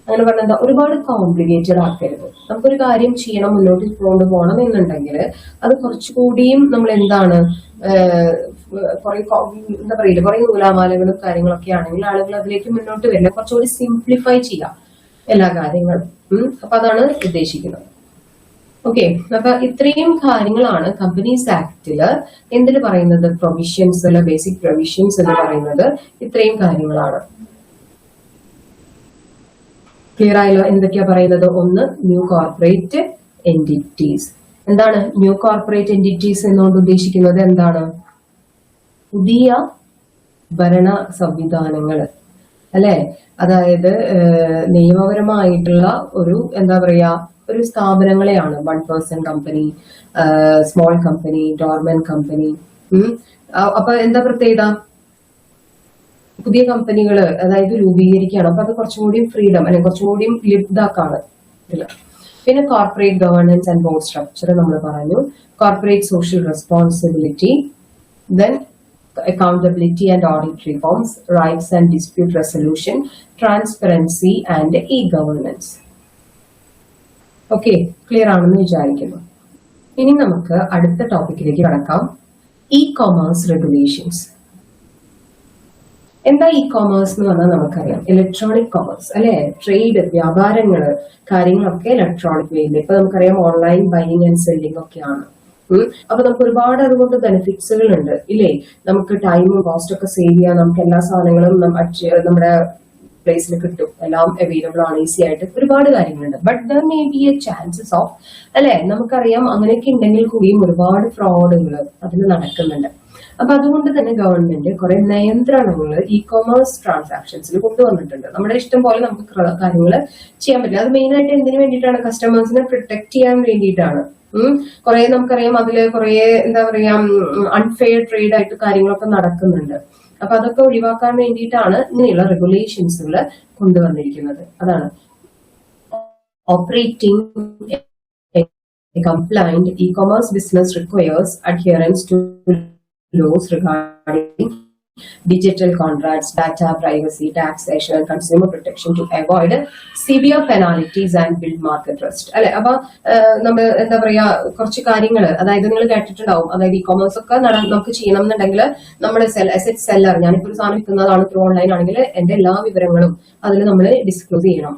അങ്ങനെ പറഞ്ഞാൽ ഒരുപാട് കോംപ്ലിക്കേറ്റഡ് ആക്കരുത്. നമുക്കൊരു കാര്യം ചെയ്യണം, മുന്നോട്ട് കൊണ്ടുപോകണം എന്നുണ്ടെങ്കിൽ അത് കുറച്ചുകൂടിയും നമ്മൾ എന്താണ് കുറെ എന്താ പറയില്ല, കുറെ നൂലാമാലകളും കാര്യങ്ങളൊക്കെ ആണെങ്കിൽ ആളുകൾ അതിലേക്ക് മുന്നോട്ട് വരില്ല. കുറച്ചുകൂടി സിംപ്ലിഫൈ ചെയ്യാം എല്ലാ കാര്യങ്ങളും. അപ്പൊ അതാണ് ഉദ്ദേശിക്കുന്നത്. ഓക്കെ, അപ്പൊ ഇത്രയും കാര്യങ്ങളാണ് കമ്പനീസ് ആക്ടില് എന്തിന് പറയുന്നത്, പ്രൊവിഷൻസ്, ബേസിക് പ്രൊവിഷൻസ് എന്ന് പറയുന്നത് ഇത്രയും കാര്യങ്ങളാണ്. ക്ലിയർ ആയല്ലോ എന്തൊക്കെയാ പറയുന്നത്? ഒന്ന്, ന്യൂ കോർപ്പറേറ്റ് എന്റിറ്റീസ്. എന്താണ് ന്യൂ കോർപ്പറേറ്റ് എന്റിറ്റീസ് എന്നുകൊണ്ട് ഉദ്ദേശിക്കുന്നത്? എന്താണ്? പുതിയ ഭരണ സംവിധാനങ്ങൾ അല്ലെ. അതായത് നിയമപരമായിട്ടുള്ള ഒരു എന്താ പറയാ ഒരു സ്ഥാപനങ്ങളെയാണ്. 1% company, small company, dormant company. അപ്പൊ എന്താ പ്രത്യേകത? പുതിയ കമ്പനികൾ അതായത് രൂപീകരിക്കുകയാണ്. അപ്പൊ അത് കുറച്ചും കൂടി ഫ്രീഡം അല്ലെങ്കിൽ കുറച്ചും കൂടി ലിബ്ഡാക്കാണ് ഇതില്. പിന്നെ corporate governance and board structure നമ്മൾ പറഞ്ഞു, corporate social responsibility, then accountability and audit reforms, rights and dispute resolution, transparency and e-governance. Okay, clear ആണെന്ന് വിചാരിക്കുന്നു. ഇനി നമുക്ക് അടുത്ത ടോപ്പിക്കിലേക്ക് കടക്കാം, ഇ കൊമേഴ്സ് റെഗുലേഷൻസ്. എന്താ ഇ കൊമേഴ്സ് എന്ന് പറഞ്ഞാൽ നമുക്കറിയാം, ഇലക്ട്രോണിക് കൊമേഴ്സ് അല്ലെ. ട്രേഡ്, വ്യാപാരങ്ങള്, കാര്യങ്ങളൊക്കെ ഇലക്ട്രോണിക് വേയിൽ. ഇപ്പൊ നമുക്കറിയാം ഓൺലൈൻ ബൈയിങ് ആൻഡ് സെല്ലിംഗ് ഒക്കെയാണ്. അപ്പൊ നമുക്ക് ഒരുപാട് അതുകൊണ്ട് ബെനിഫിറ്റ്സുകൾ ഉണ്ട് ഇല്ലേ. നമുക്ക് ടൈമും കോസ്റ്റ് ഒക്കെ സേവ് ചെയ്യാൻ, നമുക്ക് എല്ലാ സാധനങ്ങളും നമ്മുടെ പ്ലേസിൽ കിട്ടും, എല്ലാം അവൈലബിൾ ആണ് ഈസി ആയിട്ട്, ഒരുപാട് കാര്യങ്ങളുണ്ട്. But there may be A chances of അല്ലെ, നമുക്കറിയാം അങ്ങനെയൊക്കെ ഉണ്ടെങ്കിൽ കൂടിയും ഒരുപാട് ഫ്രോഡുകൾ അതിൽ നടക്കുന്നുണ്ട്. അപ്പൊ അതുകൊണ്ട് തന്നെ ഗവൺമെന്റ് കുറെ നിയന്ത്രണങ്ങൾ ഇ കൊമേഴ്സ് ട്രാൻസാക്ഷൻസിൽ കൊണ്ടുവന്നിട്ടുണ്ട്. നമ്മുടെ ഇഷ്ടം പോലെ നമുക്ക് കാര്യങ്ങൾ ചെയ്യാൻ പറ്റില്ല. അത് മെയിൻ ആയിട്ട് എന്തിനു വേണ്ടിയിട്ടാണ്? കസ്റ്റമേഴ്സിനെ പ്രൊട്ടക്ട് ചെയ്യാൻ വേണ്ടിയിട്ടാണ്. കുറെ നമുക്കറിയാം അതില് കുറെ എന്താ പറയാ അൺഫെയർ ട്രേഡ് ആയിട്ട് കാര്യങ്ങളൊക്കെ നടക്കുന്നുണ്ട്. അപ്പൊ അതൊക്കെ ഒഴിവാക്കാൻ വേണ്ടിയിട്ടാണ് ഇങ്ങനെയുള്ള റെഗുലേഷൻസുകൾ കൊണ്ടുവന്നിരിക്കുന്നത്. അതാണ് operating compliant e-commerce business requires adherence to laws regarding digital contracts, data privacy, taxation, consumer protection to avoid severe penalties and build market trust. അല്ലെ, അപ്പൊ നമ്മൾ എന്താ പറയാ കുറച്ച് കാര്യങ്ങൾ, അതായത് നിങ്ങൾ കേട്ടിട്ടുണ്ടാവും, അതായത് ഇ കോമേഴ്സ് ഒക്കെ നമുക്ക് ചെയ്യണം എന്നുണ്ടെങ്കിൽ നമ്മൾ സെല്ലർ, ഞാനിപ്പോ ഒരു സാധനം വിൽക്കുന്നതാണ് ത്രൂ ഓൺലൈൻ ആണെങ്കിൽ എന്റെ എല്ലാ വിവരങ്ങളും അതിൽ നമ്മൾ ഡിസ്ക്ലോസ് ചെയ്യണം.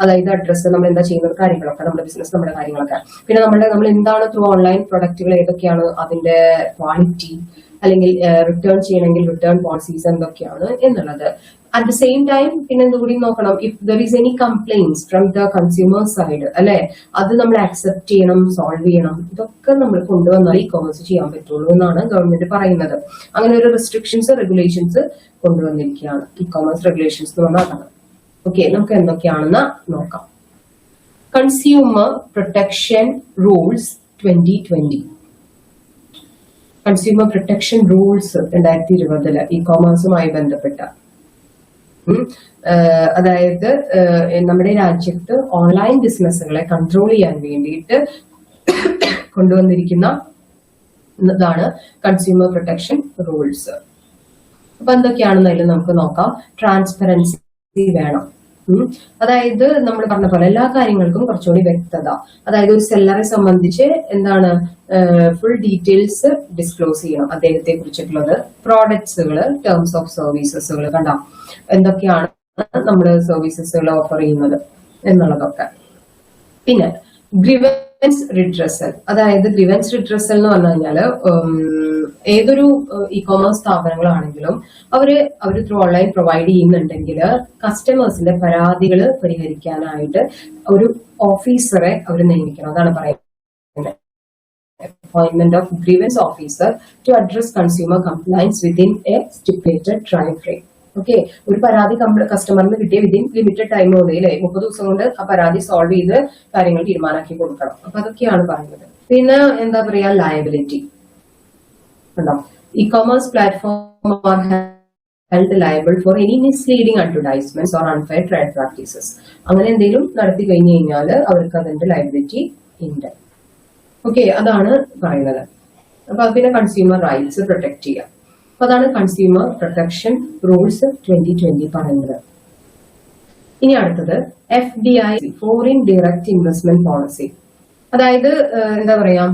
അതായത് അഡ്രസ്സ്, നമ്മൾ എന്താ ചെയ്യുന്ന കാര്യങ്ങളൊക്കെ, നമ്മുടെ ബിസിനസ്, നമ്മുടെ കാര്യങ്ങളൊക്കെ, പിന്നെ നമ്മൾ എന്താണ് ത്രൂ ഓൺലൈൻ പ്രൊഡക്റ്റുകൾ ഏതൊക്കെയാണ്, അതിന്റെ ക്വാളിറ്റി, അല്ലെങ്കിൽ റിട്ടേൺ ചെയ്യണമെങ്കിൽ റിട്ടേൺ പോളിസീസ് എന്തൊക്കെയാണ് എന്നുള്ളത്. അറ്റ് ദ സെയിം ടൈം പിന്നെ എന്തുകൂടി നോക്കണം, if there is any complaints from the consumer side, അല്ലെ, അത് നമ്മൾ അക്സെപ്റ്റ് ചെയ്യണം, സോൾവ് ചെയ്യണം. ഇതൊക്കെ നമ്മൾ കൊണ്ടുവന്നാൽ ഇ കോമേഴ്സ് ചെയ്യാൻ പറ്റുള്ളൂ എന്നാണ് ഗവൺമെന്റ് പറയുന്നത്. അങ്ങനെ ഒരു റെസ്ട്രിക്ഷൻസ്, റെഗുലേഷൻസ് കൊണ്ടുവന്നിരിക്കുകയാണ്. ഇ കോമേഴ്സ് റെഗുലേഷൻസ് എന്ന് പറഞ്ഞാൽ അതാണ്. ഓക്കെ, നമുക്ക് എന്തൊക്കെയാണെന്ന് നോക്കാം. Consumer protection rules 2020. Consumer protection rules 2020 e കോമേഴ്സുമായി ബന്ധപ്പെട്ട, അതായത് നമ്മുടെ രാജ്യത്ത് ഓൺലൈൻ ബിസിനസ്സുകളെ കൺട്രോൾ ചെയ്യാൻ വേണ്ടിയിട്ട് കൊണ്ടുവന്നിരിക്കുന്ന ഇതാണ് കൺസ്യൂമർ പ്രൊട്ടക്ഷൻ റൂൾസ്. അപ്പൊ എന്തൊക്കെയാണെന്ന് അതിൽ നമുക്ക് നോക്കാം. ട്രാൻസ്പെറൻസി വേണം. അതായത് നമ്മൾ പറഞ്ഞ പോലെ എല്ലാ കാര്യങ്ങൾക്കും കുറച്ചുകൂടി വ്യക്തത, അതായത് ഒരു സെല്ലറെ സംബന്ധിച്ച് എന്താണ് ഫുൾ ഡീറ്റെയിൽസ് ഡിസ്ക്ലോസ് ചെയ്യണം, അദ്ദേഹത്തെ കുറിച്ചിട്ടുള്ളത്, പ്രോഡക്ട്സുകൾ, ടേംസ് ഓഫ് സർവീസസുകൾ, കണ്ടാം എന്തൊക്കെയാണ് നമ്മൾ സർവീസസുകൾ ഓഫർ ചെയ്യുന്നത് എന്നുള്ളതൊക്കെ. പിന്നെ ഗ്രിവൻസ് റിഡ്രസൽ, അതായത് ഗ്രിവൻസ് റിഡ്രസൽ എന്ന് പറഞ്ഞു കഴിഞ്ഞാല് ഏതൊരു ഇ കോമേഴ്സ് സ്ഥാപനങ്ങളാണെങ്കിലും അവര് ത്രൂ ഓൺലൈൻ പ്രൊവൈഡ് ചെയ്യുന്നുണ്ടെങ്കിൽ കസ്റ്റമേഴ്സിന്റെ പരാതികൾ പരിഹരിക്കാനായിട്ട് ഒരു ഓഫീസറെ അവർ നിയമിക്കണം. അതാണ് പറയുന്നത്, appointment of grievance officer to address consumer complaints within a stipulated time frame. Okay, ഒരു പരാതി കസ്റ്റമറിന് കിട്ടിയ വിതിൻ ലിമിറ്റഡ് ടൈമിനുള്ളിൽ 30 ദിവസം കൊണ്ട് ആ പരാതി സോൾവ് ചെയ്ത് കാര്യങ്ങൾ തീരുമാനാക്കി കൊടുക്കണം. അപ്പൊ അതൊക്കെയാണ് പറയുന്നത്. പിന്നെ എന്താ പറയാ, ലയബിലിറ്റി ഉണ്ടോ. E commerce platform are held liable for any misleading advertisements or unfair trade practices. അങ്ങനെ എന്തെങ്കിലും നടത്തി കഴിഞ്ഞു കഴിഞ്ഞാൽ അവർക്ക് അതിന്റെ ലയബിലിറ്റി ഉണ്ട്. ഓക്കെ, അതാണ് പറയുന്നത്. അപ്പൊ പിന്നെ കൺസ്യൂമർ റൈറ്റ്സ് പ്രൊട്ടക്ട് ചെയ്യുക. അപ്പൊ അതാണ് കൺസ്യൂമർ പ്രൊട്ടക്ഷൻ റൂൾസ് 2020 പറയുന്നത്. ഇനി അടുത്തത് FDI, foreign direct investment policy. അതായത് എന്താ പറയാ,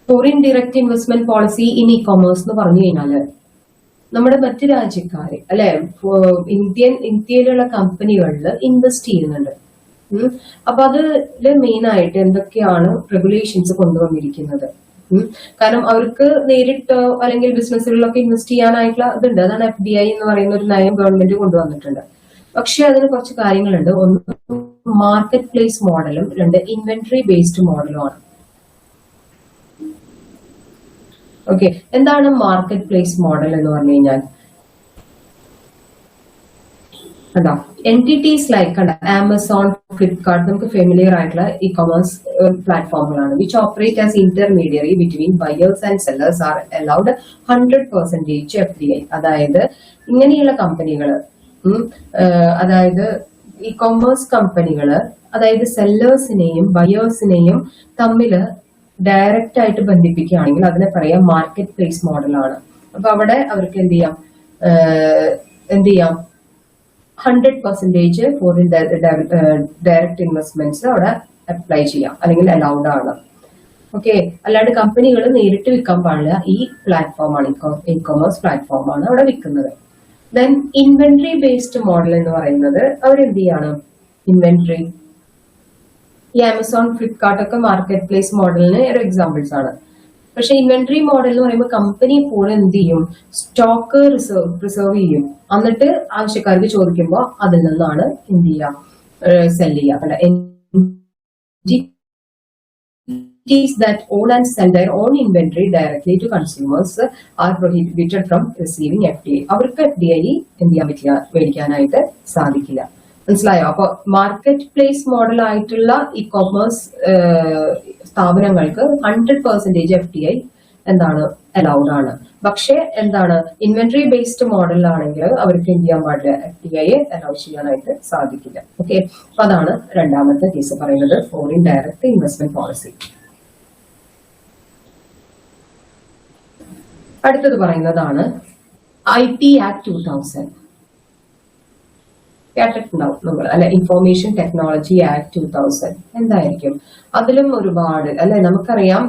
foreign direct investment policy in E commerce എന്ന് പറഞ്ഞു കഴിഞ്ഞാല് നമ്മുടെ മറ്റ് രാജ്യക്കാര്, അല്ലെ, ഇന്ത്യയിലുള്ള കമ്പനികളിൽ ഇൻവെസ്റ്റ് ചെയ്യുന്നുണ്ട്. അപ്പൊ അതില് മെയിൻ ആയിട്ട് എന്തൊക്കെയാണ് റെഗുലേഷൻസ് കൊണ്ടുവന്നിരിക്കുന്നത്. കാരണം അവർക്ക് നേരിട്ടോ അല്ലെങ്കിൽ ബിസിനസ്സുകളിലൊക്കെ ഇൻവെസ്റ്റ് ചെയ്യാനായിട്ടുള്ള ഇതുണ്ട്. അതാണ് FDI എന്ന് പറയുന്ന ഒരു നയം ഗവൺമെന്റ് കൊണ്ടുവന്നിട്ടുണ്ട്. പക്ഷെ അതിന് കുറച്ച് കാര്യങ്ങളുണ്ട്. ഒന്ന് മാർക്കറ്റ് പ്ലേസ് മോഡലും, രണ്ട് ഇൻവെന്ററി ബേസ്ഡ് മോഡലും ആണ്. ഓക്കെ, എന്താണ് മാർക്കറ്റ് പ്ലേസ് മോഡൽ എന്ന് പറഞ്ഞു കഴിഞ്ഞാൽ, കണ്ടോ, എൻറ്റിറ്റീസ് ലൈക്ക് ആമസോൺ, ഫ്ലിപ്കാർട്ട്, നമുക്ക് ഫെമിലിയർ ആയിട്ടുള്ള ഇ കോമേഴ്സ് പ്ലാറ്റ്ഫോമുകളാണ്. Which operate as intermediary between buyers and sellers are allowed 100% FDI. അതായത് ഇങ്ങനെയുള്ള കമ്പനികൾ, അതായത് ഇ കോമേഴ്സ് കമ്പനികള്, അതായത് സെല്ലേഴ്സിനെയും ബയേഴ്സിനെയും തമ്മിൽ ഡയറക്റ്റ് ആയിട്ട് ബന്ധിപ്പിക്കുകയാണെങ്കിൽ അതിനെ പറയാം മാർക്കറ്റ് പ്ലേസ് മോഡലാണ്. അപ്പൊ അവിടെ അവർക്ക് എന്ത് ചെയ്യാം 100% ഫോറിൻ ഡയറക്റ്റ് ഇൻവെസ്റ്റ്മെന്റ്സ് അവിടെ അപ്ലൈ ചെയ്യാം, അല്ലെങ്കിൽ അലൗഡ് ആണ്. ഓക്കെ, അല്ലാണ്ട് കമ്പനികൾ നേരിട്ട് വിൽക്കാൻ പാടില്ല. ഈ പ്ലാറ്റ്ഫോമാണ്, ഇ കോമേഴ്സ് പ്ലാറ്റ്ഫോമാണ് അവിടെ വിൽക്കുന്നത്. ദെൻ ഇൻവെന്ററി ബേസ്ഡ് മോഡൽ എന്ന് പറയുന്നത് അവരെന്ത് ചെയ്യാണ്, ഇൻവെന്ററി, ഈ ആമസോൺ, ഫ്ലിപ്കാർട്ട് ഒക്കെ മാർക്കറ്റ് പ്ലേസ് മോഡലിന് ഒരു എക്സാമ്പിൾസ് ആണ്. പക്ഷെ ഇൻവെന്ററി മോഡൽ എന്ന് പറയുമ്പോൾ കമ്പനി എപ്പോഴും എന്ത് ചെയ്യും, സ്റ്റോക്ക് പ്രിസർവ് ചെയ്യും. എന്നിട്ട് ആവശ്യക്കാർക്ക് ചോദിക്കുമ്പോൾ അതിൽ നിന്നാണ് എന്ത് ചെയ്യുക, സെല് ചെയ്യുക. Entities that own and sell their own inventory directly to consumers are prohibited from receiving FDI. അവർക്ക് FDI എന്ത് ചെയ്യാൻ പറ്റില്ല, മേടിക്കാനായിട്ട് സാധിക്കില്ല. മനസ്സിലായോ? അപ്പൊ മാർക്കറ്റ് പ്ലേസ് മോഡൽ ആയിട്ടുള്ള ഇ കോമേഴ്സ് സ്ഥാപനങ്ങൾക്ക് 100% FDI എന്താണ്, അലൗഡ് ആണ്. പക്ഷെ എന്താണ്, ഇൻവെന്ററി ബേസ്ഡ് മോഡലിലാണെങ്കിൽ അവർക്ക് എന്ത് ചെയ്യാൻ പാടില്ല, FDI അലൗ ചെയ്യാനായിട്ട് സാധിക്കില്ല. ഓക്കെ, അപ്പൊ അതാണ് രണ്ടാമത്തെ കേസ് പറയുന്നത്, ഫോറിൻ ഡയറക്റ്റ് ഇൻവെസ്റ്റ്മെന്റ് പോളിസി. അടുത്തത് പറയുന്നതാണ് IT Act 2000. കേട്ടിട്ടുണ്ടാവും നമ്മൾ അല്ലെ, ഇൻഫോർമേഷൻ ടെക്നോളജി ആക്ട് 2000 എന്തായിരിക്കും? അതിലും ഒരുപാട് അല്ലെ, നമുക്കറിയാം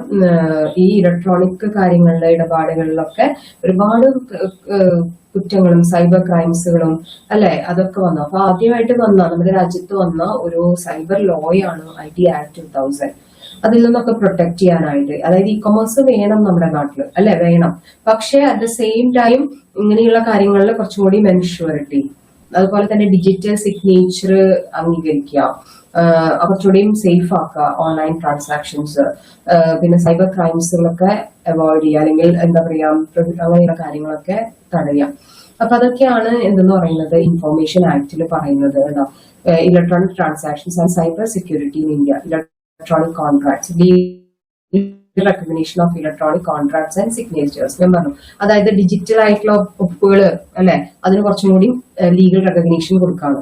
ഈ ഇലക്ട്രോണിക് കാര്യങ്ങളുടെ ഇടപാടുകളിലൊക്കെ ഒരുപാട് കുറ്റങ്ങളും സൈബർ ക്രൈംസുകളും അല്ലെ അതൊക്കെ വന്നു. അപ്പൊ ആദ്യമായിട്ട് വന്ന നമ്മുടെ രാജ്യത്ത് വന്ന ഒരു സൈബർ ലോയാണ് IT Act 2000. അതിൽ നിന്നൊക്കെ പ്രൊട്ടക്ട് ചെയ്യാനായിട്ട്, അതായത് ഇ കൊമേഴ്സ് വേണം നമ്മുടെ നാട്ടിൽ അല്ലെ, വേണം. പക്ഷെ അറ്റ് ദ സെയിം ടൈം ഇങ്ങനെയുള്ള കാര്യങ്ങളിൽ കുറച്ചും കൂടി മെൻഷ്യൂരിറ്റി, അതുപോലെ തന്നെ ഡിജിറ്റൽ സിഗ്നേച്ചർ അംഗീകരിക്കുക, കുറച്ചുകൂടിയും സേഫ് ആക്കുക ഓൺലൈൻ ട്രാൻസാക്ഷൻസ്, പിന്നെ സൈബർ ക്രൈംസുകളൊക്കെ അവോയ്ഡ് ചെയ്യുക, അല്ലെങ്കിൽ എന്താ പറയാ അങ്ങനെയുള്ള കാര്യങ്ങളൊക്കെ തടയുക. അപ്പൊ അതൊക്കെയാണ് എന്തെന്ന് പറയുന്നത് ഇൻഫോർമേഷൻ ആക്ടിൽ പറയുന്നത്. Electronic transactions and cyber security in India, electronic contracts, recognition of electronic contracts and signatures. ഞാൻ പറഞ്ഞു, അതായത് ഡിജിറ്റൽ ആയിട്ടുള്ള ഒപ്പുകൾ അല്ലെ, അതിന് കുറച്ചും കൂടി ലീഗൽ റെക്കഗ്നീഷൻ കൊടുക്കാണ്.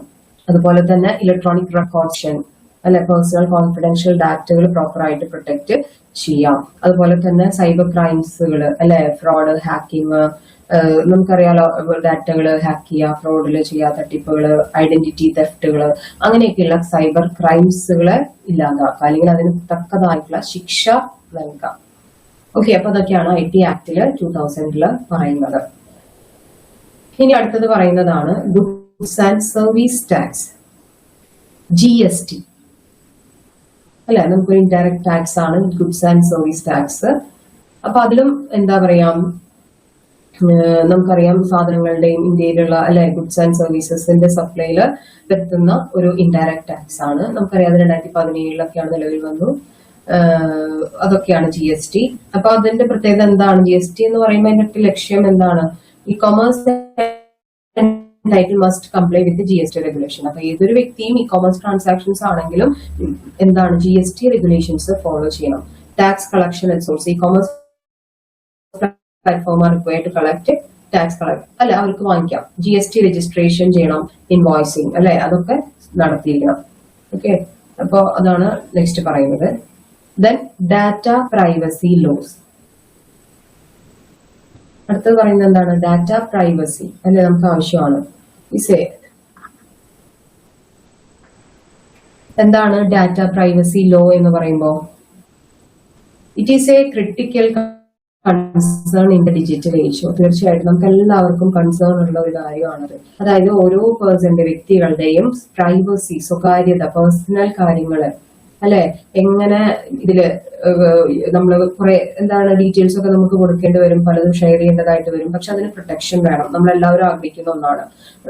അതുപോലെ തന്നെ ഇലക്ട്രോണിക് റെക്കോർഡ്ഷൻ അല്ലെ, പേഴ്സണൽ കോൺഫിഡൻഷ്യൽ ഡാറ്റകൾ പ്രോപ്പർ ആയിട്ട് പ്രൊട്ടക്ട് ചെയ്യാം. അതുപോലെ തന്നെ സൈബർ ക്രൈംസുകൾ അല്ലെ, ഫ്രോഡ്, ഹാക്കിങ്, നമുക്കറിയാലോ ഡാറ്റകൾ ഹാക്ക് ചെയ്യുക, ഫ്രോഡില് ചെയ്യുക, തട്ടിപ്പുകള്, ഐഡന്റിറ്റി തെഫ്റ്റുകള്, അങ്ങനെയൊക്കെയുള്ള സൈബർ ക്രൈംസുകളെ ഇല്ലാതാക്കുക, അല്ലെങ്കിൽ അതിന് തക്കതായിട്ടുള്ള ശിക്ഷ നൽകാം. ഓക്കെ, അപ്പൊ അതൊക്കെയാണ് IT ആക്ടില് 2000 പറയുന്നത്. ഇനി അടുത്തത് പറയുന്നതാണ് goods and service tax, GST അല്ലെ, നമുക്കൊരു ഇൻഡയറക്ട് ടാക്സ് ആണ് ഗുഡ്സ് ആൻഡ് സർവീസ് ടാക്സ്. അപ്പൊ അതിലും എന്താ പറയാ, നമുക്കറിയാം സാധനങ്ങളുടെയും ഇന്ത്യയിലുള്ള അല്ലെ ഗുഡ്സ് ആൻഡ് സർവീസസിന്റെ സപ്ലൈയിൽ എത്തുന്ന ഒരു ഇൻഡയറക്ട് ടാക്സ് ആണ്. നമുക്കറിയാം 2017 നിലവിൽ വന്നു. അതൊക്കെയാണ് GST. അപ്പൊ അതിന്റെ പ്രത്യേകത എന്താണ്? GST എന്ന് പറയുമ്പോൾ അതിന്റെ ലക്ഷ്യം എന്താണ്? E commerce must comply with GST regulation. അപ്പൊ ഏതൊരു വ്യക്തിയും ഇ കൊമേഴ്സ് ട്രാൻസാക്ഷൻസ് ആണെങ്കിലും എന്താണ് GST റെഗുലേഷൻസ് ഫോളോ ചെയ്യണം. Tax collection and source, e commerce platform are required to collect tax collect അല്ലെ, അവർക്ക് വാങ്ങിക്കാം. GST രജിസ്ട്രേഷൻ ചെയ്യണം, ഇൻവോയ്സിങ് അല്ലെ, അതൊക്കെ നടത്തിയിരിക്കണം. ഓക്കെ, അപ്പൊ അതാണ് നെക്സ്റ്റ് പറയുന്നത്. Then data privacy laws. അടുത്തത് പറയുന്നത് എന്താണ്? ഡാറ്റ പ്രൈവസി അല്ലെ, നമുക്ക് ആവശ്യമാണ്. എന്താണ് ഡാറ്റ പ്രൈവസി ലോ എന്ന് പറയുമ്പോൾ? It is A critical concern in the digital age. തീർച്ചയായിട്ടും നമുക്ക് എല്ലാവർക്കും കൺസേൺ ഉള്ള ഒരു കാര്യമാണത്. അതായത് ഓരോ പേഴ്സന്റെ വ്യക്തികളുടെയും പ്രൈവസി, സ്വകാര്യത, പേഴ്സണൽ കാര്യങ്ങള് അല്ലെ, എങ്ങനെ ഇതില് നമ്മള് കുറെ എന്താണ് ഡീറ്റെയിൽസ് ഒക്കെ നമുക്ക് കൊടുക്കേണ്ടി വരും, പലതും ഷെയർ ചെയ്യേണ്ടതായിട്ട് വരും. പക്ഷെ അതിന് പ്രൊട്ടക്ഷൻ വേണം. നമ്മളെല്ലാവരും ആഗ്രഹിക്കുന്ന ഒന്നാണ്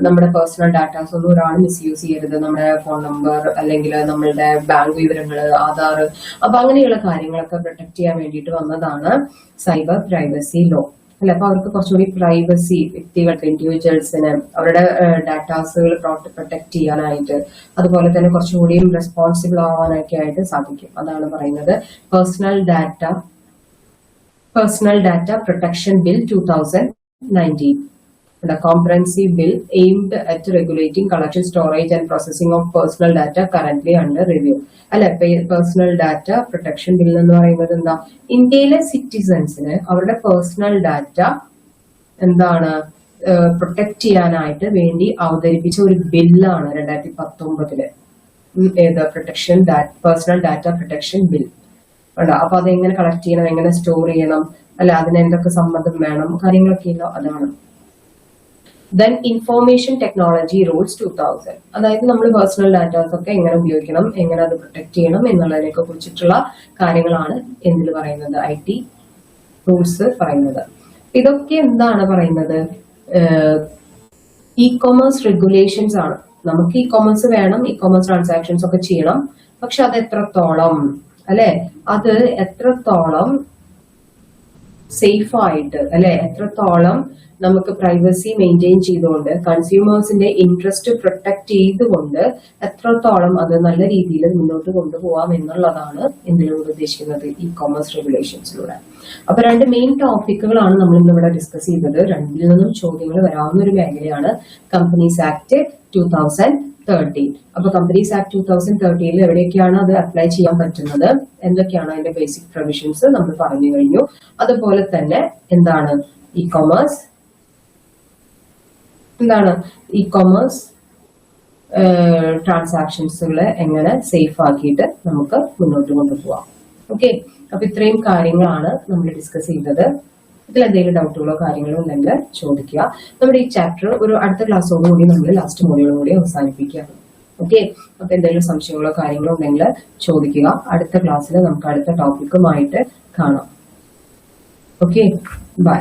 നമ്മുടെ പേഴ്സണൽ ഡാറ്റാസ് ഒന്നും ഒരാൾ മിസ്യൂസ് ചെയ്യരുത്. നമ്മുടെ ഫോൺ നമ്പർ അല്ലെങ്കിൽ നമ്മളുടെ ബാങ്ക് വിവരങ്ങള്, ആധാർ, അപ്പൊ അങ്ങനെയുള്ള കാര്യങ്ങളൊക്കെ പ്രൊട്ടക്ട് ചെയ്യാൻ വേണ്ടിയിട്ട് വന്നതാണ് സൈബർ പ്രൈവസി ലോ അല്ലെ. അപ്പൊ അവർക്ക് കുറച്ചുകൂടി പ്രൈവസി, വ്യക്തികൾക്ക്, ഇൻഡിവിജ്വൽസിന് അവരുടെ ഡാറ്റാസുകൾ പ്രൊട്ടക്ട് ചെയ്യാനായിട്ട്, അതുപോലെ തന്നെ കുറച്ചുകൂടിയും റെസ്പോൺസിബിൾ ആവാനൊക്കെ ആയിട്ട് സാധിക്കും. അതാണ് പറയുന്നത് personal data protection bill 2019. The comprehensive bill aimed at regulating collection, storage and processing of personal data currently under review. അല്ലെ, പേഴ്സണൽ ഡാറ്റ പ്രൊട്ടക്ഷൻ ബിൽ എന്ന് പറയുന്നത് എന്താ? ഇന്ത്യയിലെ സിറ്റിസൺസിന് അവരുടെ പേഴ്സണൽ ഡാറ്റ എന്താണ് പ്രൊട്ടക്ട് ചെയ്യാനായിട്ട് വേണ്ടി അവതരിപ്പിച്ച ഒരു ബില്ലാണ് 2019. ഏത്? Personal data protection bill. അപ്പൊ അതെങ്ങനെ കളക്ട് ചെയ്യണം, എങ്ങനെ സ്റ്റോർ ചെയ്യണം അല്ലെ, അതിന് എന്തൊക്കെ സമ്മതം വേണം, കാര്യങ്ങളൊക്കെ ഇല്ല, അതാണ്. Then information technology rules 2000. അതായത് നമ്മൾ പേഴ്സണൽ ഡാറ്റാസ് ഒക്കെ എങ്ങനെ ഉപയോഗിക്കണം, എങ്ങനെ അത് പ്രൊട്ടക്ട് ചെയ്യണം എന്നുള്ളതിനെയൊക്കെ കുറിച്ചിട്ടുള്ള കാര്യങ്ങളാണ് എന്തിൽ പറയുന്നത്, IT റൂൾസ് പറയുന്നത്. ഇതൊക്കെ എന്താണ് പറയുന്നത്? ഇ കൊമേഴ്സ് റെഗുലേഷൻസ് ആണ്. നമുക്ക് ഇ കൊമേഴ്സ് വേണം, ഇ കൊമേഴ്സ് ട്രാൻസാക്ഷൻസ് ഒക്കെ ചെയ്യണം. പക്ഷെ അത് എത്രത്തോളം അല്ലെ, അത് എത്രത്തോളം സേഫ് ആയിട്ട് അല്ലെ, എത്രത്തോളം നമുക്ക് പ്രൈവസി മെയിൻറ്റെയിൻ ചെയ്തുകൊണ്ട് കൺസ്യൂമേഴ്സിന്റെ ഇൻട്രസ്റ്റ് പ്രൊട്ടക്ട് ചെയ്തുകൊണ്ട് എത്രത്തോളം അത് നല്ല രീതിയിൽ മുന്നോട്ട് കൊണ്ടുപോകാം എന്നുള്ളതാണ് എന്തിലൂടെ ഉദ്ദേശിക്കുന്നത്, ഇ കൊമേഴ്സ് റെഗുലേഷൻസിലൂടെ. അപ്പൊ രണ്ട് മെയിൻ ടോപ്പിക്കുകളാണ് നമ്മൾ ഇന്നിവിടെ ഡിസ്കസ് ചെയ്തത്. രണ്ടിൽ നിന്നും ചോദ്യങ്ങൾ വരാവുന്ന ഒരു മേഖലയാണ് കമ്പനീസ് ആക്ട് 2013. അപ്പൊ കമ്പനീസ് ആക്ട് 2013 എവിടെയൊക്കെയാണ് അത് അപ്ലൈ ചെയ്യാൻ പറ്റുന്നത്, എന്തൊക്കെയാണ് അതിന്റെ ബേസിക് പ്രൊവിഷൻസ് നമ്മൾ പറഞ്ഞു കഴിഞ്ഞു. അതുപോലെ തന്നെ എന്താണ് ഇ-കൊമേഴ്സ് എന്താണ് ഇ-കൊമേഴ്സ് ട്രാൻസാക്ഷൻസുകളെ എങ്ങനെ സേഫ് ആക്കിയിട്ട് നമുക്ക് മുന്നോട്ട് കൊണ്ടുപോകാം. ഓക്കെ, അപ്പൊ ഇത്രയും കാര്യങ്ങളാണ് നമ്മൾ ഡിസ്കസ് ചെയ്തത്. ഇതിൽ എന്തെങ്കിലും ഡൗട്ടുകളോ കാര്യങ്ങളോ ഉണ്ടെങ്കിൽ ചോദിക്കുക. നമ്മുടെ ഈ ചാപ്റ്റർ ഒരു അടുത്ത ക്ലാസ്സോടുകൂടി നമ്മൾ ലാസ്റ്റ് മോഡ്യൂളും കൂടി അവസാനിപ്പിക്കുകയാണ്. ഓക്കെ, അപ്പൊ എന്തെങ്കിലും സംശയങ്ങളോ കാര്യങ്ങളോ ഉണ്ടെങ്കിൽ ചോദിക്കുക. അടുത്ത ക്ലാസ്സിൽ നമുക്ക് അടുത്ത ടോപ്പിക്കുമായിട്ട് കാണാം. Okay, bye.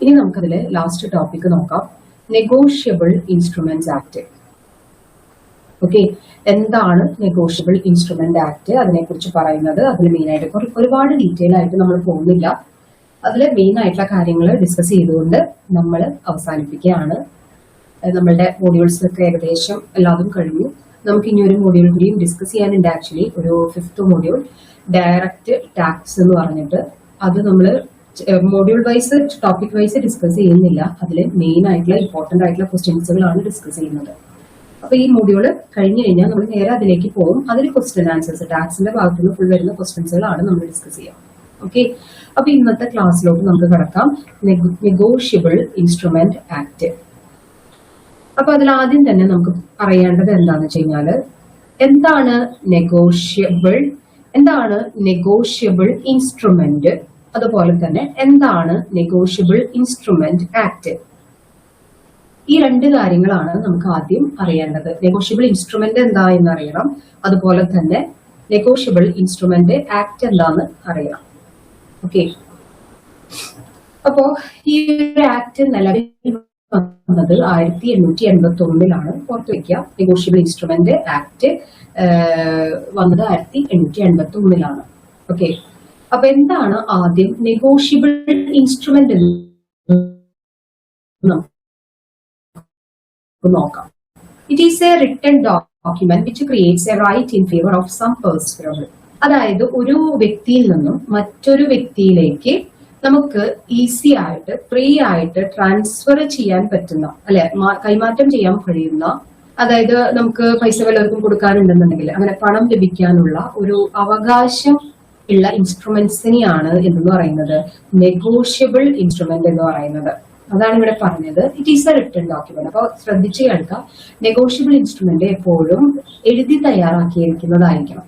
ഇനി നമുക്കതിലെ ലാസ്റ്റ് ടോപ്പിക് നോക്കാം, നെഗോഷ്യബിൾ ഇൻസ്ട്രുമെന്റ്സ് ആക്ട്. ഓക്കെ, എന്താണ് നെഗോഷ്യബിൾ ഇൻസ്ട്രുമെന്റ് ആക്ട്, അതിനെക്കുറിച്ച് പറയുന്നത്. അതിൽ മെയിൻ ആയിട്ട് ഒരുപാട് ഡീറ്റെയിൽ ആയിട്ട് നമ്മൾ പോകുന്നില്ല. അതിൽ മെയിൻ ആയിട്ടുള്ള കാര്യങ്ങൾ ഡിസ്കസ് ചെയ്തുകൊണ്ട് നമ്മൾ അവസാനിപ്പിക്കുകയാണ്. നമ്മളുടെ മോഡ്യൂൾസൊക്കെ ഏകദേശം എല്ലാതും കഴിഞ്ഞു. നമുക്ക് ഇനി ഒരു മോഡ്യൂൾ കൂടിയും ഡിസ്കസ് ചെയ്യാനുണ്ട്. ആക്ച്വലി ഒരു 5th മോഡ്യൂൾ, ഡയറക്റ്റ് ടാക്സ് എന്ന് പറഞ്ഞിട്ട്. അത് നമ്മൾ module wise topic wise discuss ചെയ്യുന്നില്ല. അതിൽ മെയിൻ ആയിട്ടുള്ള ഇമ്പോർട്ടന്റ് ആയിട്ടുള്ള ക്വസ്റ്റ്യൻസുകളാണ് ഡിസ്കസ് ചെയ്യുന്നത്. അപ്പൊ ഈ മോഡ്യൂള് കഴിഞ്ഞു കഴിഞ്ഞാൽ നമ്മൾ നേരെ അതിലേക്ക് പോകും. അതിൽ ക്വസ്റ്റ്യൻ ആൻസേഴ്സ് ടാക്സിന്റെ ഭാഗത്ത് നിന്ന് ഫുൾ വരുന്ന ക്വസ്റ്റ്യൻസുകളാണ് നമ്മൾ ഡിസ്കസ് ചെയ്യുക. ഓക്കെ, അപ്പൊ ഇന്നത്തെ ക്ലാസ്സിലോട്ട് നമുക്ക് കിടക്കാം, നെഗോഷ്യബിൾ ഇൻസ്ട്രുമെന്റ് ആക്ട്. അപ്പൊ അതിൽ ആദ്യം തന്നെ നമുക്ക് പറയേണ്ടത് എന്താണെന്ന് വെച്ച് കഴിഞ്ഞാല്, എന്താണ് നെഗോഷ്യബിൾ ഇൻസ്ട്രുമെന്റ്, അതുപോലെ തന്നെ എന്താണ് നെഗോഷ്യബിൾ ഇൻസ്ട്രുമെന്റ് ആക്ട്. ഈ രണ്ട് കാര്യങ്ങളാണ് നമുക്ക് ആദ്യം അറിയേണ്ടത്. നെഗോഷ്യബിൾ ഇൻസ്ട്രുമെന്റ് എന്താ എന്ന് അറിയണം, അതുപോലെ തന്നെ നെഗോഷ്യബിൾ ഇൻസ്ട്രുമെന്റ് ആക്ട് എന്താന്ന് അറിയണം. ഓക്കെ, അപ്പോ ഈ ഒരു ആക്ട് നിലവിൽ വന്നത് 1881 പുറത്തു വയ്ക്കുക. നെഗോഷ്യബിൾ ഇൻസ്ട്രുമെന്റ് ആക്ട് വന്നത് 1881. ഓക്കെ, അപ്പൊ എന്താണ് ആദ്യം നെഗോഷ്യബിൾ ഇൻസ്ട്രുമെന്റ് എന്ന് നോക്കാം. It is a written document which creates a right in favour of some person. അതായത് ഒരു വ്യക്തിയിൽ നിന്നും മറ്റൊരു വ്യക്തിയിലേക്ക് നമുക്ക് ഈസി ആയിട്ട് ഫ്രീ ആയിട്ട് ട്രാൻസ്ഫർ ചെയ്യാൻ പറ്റുന്ന, അല്ലെ, കൈമാറ്റം ചെയ്യാൻ കഴിയുന്ന, അതായത് നമുക്ക് പൈസ വല്ലവർക്കും കൊടുക്കാനുണ്ടെന്നുണ്ടെങ്കിൽ അങ്ങനെ പണം ലഭിക്കാനുള്ള ഒരു അവകാശം ഉള്ള ഇൻസ്ട്രുമെന്റ്സിനെയാണ് എന്ന് പറയുന്നത് നെഗോഷ്യബിൾ ഇൻസ്ട്രുമെന്റ് എന്ന് പറയുന്നത്. അതാണ് ഇവിടെ പറഞ്ഞത്. It is a written document. അപ്പൊ ശ്രദ്ധിച്ചു കേൾക്കുക, നെഗോഷ്യബിൾ ഇൻസ്ട്രുമെന്റ് എപ്പോഴും എഴുതി തയ്യാറാക്കിയിരിക്കുന്നതായിരിക്കണം.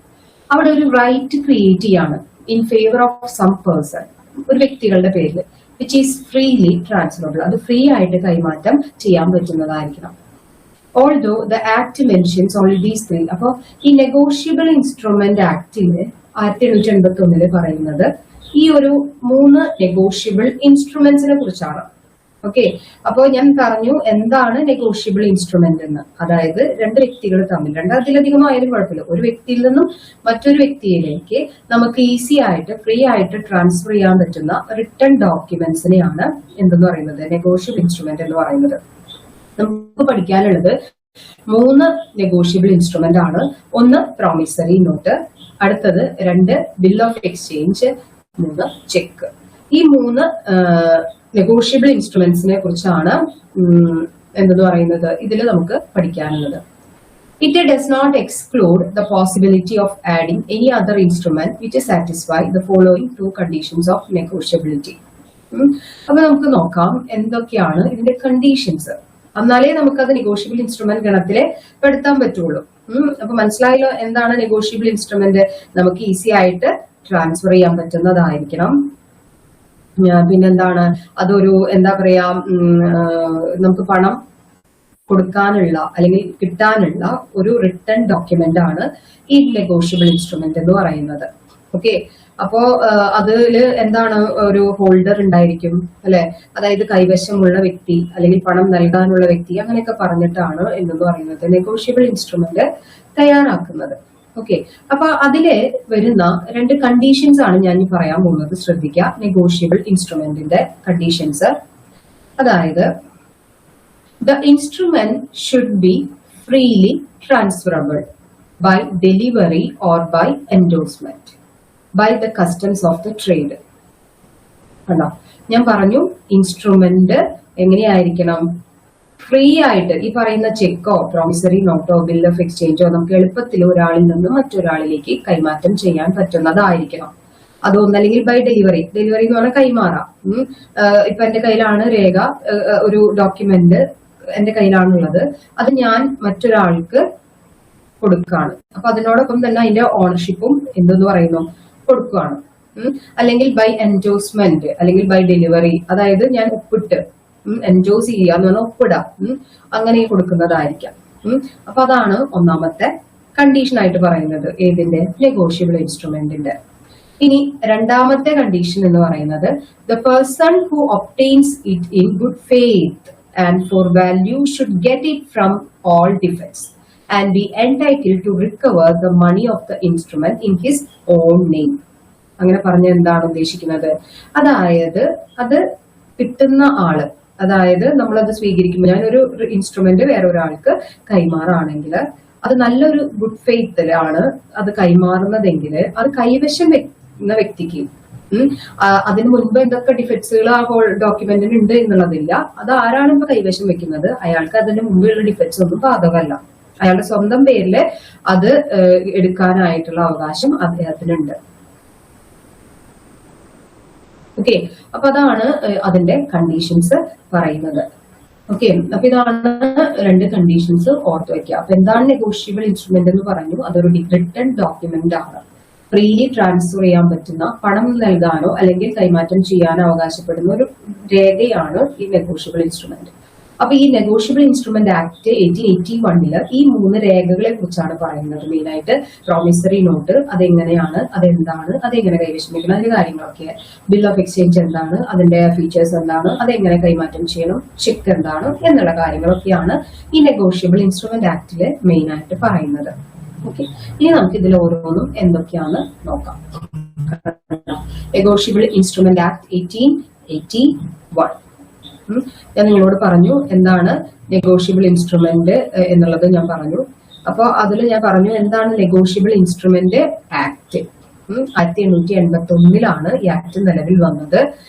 അവിടെ ഒരു റൈറ്റ് ക്രിയേറ്റ് ചെയ്യാണ് in favour of some person, ഒരു വ്യക്തികളുടെ പേരിൽ, വിച്ച് ഈസ് ഫ്രീലി ട്രാൻസ്ഫറബിൾ. അത് ഫ്രീ ആയിട്ട് കൈമാറ്റം ചെയ്യാൻ പറ്റുന്നതായിരിക്കണം. Although the act mentions only these three. അപ്പൊ ഈ നെഗോഷ്യബിൾ ഇൻസ്ട്രുമെന്റ് ആക്ടില് 1881 പറയുന്നത് ഈ ഒരു 3 നെഗോഷ്യബിൾ ഇൻസ്ട്രുമെന്റ്സിനെ കുറിച്ചാണ്. ഓക്കെ, അപ്പോ ഞാൻ പറഞ്ഞു എന്താണ് നെഗോഷ്യബിൾ ഇൻസ്ട്രുമെന്റ് എന്ന്. അതായത് രണ്ട് വ്യക്തികൾ തമ്മിൽ, അതിലധികം ആയാലും കുഴപ്പമില്ല, ഒരു വ്യക്തിയിൽ നിന്നും മറ്റൊരു വ്യക്തിയിലേക്ക് നമുക്ക് ഈസി ആയിട്ട് ഫ്രീ ആയിട്ട് ട്രാൻസ്ഫർ ചെയ്യാൻ പറ്റുന്ന റിട്ടൺ ഡോക്യുമെന്റ്സിനെയാണ് എന്തെന്ന് പറയുന്നത്, നെഗോഷ്യബിൾ ഇൻസ്ട്രുമെന്റ് എന്ന് പറയുന്നത്. നമുക്ക് പഠിക്കാനുള്ളത് 3 നെഗോഷ്യബിൾ ഇൻസ്ട്രുമെന്റ് ആണ്. ഒന്ന് പ്രോമിസറി നോട്ട്, അടുത്തത് 2 ബിൽ ഓഫ് എക്സ്ചേഞ്ച്, 3 ചെക്ക്. ഈ 3 നെഗോഷ്യബിൾ ഇൻസ്ട്രുമെന്റ്സിനെ കുറിച്ചാണ് എന്തെന്ന് പറയുന്നത് ഇതിൽ നമുക്ക് പഠിക്കാനുള്ളത്. It does not exclude the possibility of adding any other instrument which satisfy the following 2 conditions of negotiability. അപ്പൊ നമുക്ക് നോക്കാം എന്തൊക്കെയാണ് ഇതിന്റെ കണ്ടീഷൻസ്. എന്നാലേ നമുക്കത് നെഗോഷ്യബിൾ ഇൻസ്ട്രുമെന്റ് ഗണത്തിലെ പെടുത്താൻ പറ്റുള്ളൂ. അപ്പൊ മനസ്സിലായല്ലോ എന്താണ് നെഗോഷ്യബിൾ ഇൻസ്ട്രുമെന്റ്. നമുക്ക് ഈസി ആയിട്ട് ട്രാൻസ്ഫർ ചെയ്യാൻ പറ്റുന്നതായിരിക്കണം. പിന്നെന്താണ്, അതൊരു എന്താ പറയാ, നമുക്ക് പണം കൊടുക്കാനുള്ള അല്ലെങ്കിൽ കിട്ടാനുള്ള ഒരു റിട്ടൺ ഡോക്യുമെന്റ് ആണ് ഈ നെഗോഷ്യബിൾ ഇൻസ്ട്രുമെന്റ് എന്ന് പറയുന്നത്. ഓക്കെ, അപ്പോ അതില് എന്താണ്, ഒരു ഹോൾഡർ ഉണ്ടായിരിക്കും, അല്ലെ, അതായത് കൈവശമുള്ള വ്യക്തി അല്ലെങ്കിൽ പണം നൽകാനുള്ള വ്യക്തി, അങ്ങനെയൊക്കെ പറഞ്ഞിട്ടാണ് എന്ന് പറയുന്നത് നെഗോഷ്യബിൾ ഇൻസ്ട്രുമെന്റ് തയ്യാറാക്കുന്നത്. ഓക്കെ, അപ്പൊ അതില് വരുന്ന 2 കണ്ടീഷൻസ് ആണ് ഞാൻ പറയാൻ പോകുന്നത്. ശ്രദ്ധിക്കുക, നെഗോഷ്യബിൾ ഇൻസ്ട്രുമെന്റിന്റെ കണ്ടീഷൻസ്. അതായത് the instrument should be freely transferable by delivery or by endorsement by the customs of the trade. കണ്ടോ, ഞാൻ പറഞ്ഞു ഇൻസ്ട്രുമെന്റ് എങ്ങനെയായിരിക്കണം, ഫ്രീ ആയിട്ട് ഈ പറയുന്ന ചെക്കോ പ്രോമിസറി നോട്ടോ ബിൽ ഓഫ് എക്സ്ചേഞ്ചോ നമുക്ക് എളുപ്പത്തിൽ ഒരാളിൽ നിന്ന് മറ്റൊരാളിലേക്ക് കൈമാറ്റം ചെയ്യാൻ പറ്റുന്നതായിരിക്കണം. അതൊന്നല്ലെങ്കിൽ ബൈ ഡെലിവറി എന്ന് പറഞ്ഞാൽ കൈമാറാം. ഇപ്പൊ എന്റെ കയ്യിലാണ് രേഖ, ഒരു ഡോക്യുമെന്റ് എന്റെ കയ്യിലാണുള്ളത്, അത് ഞാൻ മറ്റൊരാൾക്ക് കൊടുക്കുകയാണ്. അപ്പൊ അതിനോടൊപ്പം തന്നെ അതിന്റെ ഓണർഷിപ്പും എന്തെന്ന് പറയുന്നു കൊടുക്കുകയാണ്. അല്ലെങ്കിൽ ബൈ എൻഡോഴ്സ്മെന്റ് അല്ലെങ്കിൽ ബൈ ഡെലിവറി, അതായത് ഞാൻ ഒപ്പിട്ട് എൻഡോഴ്സ് ചെയ്യുക എന്ന് പറഞ്ഞാൽ ഒപ്പിടാം, അങ്ങനെ കൊടുക്കുന്നതായിരിക്കാം. അപ്പൊ അതാണ് ഒന്നാമത്തെ കണ്ടീഷൻ ആയിട്ട് പറയുന്നത് ഏതിന്റെ, നെഗോഷ്യബിൾ ഇൻസ്ട്രുമെന്റിന്റെ. ഇനി രണ്ടാമത്തെ കണ്ടീഷൻ എന്ന് പറയുന്നത് the person who obtains it in good faith and for value should get it from all defence and be entitled to recover the money of the instrument in his own name. അങ്ങനെ പറഞ്ഞ എന്താണ് ഉദ്ദേശിക്കുന്നത്, അതായത് അത് കിട്ടുന്ന ആള്, അതായത് നമ്മളത് സ്വീകരിക്കുമ്പോൾ ഞാനൊരു ഇൻസ്ട്രുമെന്റ് വേറൊരാൾക്ക് കൈമാറാണെങ്കിൽ അത് നല്ലൊരു ഗുഡ് ഫെയ്ത്തിലാണ് അത് കൈമാറുന്നതെങ്കിൽ അത് കൈവശം വെക്കുന്ന വ്യക്തിക്ക് അതിനു മുൻപ് എന്തൊക്കെ ഡിഫക്ട്സുകൾ ആ ഹോൾ ഡോക്യുമെന്റിന് ഉണ്ട് എന്നുള്ളതില്ല. അത് ആരാണ് ഇപ്പൊ കൈവശം വെക്കുന്നത് അയാൾക്ക് അതിന് മുമ്പുള്ള ഡിഫക്ട്സ് ഒന്നും ബാധകമല്ല. അയാളുടെ സ്വന്തം പേരില് അത് എടുക്കാനായിട്ടുള്ള അവകാശം അദ്ദേഹത്തിനുണ്ട്. ഓക്കെ, അപ്പൊ അതാണ് അതിന്റെ കണ്ടീഷൻസ് പറയുന്നത്. ഓക്കെ, അപ്പൊ ഇതാണ് രണ്ട് കണ്ടീഷൻസ് ഓർത്ത് വയ്ക്കുക. അപ്പൊ എന്താണ് നെഗോഷ്യബിൾ ഇൻസ്ട്രുമെന്റ് എന്ന് പറഞ്ഞു, അതൊരു റിട്ടൺ ഡോക്യുമെന്റ് ആണ്. ഫ്രീലി ട്രാൻസ്ഫർ ചെയ്യാൻ പറ്റുന്ന, പണം നൽകാനോ അല്ലെങ്കിൽ കൈമാറ്റം ചെയ്യാനോ അവകാശപ്പെടുന്ന ഒരു രേഖയാണ് ഈ നെഗോഷ്യബിൾ ഇൻസ്ട്രുമെന്റ്. അപ്പൊ ഈ നെഗോഷ്യബിൾ ഇൻസ്ട്രുമെന്റ് ആക്ട് 1881 ഈ 3 രേഖകളെ കുറിച്ചാണ് പറയുന്നത്. മെയിനായിട്ട് പ്രോമിസറി നോട്ട് അതെങ്ങനെയാണ്, അതെന്താണ്, അതെങ്ങനെ കൈവശം വയ്ക്കണം, അതിന്റെ കാര്യങ്ങളൊക്കെ, ബിൽ ഓഫ് എക്സ്ചേഞ്ച് എന്താണ്, അതിന്റെ ഫീച്ചേഴ്സ് എന്താണ്, അതെങ്ങനെ കൈമാറ്റം ചെയ്യണം, ചെക്ക് എന്താണ് എന്നുള്ള കാര്യങ്ങളൊക്കെയാണ് ഈ നെഗോഷ്യബിൾ ഇൻസ്ട്രുമെന്റ് ആക്ടില് മെയിനായിട്ട് പറയുന്നത്. ഓക്കെ, ഇനി നമുക്ക് ഇതിൽ ഓരോന്നും എന്തൊക്കെയാണ് നോക്കാം. Negotiable instrument act 1881. ഞാൻ നിങ്ങളോട് പറഞ്ഞു എന്താണ് നെഗോഷ്യബിൾ ഇൻസ്ട്രുമെന്റ് എന്നുള്ളത് ഞാൻ പറഞ്ഞു. അപ്പൊ അതിൽ ഞാൻ പറഞ്ഞു എന്താണ് നെഗോഷ്യബിൾ ഇൻസ്ട്രുമെന്റ് ആക്ട്. 1881 ഈ ആക്ട് നിലവിൽ വന്നത്.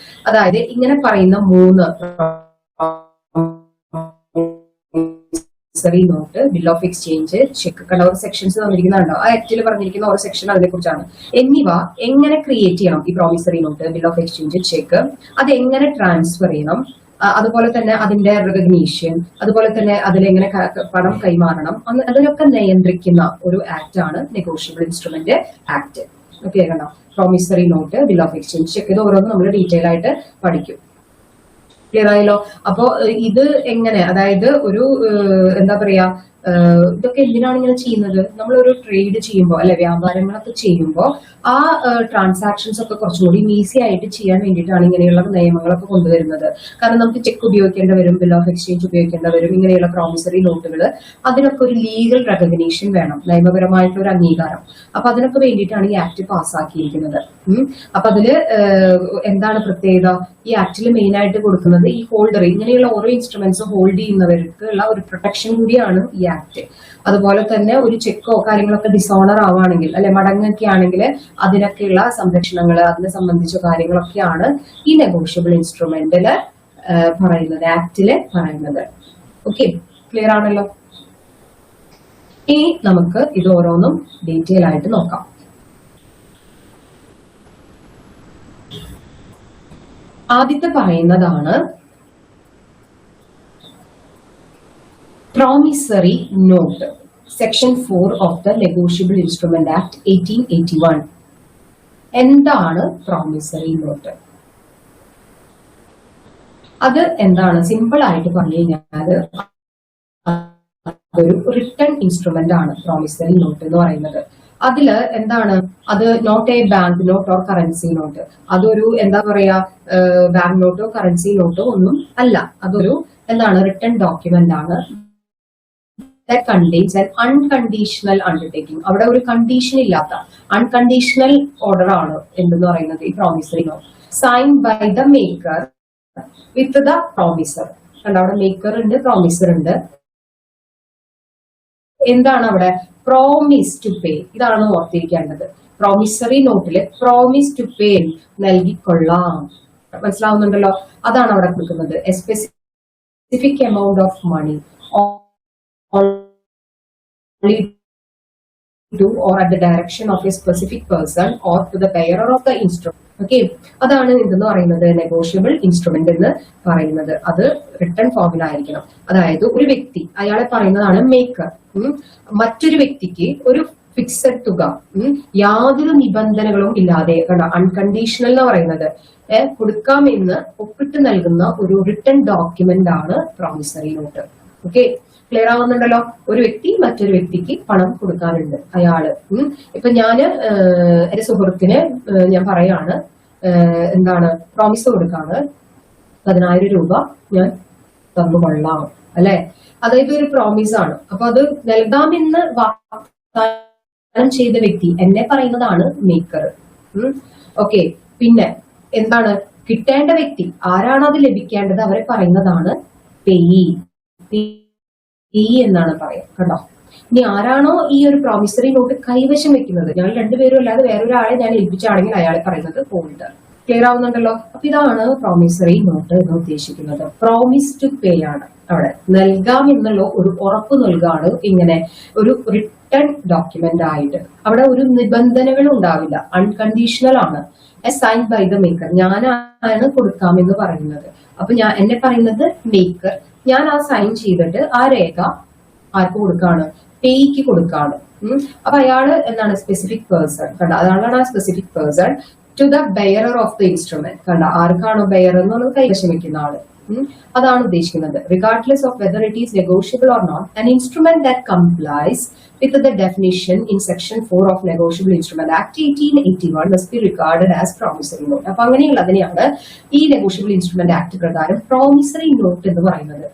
അതായത് ഇങ്ങനെ പറയുന്ന 3 note, bill of exchange, cheque, കണ്ട ഓരോ സെക്ഷൻസ് തന്നിരിക്കുന്നുണ്ടോ, ആ ആക്ടിൽ പറഞ്ഞിരിക്കുന്ന ഓരോ സെക്ഷൻ അതിനെ കുറിച്ചാണ്. എന്നിവ എങ്ങനെ ക്രിയേറ്റ് ചെയ്യണം, ഈ promissory not, bill of exchange, check, അത് എങ്ങനെ ട്രാൻസ്ഫർ ചെയ്യണം, അതുപോലെ തന്നെ അതിന്റെ റെക്കഗ്നീഷൻ, അതുപോലെ തന്നെ അതിലെങ്ങനെ പണം കൈമാറണം, അതിനൊക്കെ നിയന്ത്രിക്കുന്ന ഒരു ആക്ട് ആണ് നെഗോഷ്യബിൾ ഇൻസ്ട്രുമെന്റ് ആക്ട്. ഓക്കെ, കണ്ടോ, promissory note, bill of exchange, check, ഇത് ഓരോന്നും നമ്മൾ ഡീറ്റെയിൽ ആയിട്ട് പഠിക്കും. ക്ലിയർ ആയല്ലോ. അപ്പോ ഇത് എങ്ങനെ, അതായത് ഒരു എന്താ പറയാ, ഇതൊക്കെ എന്തിനാണ് ഇങ്ങനെ ചെയ്യുന്നത്, നമ്മളൊരു ട്രേഡ് ചെയ്യുമ്പോൾ അല്ലെ വ്യാപാരങ്ങളൊക്കെ ചെയ്യുമ്പോൾ ആ ട്രാൻസാക്ഷൻസ് ഒക്കെ കുറച്ചും കൂടി ഈസി ആയിട്ട് ചെയ്യാൻ വേണ്ടിയിട്ടാണ് ഇങ്ങനെയുള്ള നിയമങ്ങളൊക്കെ കൊണ്ടുവരുന്നത്. കാരണം നമുക്ക് ചെക്ക് ഉപയോഗിക്കേണ്ടി വരും, ബിൽ ഓഫ് എക്സ്ചേഞ്ച് ഉപയോഗിക്കേണ്ടി വരും, ഇങ്ങനെയുള്ള പ്രോമിസറി നോട്ടുകൾ, അതിനൊക്കെ ഒരു ലീഗൽ റെക്കഗ്നീഷൻ വേണം, നിയമപരമായിട്ടുള്ള ഒരു അംഗീകാരം. അപ്പൊ അതിനൊക്കെ വേണ്ടിയിട്ടാണ് ഈ ആക്ട് പാസ്സാക്കിയിരിക്കുന്നത്. അപ്പൊ അതില് എന്താണ് പ്രത്യേകത, ഈ ആക്ടിൽ മെയിൻ ആയിട്ട് കൊടുക്കുന്നത് ഈ ഹോൾഡർ, ഇങ്ങനെയുള്ള ഓരോ ഇൻസ്ട്രുമെന്റ്സ് ഹോൾഡ് ചെയ്യുന്നവർക്കുള്ള ഒരു പ്രൊട്ടക്ഷൻ കൂടിയാണ് ഈ ആക്ട്. അതുപോലെ തന്നെ ഒരു ചെക്കോ കാര്യങ്ങളൊക്കെ ഡിസോണർ ആവുകയാണെങ്കിൽ അല്ലെ മടങ്ങൊക്കെ ആണെങ്കിൽ അതിനൊക്കെയുള്ള സംരക്ഷണങ്ങൾ, അതിനെ സംബന്ധിച്ച കാര്യങ്ങളൊക്കെയാണ് ഈ നെഗോഷ്യബിൾ ഇൻസ്ട്രുമെന്റില് പറയുന്നത്, ആക്ടില് പറയുന്നത്. ഓക്കെ, ക്ലിയർ ആണല്ലോ. ഇനി നമുക്ക് ഇത് ഓരോന്നും ഡീറ്റെയിൽ ആയിട്ട് നോക്കാം. ആദ്യത്തെ പറയുന്നതാണ് promissory note, section 4 of the negotiable instrument act 1881. എന്താണ് പ്രോമിസറി നോട്ട്? അത് എന്താണ്, സിമ്പിൾ ആയിട്ട് പറഞ്ഞു കഴിഞ്ഞാൽ ഒരു റിട്ടേൺ ഇൻസ്ട്രുമെന്റ് ആണ് പ്രോമിസറി നോട്ട് എന്ന് പറയുന്നത്. അതില് എന്താണ്, അത് note a bank note or currency note, അതൊരു എന്താ പറയാ ബാങ്ക് നോട്ടോ കറൻസി നോട്ടോ ഒന്നും അല്ല, അതൊരു എന്താണ് റിട്ടേൺ ഡോക്യുമെന്റ് ആണ്. that contains an unconditional undertaking. അവിടെ ഒരു കണ്ടീഷൻ ഇല്ലാത്ത അൺകണ്ടീഷണൽ ഓർഡർ ആണ് എന്തെന്ന് പറയുന്നത് ഈ promissory note. Sign by the maker with the promisor. കണ്ട, അവിടെ മേക്കർ ഉണ്ട്, പ്രോമിസർ ഉണ്ട്. എന്താണ് അവിടെ, പ്രോമിസ് ടു പേ. ഇതാണ് ഓർത്തിരിക്കേണ്ടത്. പ്രോമിസറി നോട്ടില് പ്രോമിസ് ടു പേ, നൽകിക്കൊള്ളാം. മനസ്സിലാവുന്നുണ്ടല്ലോ, അതാണ് അവിടെ കൊടുക്കുന്നത്. Specific specific amount of money only to or at the direction of a specific person or to the bearer of the instrument. Okay, അതാണ് എന്തെന്ന് പറയുന്നത് നെഗോഷ്യബിൾ ഇൻസ്ട്രുമെന്റ് എന്ന് പറയുന്നത്. അത് റിട്ടേൺ ഫോമിലായിരിക്കണം. അതായത് ഒരു വ്യക്തി, അയാളെ പറയുന്നതാണ് മേക്കർ, മറ്റൊരു വ്യക്തിക്ക് ഒരു ഫിക്സഡ് തുക യാതൊരു നിബന്ധനകളും ഇല്ലാതെ, അൺകണ്ടീഷണൽ എന്ന് പറയുന്നത് കൊടുക്കാമെന്ന് ഒപ്പിട്ട് നൽകുന്ന ഒരു റിട്ടേൺ ഡോക്യുമെന്റ് ആണ് പ്രോമിസറി നോട്ട്. ഓക്കെ, ക്ലിയർ ആവുന്നുണ്ടല്ലോ? ഒരു വ്യക്തി മറ്റൊരു വ്യക്തിക്ക് പണം കൊടുക്കാനുണ്ട്. അയാള് ഇപ്പൊ ഞാന് എന്റെ സുഹൃത്തിന് ഞാൻ പറയാണ്, എന്താണ്, പ്രോമിസ് കൊടുക്കാണ്, 10,000 രൂപ ഞാൻ തന്നുകൊള്ളാം, അല്ലെ? അതായത് ഒരു പ്രോമിസ് ആണ്. അപ്പൊ അത് നൽകാമെന്ന് വാഗ്ദാനം ചെയ്ത വ്യക്തി എന്നെ പറയുന്നതാണ് മേക്കർ. ഓക്കെ, പിന്നെ എന്താണ്, കിട്ടേണ്ട വ്യക്തി ആരാണ് അത് ലഭിക്കേണ്ടത് അവരെ പറയുന്നതാണ് പേയി എന്നാണ് പറയാം. കണ്ടോ? ഇനി ആരാണോ ഈ ഒരു പ്രോമിസറി നോട്ട് കൈവശം വെക്കുന്നത്, ഞങ്ങൾ രണ്ടുപേരും അല്ലാതെ വേറൊരാളെ ഞാൻ ഏൽപ്പിച്ചാണെങ്കിൽ അയാളെ പറയുന്നത് ഹോൾഡർ. ക്ലിയർ ആവുന്നുണ്ടല്ലോ? അപ്പൊ ഇതാണ് പ്രോമിസറി നോട്ട് എന്ന് ഉദ്ദേശിക്കുന്നത്. പ്രോമിസ് ടു പേ ആണ് അവിടെ. നൽകാം എന്നുള്ള ഒരു ഉറപ്പ് നൽകാണ് ഇങ്ങനെ ഒരു റിട്ടേൺ ഡോക്യുമെന്റ് ആയിട്ട്. അവിടെ ഒരു നിബന്ധനകളും ഉണ്ടാവില്ല, അൺകണ്ടീഷണൽ ആണ്. സൈൻ ബൈ ദ മേക്കർ, ഞാനാണ് കൊടുക്കാമെന്ന് പറയുന്നത്. അപ്പൊ എന്നെ പറയുന്നത് മേക്കർ, ഞാൻ ആ സൈൻ ചെയ്തിട്ട് ആ രേഖ ആർക്ക് കൊടുക്കാണ്? പേയ്ക്ക് കൊടുക്കാണ്. അപ്പൊ അയാള് എന്താണ്? Specific person. കണ്ട, അതാണ് ആ specific person to the bearer of the instrument. കണ്ട, ആർക്കാണോ ബെയർ എന്നുള്ളത് കൈവശം വെക്കുന്ന ആള്, അതാണ് ഉദ്ദേശിക്കുന്നത്. Regardless of whether it is negotiable or not, an instrument that complies with the definition in section 4 of Negotiable Instrument Act 1881 must be regarded as promissory note. അപ്പൊ അങ്ങനെയുള്ളതിനെയാണ് ഈ നെഗോഷ്യബിൾ ഇൻസ്ട്രുമെന്റ് ആക്ട് പ്രകാരം പ്രോമിസറി നോട്ട് എന്ന് പറയുന്നത്.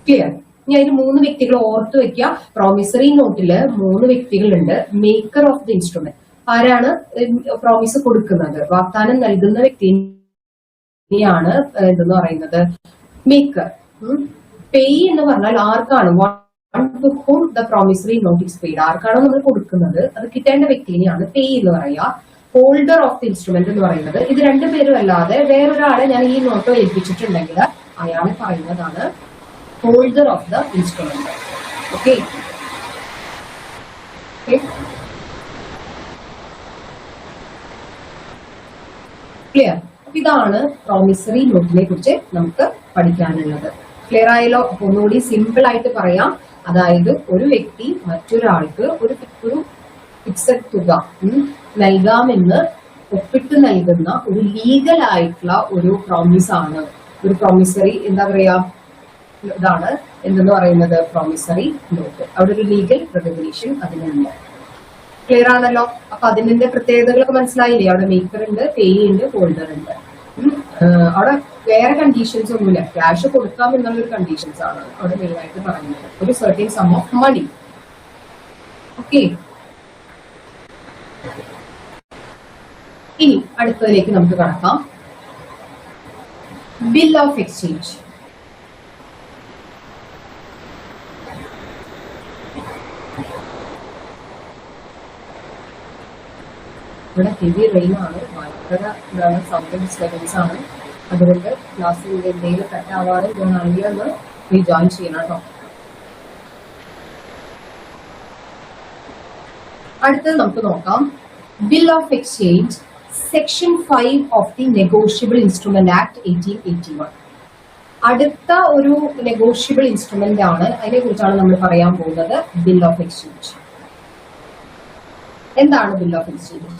Clear? ഇനി അതിന് 3 വ്യക്തികൾ ഓർത്ത് വെക്കുക. പ്രോമിസറി നോട്ടില് 3 വ്യക്തികളുണ്ട്. മേക്കർ ഓഫ് ദി ഇൻസ്ട്രുമെന്റ്, ആരാണ് പ്രോമിസ് കൊടുക്കുന്നത്, വാഗ്ദാനം നൽകുന്ന വ്യക്തിയാണ് എന്തെന്ന് പറയുന്നത് മേക്കർ. പേയ് എന്ന് പറഞ്ഞാൽ ആർക്കാണ്? to whom the promissory note is paid. ആർക്കാണോ നമ്മൾ കൊടുക്കുന്നത് അത് കിട്ടേണ്ട വ്യക്തിനെയാണ് പേ എന്ന് പറയുക. ഹോൾഡർ ഓഫ് ദി ഇൻസ്ട്രുമെന്റ് എന്ന് പറയുന്നത് ഇത് രണ്ടുപേരും അല്ലാതെ വേറൊരാളെ ഞാൻ ഈ നോട്ട് ഏൽപ്പിച്ചിട്ടുണ്ടെങ്കിൽ അയാളെ പറയുന്നതാണ് holder of the instrument. Okay, clear? ഇതാണ് പ്രോമിസറി നോട്ടിനെ കുറിച്ച് നമുക്ക് പഠിക്കാനുള്ളത്. ക്ലിയർ ആയല്ലോ? അപ്പൊ ഒന്നുകൂടി സിമ്പിൾ ആയിട്ട് പറയാം. അതായത് ഒരു വ്യക്തി മറ്റൊരാൾക്ക് ഒരു ഫിക്സഡ് തുക നൽകാമെന്ന് ഒപ്പിട്ട് നൽകുന്ന ഒരു ലീഗൽ ആയിട്ടുള്ള ഒരു പ്രോമിസ് ആണ്. ഒരു പ്രോമിസറി എന്താ പറയാ, ഇതാണ് എന്തെന്ന് പറയുന്നത് പ്രോമിസറി നോട്ട്. അവിടെ ഒരു ലീഗൽ റെഗുലേഷൻ അതിനുണ്ട്. ക്ലിയർ ആണല്ലോ? അപ്പൊ അതിന്റെ പ്രത്യേകതകളൊക്കെ മനസ്സിലായില്ലേ? അവിടെ മേക്കർ ഉണ്ട്, പേ ഉണ്ട്, ഹോൾഡർ ഉണ്ട്. അവിടെ വേറെ കണ്ടീഷൻസ് ഒന്നുമില്ല. ക്യാഷ് കൊടുക്കാം എന്നുള്ളൊരു കണ്ടീഷൻസ് ആണ് അവിടെ മെയിൻ ആയിട്ട് പറയുന്നത്. ഒരു certain sum of money. Okay, ഇനി അടുത്തതിലേക്ക് നമുക്ക് കടക്കാം. Bill of exchange. ഇവിടെ ഹെവി റെയിൻ ആണ്, ഭയങ്കര ഇതാണ്, സൗണ്ട് ഡിസ്റ്റർബൻസ് ആണ്. അതുകൊണ്ട് ക്ലാസ്സിൽ എന്തെങ്കിലും കട്ടാവാതെ ഇതാണെങ്കിൽ ഒന്ന് റീജോയിൻ ചെയ്യണം കേട്ടോ. അടുത്തത് നമുക്ക് നോക്കാം. Bill of exchange, section 5 of the negotiable instrument act 1881. അടുത്ത ഒരു നെഗോഷ്യബിൾ ഇൻസ്ട്രുമെന്റ് ആണ്, അതിനെ കുറിച്ചാണ് നമ്മൾ പറയാൻ പോകുന്നത്. ബിൽ ഓഫ് എക്സ്ചേഞ്ച് എന്താണ്? Bill of exchange,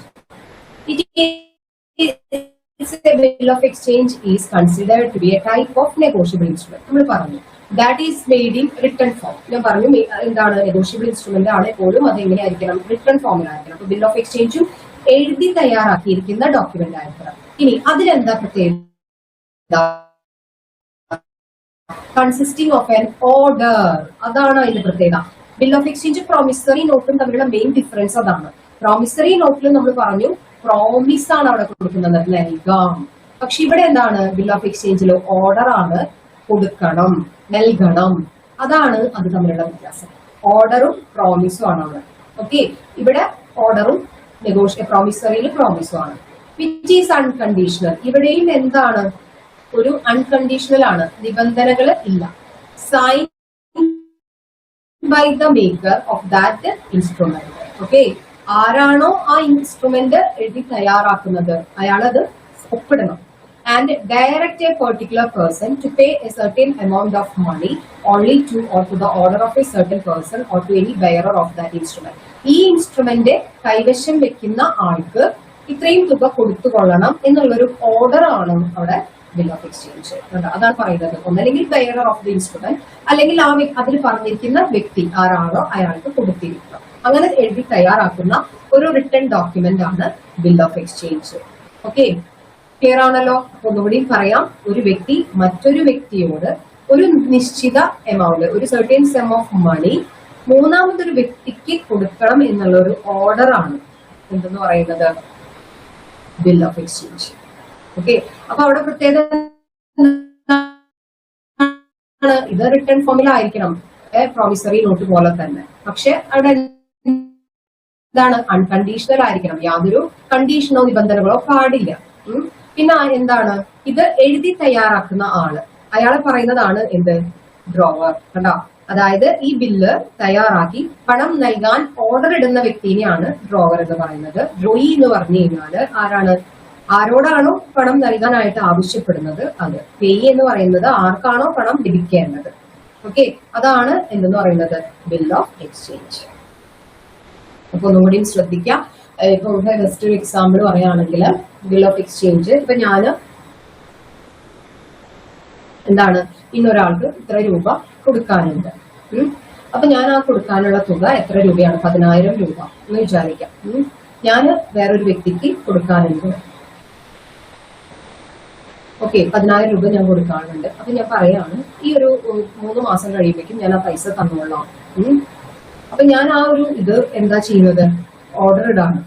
a bill of exchange is considered to be a type of negotiable instrument. നമ്മൾ പറഞ്ഞു that is made in written form. ഞാൻ പറഞ്ഞു എന്താണ് നെഗോഷ്യബിൾ ഇൻസ്ട്രുമെന്റ് ആണ് എപ്പോഴും അത് എങ്ങനെയായിരിക്കണം? റിട്ടൺ ഫോമിലായിരിക്കണം. അപ്പൊ ബിൽ ഓഫ് എക്സ്ചേഞ്ചും എഴുതി തയ്യാറാക്കിയിരിക്കുന്ന ഡോക്യുമെന്റ് ആയിരിക്കണം. ഇനി അതിലെന്താ പ്രത്യേകത? കൺസിസ്റ്റിംഗ് ഓഫ് ആൻ ഓർഡർ, അതാണ് അതിന്റെ പ്രത്യേകത. ബിൽ ഓഫ് എക്സ്ചേഞ്ച് പ്രോമിസറി നോട്ടും തമ്മിലുള്ള മെയിൻ ഡിഫറൻസ് അതാണ്. പ്രോമിസറി നോട്ടിൽ നമ്മൾ പറഞ്ഞു പ്രോമിസ് ആണ് അവിടെ കൊടുക്കുന്നത്, നൽകാം. പക്ഷെ ഇവിടെ എന്താണ്? ബിൽ ഓഫ് എക്സ്ചേഞ്ചിൽ ഓർഡർ ആണ്, കൊടുക്കണം, നൽകണം. അതാണ് അത് തമ്മിലുള്ള വ്യത്യാസം. ഓർഡറും പ്രോമിസും ആണ് അവിടെ. ഓക്കെ, ഇവിടെ ഓർഡറും പ്രോമിസറിയിൽ പ്രോമിസും ആണ്. Which is unconditional. ഇവിടെയും എന്താണ്? ഒരു അൺകണ്ടീഷണൽ ആണ്, നിബന്ധനകൾ ഇല്ല. Sign by the maker of that instrument. Okay, ആരാണോ ആ ഇൻസ്ട്രുമെന്റ് എഴുതി തയ്യാറാക്കുന്നത് അയാളത് ഒപ്പിടണം. And direct a particular person to pay a certain amount of money only to or to the order of a certain person or to any bearer of that instrument. ഈ instrument കൈവശം വെക്കുന്ന ആൾക്ക് ഇത്രയും തുക കൊടുത്തുകൊള്ളണം എന്നുള്ളൊരു ഓർഡർ ആണ് അവിടെ bill of exchange. അതാണ് പറയുന്നത്. ഒന്നല്ലെങ്കിൽ ബെയറർ ഓഫ് ദി ഇൻസ്ട്രുമെന്റ്, അല്ലെങ്കിൽ ആ അതിൽ പറഞ്ഞിരിക്കുന്ന വ്യക്തി ആരാണോ അയാൾക്ക് കൊടുത്തിരിക്കണം. അങ്ങനെ എഴുതി തയ്യാറാക്കുന്ന ഒരു റിട്ടൺ ഡോക്യുമെന്റ് ആണ് bill of exchange. Okay, clear ആണല്ലോ? ഒന്നുകൂടി പറയാം. ഒരു വ്യക്തി മറ്റൊരു വ്യക്തിയോട് ഒരു നിശ്ചിത എമൗണ്ട്, ഒരു സർട്ടൻ സം ഓഫ് മണി മൂന്നാമതൊരു വ്യക്തിക്ക് കൊടുക്കണം എന്നുള്ള ഒരു ഓർഡർ ആണ് എന്തെന്ന് പറയുന്നത് ബിൽ ഓഫ് എക്സ്ചേഞ്ച്. ഓക്കെ, അപ്പൊ അവിടെ പ്രത്യേകത ഇത് റിട്ടേൺ ഫോമിലായിരിക്കണം, പ്രോമിസറി നോട്ട് പോലെ തന്നെ. പക്ഷെ അവിടെ എന്താണ്, അൺകണ്ടീഷണൽ ആയിരിക്കണം, യാതൊരു കണ്ടീഷനോ നിബന്ധനകളോ പാടില്ല. പിന്നെ എന്താണ്, ഇത് എഴുതി തയ്യാറാക്കുന്ന ആള്, അയാളെ പറയുന്നതാണ് എന്ത്, ഡ്രോവർ. കണ്ടോ? അതായത് ഈ ബില്ല് തയ്യാറാക്കി പണം നൽകാൻ ഓർഡർ ഇടുന്ന വ്യക്തിനെയാണ് ഡ്രോവർ എന്ന് പറയുന്നത്. ഡ്രോയി എന്ന് പറഞ്ഞു കഴിഞ്ഞാല് ആരാണ്, ആരോടാണോ പണം നൽകാനായിട്ട് ആവശ്യപ്പെടുന്നത് അത്. പേയി എന്ന് പറയുന്നത് ആർക്കാണോ പണം ലഭിക്കേണ്ടത്. ഓക്കെ, അതാണ് എന്തെന്ന് പറയുന്നത് ബിൽ ഓഫ് എക്സ്ചേഞ്ച്. അപ്പൊ ഒന്നുകൂടി ശ്രദ്ധിക്കാം. ഇപ്പൊ ഇവിടെ ജസ്റ്റ് ഒരു എക്സാമ്പിൾ പറയുകയാണെങ്കിൽ ബിൽ ഓഫ് എക്സ്ചേഞ്ച്, ഇപ്പൊ ഞാന് എന്താണ്, ഇന്നൊരാൾക്ക് ഇത്ര രൂപ കൊടുക്കാനുണ്ട്. അപ്പൊ ഞാൻ ആ കൊടുക്കാനുള്ള തുക എത്ര രൂപയാണ്, 10,000 രൂപ എന്ന് വിചാരിക്കാം. ഞാൻ വേറൊരു വ്യക്തിക്ക് കൊടുക്കാനുണ്ട്. ഓക്കെ, 10,000 രൂപ ഞാൻ കൊടുക്കാനുണ്ട്. അപ്പൊ ഞാൻ പറയാണ് ഈ ഒരു 3 മാസം കഴിയുമ്പോഴേക്കും ഞാൻ ആ പൈസ തന്നോളാം. അപ്പൊ ഞാൻ ആ ഒരു ഇത് എന്താ ചെയ്യുന്നത്, ഓർഡർ ഇടാണ്.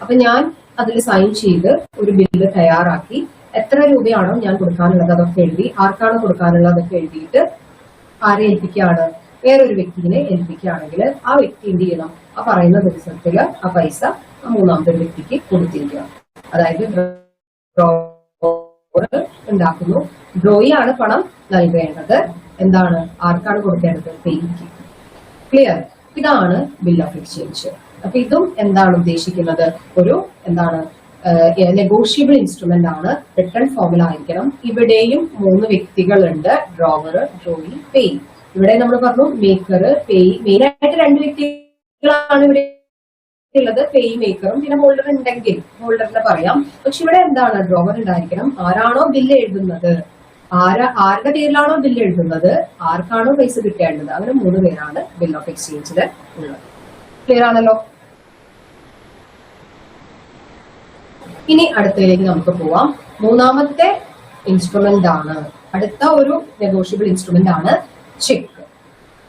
അപ്പൊ ഞാൻ അതിൽ സൈൻ ചെയ്ത് ഒരു ബില്ല് തയ്യാറാക്കി എത്ര രൂപയാണോ ഞാൻ കൊടുക്കാനുള്ളത് അതൊക്കെ എഴുതി, ആർക്കാണോ കൊടുക്കാനുള്ളത് അതൊക്കെ എഴുതിയിട്ട് ആരെ ഏൽപ്പിക്കുകയാണ്, വേറൊരു വ്യക്തിനെ ഏൽപ്പിക്കുകയാണെങ്കിൽ ആ വ്യക്തി എന്ത് ചെയ്യണം, ആ പറയുന്ന ദിവസത്തില് ആ പൈസ മൂന്നാമത്തെ വ്യക്തിക്ക് കൊടുത്തിരിക്കുക. അതായത് ഉണ്ടാക്കുന്നു, ഡ്രോയിയാണ് പണം നൽകേണ്ടത്, എന്താണ്, ആർക്കാണ് കൊടുക്കേണ്ടത്, പേയ്ക്ക്. ക്ലിയർ? ഇതാണ് ബിൽ ഓഫ് എക്സ്ചേഞ്ച്. അപ്പൊ ഇതും എന്താണ് ഉദ്ദേശിക്കുന്നത്, ഒരു എന്താണ് നെഗോഷ്യബിൾ ഇൻസ്ട്രുമെന്റ് ആണ്, റിട്ടേൺ ഫോമിലായിരിക്കണം. ഇവിടെയും 3 വ്യക്തികളുണ്ട്, ഡ്രോവർ, ഡ്രോയി, പേയ്. ഇവിടെ നമ്മൾ പറഞ്ഞു മേക്കർ, പേയ്. മെയിൻ ആയിട്ട് 2 വ്യക്തികളാണ് ഇവിടെ ഉള്ളത്, പേയ് മേക്കറും. പിന്നെ ഹോൾഡർ ഉണ്ടെങ്കിൽ ഹോൾഡറിനെ പറയാം. പക്ഷെ ഇവിടെ എന്താണ്, ഡ്രോവർ ഉണ്ടായിരിക്കണം. ആരാണോ ബില്ല് എഴുതുന്നത്, ആരുടെ പേരിലാണോ ബില്ല് എഴുതുന്നത്, ആർക്കാണോ പൈസ കിട്ടേണ്ടത്, അങ്ങനെ 3 പേരാണ് ബിൽ ഓഫ് എക്സ്ചേഞ്ചിൽ ഉള്ളത്. ക്ലിയർ ആണല്ലോ? ഇനി അടുത്തതിലേക്ക് നമുക്ക് പോവാം. മൂന്നാമത്തെ ഇൻസ്ട്രുമെന്റ് ആണ്, അടുത്ത ഒരു നെഗോഷ്യബിൾ ഇൻസ്ട്രുമെന്റ് ആണ് check.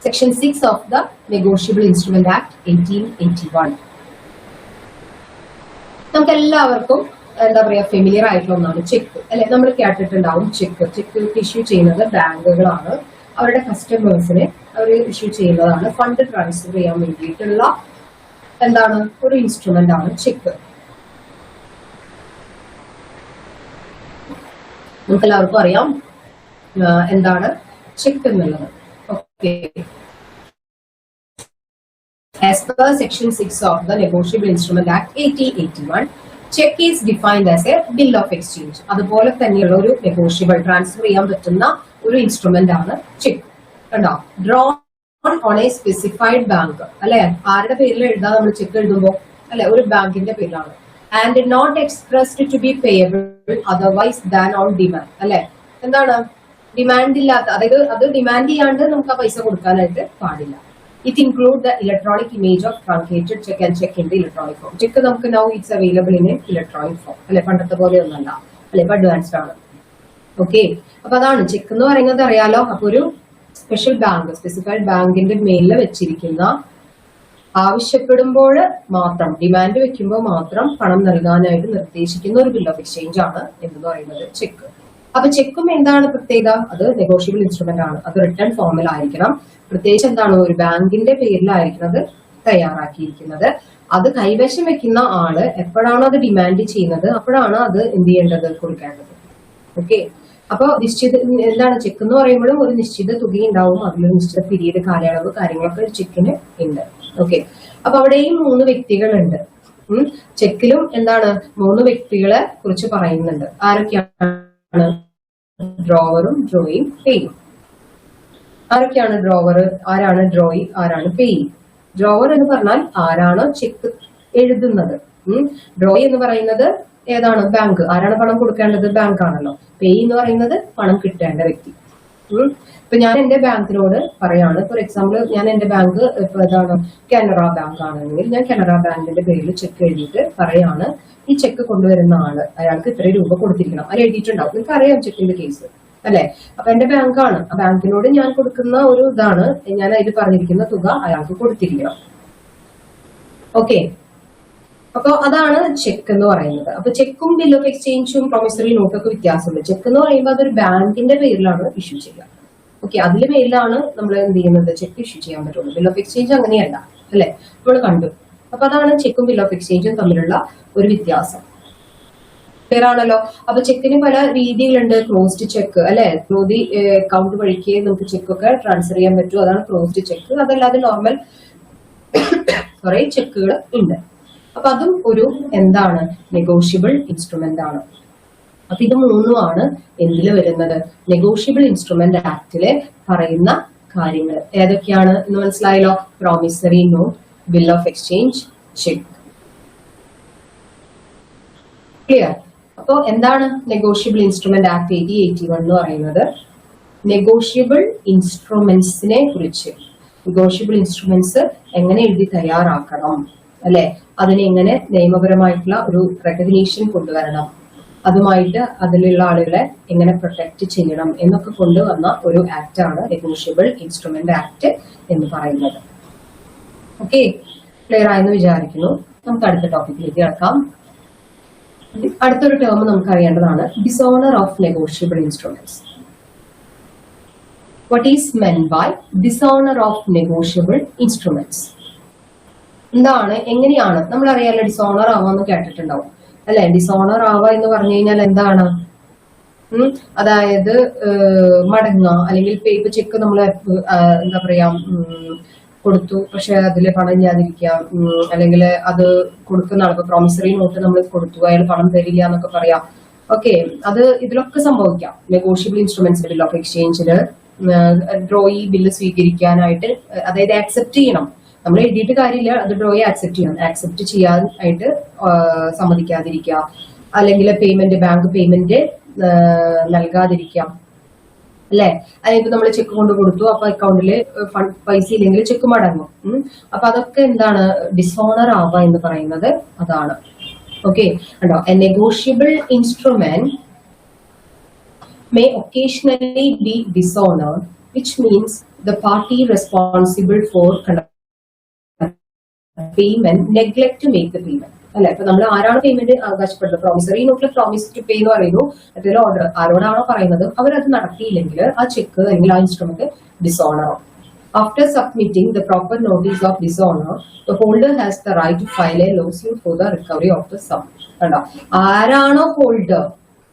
Section 6 of the negotiable instrument act 1881. നമുക്ക് എല്ലാവർക്കും എന്താ പറയാ ഫെമിലിയർ ആയിട്ടുള്ള ഒന്നാണ് ചെക്ക്, അല്ലെ? നമ്മൾ കേട്ടിട്ടുണ്ടാവും ചെക്ക്. ചെക്ക് ഇഷ്യൂ ചെയ്യുന്നത് ബാങ്കുകളാണ്, അവരുടെ കസ്റ്റമേഴ്സിനെ അവർ ഇഷ്യൂ ചെയ്യുന്നതാണ്. ഫണ്ട് ട്രാൻസ്ഫർ ചെയ്യാൻ വേണ്ടിയിട്ടുള്ള എന്താണ് ഒരു ഇൻസ്ട്രുമെന്റ് ആണ് ചെക്ക്. നമുക്ക് എല്ലാവർക്കും അറിയാം എന്താണ് ചെക്ക് എന്നുള്ളത്. Okay, as per section 6 of the negotiable instrument act 1881, cheque is defined as A bill of exchange. അതുപോലെ തന്നെയുള്ള ഒരു നെഗോഷ്യബിൾ, ട്രാൻസ്ഫർ ചെയ്യാൻ പറ്റുന്ന ഒരു ഇൻസ്ട്രുമെന്റ് ആണ് ചെക്ക്. കണ്ടോ? Drone on A specified bank, അല്ലെ? ആരുടെ പേരിൽ എഴുതാൻ നമ്മൾ ചെക്ക് എഴുതുമ്പോ, അല്ലെ? ഒരു ബാങ്കിന്റെ പേരിലാണ്. And not expressed to be payable otherwise than on demand, അല്ലെ? എന്താണ് ഡിമാൻഡ് ഇല്ലാത്ത, അതായത് അത് ഡിമാൻഡ് ചെയ്യാണ്ട് നമുക്ക് ആ പൈസ കൊടുക്കാനായിട്ട് പാടില്ല. It includes the electronic image of truncated check and check in the electronic form. Check നമുക്ക് now it's available in an electronic form. അല്ലെ? പണ്ടത്തെ പോലെ ഒന്നല്ല, അല്ലെ? ഇപ്പൊ അഡ്വാൻസ്ഡ് ആണ്. ഓക്കെ, അപ്പൊ അതാണ് ചെക്ക് എന്ന് പറയുന്നത്, അറിയാലോ. അപ്പൊ ഒരു സ്പെഷ്യൽ ബാങ്ക്, സ്പെസിഫൈഡ് ബാങ്കിന്റെ മേലിൽ വെച്ചിരിക്കുന്ന, ആവശ്യപ്പെടുമ്പോൾ മാത്രം, ഡിമാൻഡ് വെക്കുമ്പോൾ മാത്രം പണം നൽകാനായിട്ട് നിർദ്ദേശിക്കുന്ന ഒരു ബിൽ ഓഫ് എക്സ്ചേഞ്ച് ആണ് എന്ന് പറയുന്നത് ചെക്ക്. അപ്പൊ ചെക്കും എന്താണ് പ്രത്യേകത, അത് നെഗോഷ്യബിൾ ഇൻസ്ട്രുമെന്റ് ആണ്, അത് റിട്ടേൺ ഫോമിലായിരിക്കണം. പ്രത്യേകിച്ച് എന്താണ്, ഒരു ബാങ്കിന്റെ പേരിലായിരിക്കുന്നത് തയ്യാറാക്കിയിരിക്കുന്നത്. അത് കൈവശം വെക്കുന്ന ആള് എപ്പോഴാണോ അത് ഡിമാൻഡ് ചെയ്യുന്നത് അപ്പോഴാണ് അത് എന്ത് ചെയ്യേണ്ടത്, കൊടുക്കേണ്ടത്. ഓക്കെ. അപ്പൊ നിശ്ചിത എന്താണ് ചെക്ക് എന്ന് പറയുമ്പോഴും ഒരു നിശ്ചിത തുക ഉണ്ടാവും, അതിലൊരു നിശ്ചിത പീരീഡ് കാലയളവ് കാര്യങ്ങളൊക്കെ ചെക്കിന് ഉണ്ട്. ഓക്കെ. അപ്പൊ അവിടെയും 3 വ്യക്തികളുണ്ട്. ചെക്കിലും എന്താണ് 3 വ്യക്തികളെ കുറിച്ച് പറയുന്നുണ്ട്. ആരൊക്കെയാണ്? ഡ്രോവറും ഡ്രോയും പേയും. ആരൊക്കെയാണ് ഡ്രോവർ, ആരാണ് ഡ്രോയി, ആരാണ് പേയി? ഡ്രോവർ എന്ന് പറഞ്ഞാൽ ആരാണോ ചെക്ക് എഴുതുന്നത്. ഡ്രോയി എന്ന് പറയുന്നത് ഏതാണ്? ബാങ്ക്. ആരാണ് പണം കൊടുക്കേണ്ടത്? ബാങ്ക് ആണല്ലോ. പേയി എന്ന് പറയുന്നത് പണം കിട്ടേണ്ട വ്യക്തി. ഇപ്പൊ ഞാൻ എന്റെ ബാങ്കിനോട് പറയാണ്, ഫോർ എക്സാമ്പിൾ ഞാൻ എന്റെ ബാങ്ക് ഇപ്പൊ ഏതാണ് കാനറ ബാങ്ക് ആണെങ്കിൽ ഞാൻ കാനറ ബാങ്കിന്റെ പേരിൽ ചെക്ക് എഴുതിയിട്ട് പറയാണ്, ഈ ചെക്ക് കൊണ്ടുവരുന്ന ആള് അയാൾക്ക് ഇത്ര രൂപ കൊടുത്തിരിക്കണം. അത് എഴുതിയിട്ടുണ്ടാവും, നിങ്ങൾക്ക് അറിയാം ചെക്കിന്റെ കേസ് അല്ലെ. അപ്പൊ എന്റെ ബാങ്കാണ്, ആ ബാങ്കിനോട് ഞാൻ കൊടുക്കുന്ന ഒരു ഇതാണ്, ഞാൻ അതിൽ പറഞ്ഞിരിക്കുന്ന തുക അയാൾക്ക് കൊടുത്തിരിക്കണം. ഓക്കെ. അപ്പൊ അതാണ് ചെക്ക് എന്ന് പറയുന്നത്. അപ്പൊ ചെക്കും ബിൽ ഓഫ് എക്സ്ചേഞ്ചും പ്രൊമിസറി നോട്ടൊക്കെ വ്യത്യാസമുണ്ട്. ചെക്ക് എന്ന് പറയുമ്പോൾ അതൊരു ബാങ്കിന്റെ പേരിലാണ് ഇഷ്യൂ ചെയ്യുക. ഓക്കെ. അതിന്റെ പേരിലാണ് നമ്മൾ എന്ത് ചെയ്യുന്നത്, ചെക്ക് ഇഷ്യൂ ചെയ്യാൻ പറ്റുള്ളൂ. ബിൽ ഓഫ് എക്സ്ചേഞ്ച് അങ്ങനെയല്ല അല്ലെ, നമ്മൾ കണ്ടു. അപ്പൊ അതാണ് ചെക്കും ബിൽ ഓഫ് എക്സ്ചേഞ്ചും തമ്മിലുള്ള ഒരു വ്യത്യാസം. ക്ലിയർ ആണല്ലോ. അപ്പൊ ചെക്കിന് പല രീതികളുണ്ട്. ക്ലോസ്ഡ് ചെക്ക് അല്ലെ, ക്ലോതി അക്കൗണ്ട് വഴിക്ക് നമുക്ക് ചെക്കൊക്കെ ട്രാൻസ്ഫർ ചെയ്യാൻ പറ്റും, അതാണ് ക്ലോസ്ഡ് ചെക്ക്. അതല്ലാതെ നോർമൽ കുറെ ചെക്കുകൾ ഉണ്ട്. അപ്പൊ അതും ഒരു എന്താണ് നെഗോഷ്യബിൾ ഇൻസ്ട്രുമെന്റ് ആണ്. അപ്പൊ ഇത് 3ഉമാണ് എന്തില് വരുന്നത്, നെഗോഷ്യബിൾ ഇൻസ്ട്രുമെന്റ് ആക്ടില് പറയുന്ന കാര്യങ്ങൾ. ഏതൊക്കെയാണ് എന്ന് മനസ്സിലായല്ലോ? Promissory note, bill of exchange, check. Clear? അപ്പോ എന്താണ് നെഗോഷ്യബിൾ ഇൻസ്ട്രുമെന്റ് ആക്ട് 1881 എന്ന് പറയുന്നത്? നെഗോഷ്യബിൾ ഇൻസ്ട്രുമെന്റ്സിനെ കുറിച്ച്, നെഗോഷ്യബിൾ ഇൻസ്ട്രുമെന്റ്സ് എങ്ങനെ എഴുതി തയ്യാറാക്കണം അല്ലെ, അതിനെ എങ്ങനെ നിയമപരമായിട്ടുള്ള ഒരു റെക്കഗ്നീഷൻ കൊണ്ടുവരണം, അതുമായിട്ട് അതിലുള്ള ആളുകളെ എങ്ങനെ പ്രൊട്ടക്ട് ചെയ്യണം എന്നൊക്കെ കൊണ്ടുവന്ന ഒരു ആക്ട് ആണ് നെഗോഷ്യബിൾ ഇൻസ്ട്രുമെന്റ് ആക്ട് എന്ന് പറയുന്നത്. ഓക്കെ. ക്ലിയർ ആയെന്ന് വിചാരിക്കുന്നു. നമുക്ക് അടുത്ത ടോപ്പിക്കിലേക്ക് കിടക്കാം. അടുത്തൊരു ടേം നമുക്ക് അറിയേണ്ടതാണ്, dishonour of negotiable instruments. What is meant by dishonour of negotiable instruments? എന്താണ്, എങ്ങനെയാണ് നമ്മൾ അറിയാലോ ഡിസോണർ ആവാന്ന് കേട്ടിട്ടുണ്ടാവും അല്ലെ. ഡിസോണർ ആവുക എന്ന് പറഞ്ഞു കഴിഞ്ഞാൽ എന്താണ്, അതായത് മടങ്ങുക, അല്ലെങ്കിൽ ഇപ്പൊ ചെക്ക് നമ്മൾ എന്താ പറയാ കൊടുത്തു പക്ഷെ അതിൽ പണം ഇല്ലാതിരിക്കുക, അല്ലെങ്കിൽ അത് കൊടുക്കുന്ന ആൾക്ക് പ്രോമിസറി നോട്ട് നമ്മൾ കൊടുത്തു അയാൾ പണം തരില്ല എന്നൊക്കെ പറയാം. ഓക്കെ. അത് ഇതിലൊക്കെ സംഭവിക്കാം. നെഗോഷ്യബിൾ ഇൻസ്ട്രുമെന്റ്സ് ബിൽ ഓഫ് എക്സ്ചേഞ്ചില് ഡ്രോയി ബില്ല് സ്വീകരിക്കാനായിട്ട്, അതായത് ആക്സെപ്റ്റ് ചെയ്യണം. നമ്മൾ എഴുതിയിട്ട് കാര്യമില്ല, അത് ഡ്രോയെ ആക്സെപ്റ്റ് ചെയ്യണം. ആക്സെപ്റ്റ് ചെയ്യാനായിട്ട് സമ്മതിക്കാതിരിക്കുക, അല്ലെങ്കിൽ പേയ്മെന്റ് ബാങ്ക് പേയ്മെന്റ് നൽകാതിരിക്കാം അല്ലെ. അതായത് നമ്മൾ ചെക്ക് കൊണ്ട് കൊടുത്തു, അപ്പൊ അക്കൗണ്ടില് പൈസ ഇല്ലെങ്കിൽ ചെക്ക് മടങ്ങും. അപ്പൊ അതൊക്കെ എന്താണ് ഡിസോണർ ആവുക എന്ന് പറയുന്നത് അതാണ്. ഓക്കെ. കണ്ടോ, A negotiable instrument may occasionally be dishonored, which means the party responsible for payment neglect to make the payment. അല്ലെ. ഇപ്പൊ നമ്മൾ ആരാണ് പേയ്മെന്റ് അവകാശപ്പെടുന്നത്, പ്രോമിസറി നോട്ടിൽ പ്രോമിസ് ടു പേ എന്ന് പറയുന്നു, മറ്റൊരു ഓർഡർ ആരോടാണോ പറയുന്നത് അവരത് നടത്തിയില്ലെങ്കിൽ ആ ചെക്ക് അല്ലെങ്കിൽ ആ ഇൻസ്ട്രുമെന്റ് ഡിസോണർ ആവും. After submitting the proper notice of dishonor, the holder has the right to file a lawsuit for the recovery of the sum. കണ്ടോ, ആരാണോ ഹോൾഡർ,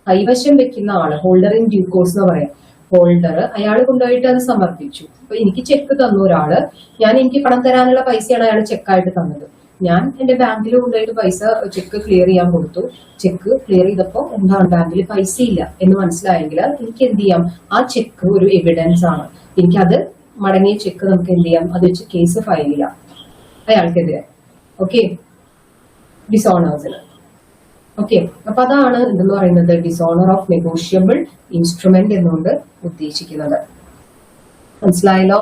കൈവശം വെക്കുന്ന ആള്, ഹോൾഡർ ഇൻ ഡ്യൂ കോഴ്സ് എന്ന് പറയാം. ഹോൾഡർ അയാൾ കൊണ്ടുപോയിട്ട് അത് സമർപ്പിച്ചു. അപ്പൊ എനിക്ക് ചെക്ക് തന്നു ഒരാള്, ഞാൻ എനിക്ക് പണം തരാനുള്ള പൈസയാണ് അയാൾ ചെക്കായിട്ട് തന്നത്. ഞാൻ എന്റെ ബാങ്കിൽ കൊണ്ടുപോയിട്ട് പൈസ ചെക്ക് ക്ലിയർ ചെയ്യാൻ കൊടുത്തു. ചെക്ക് ക്ലിയർ ചെയ്തപ്പോ എന്താണ് ബാങ്കിൽ പൈസ ഇല്ല എന്ന് മനസ്സിലായെങ്കിൽ എനിക്ക് എന്ത് ചെയ്യാം, ആ ചെക്ക് ഒരു എവിഡൻസ് ആണ്. എനിക്കത് മടങ്ങിയ ചെക്ക് നമുക്ക് എന്ത് ചെയ്യാം, അത് വെച്ച് കേസ് ഫയൽ ചെയ്യാം അയാൾക്കെതിരെ. ഓക്കെ. ഡിസോണേഴ്സിന്. ഓക്കെ. അപ്പൊ അതാണ് എന്തെന്ന് പറയുന്നത് ഡിസോണർ ഓഫ് നെഗോഷ്യബിൾ ഇൻസ്ട്രുമെന്റ് എന്നുകൊണ്ട് ഉദ്ദേശിക്കുന്നത്. മനസ്സിലായല്ലോ?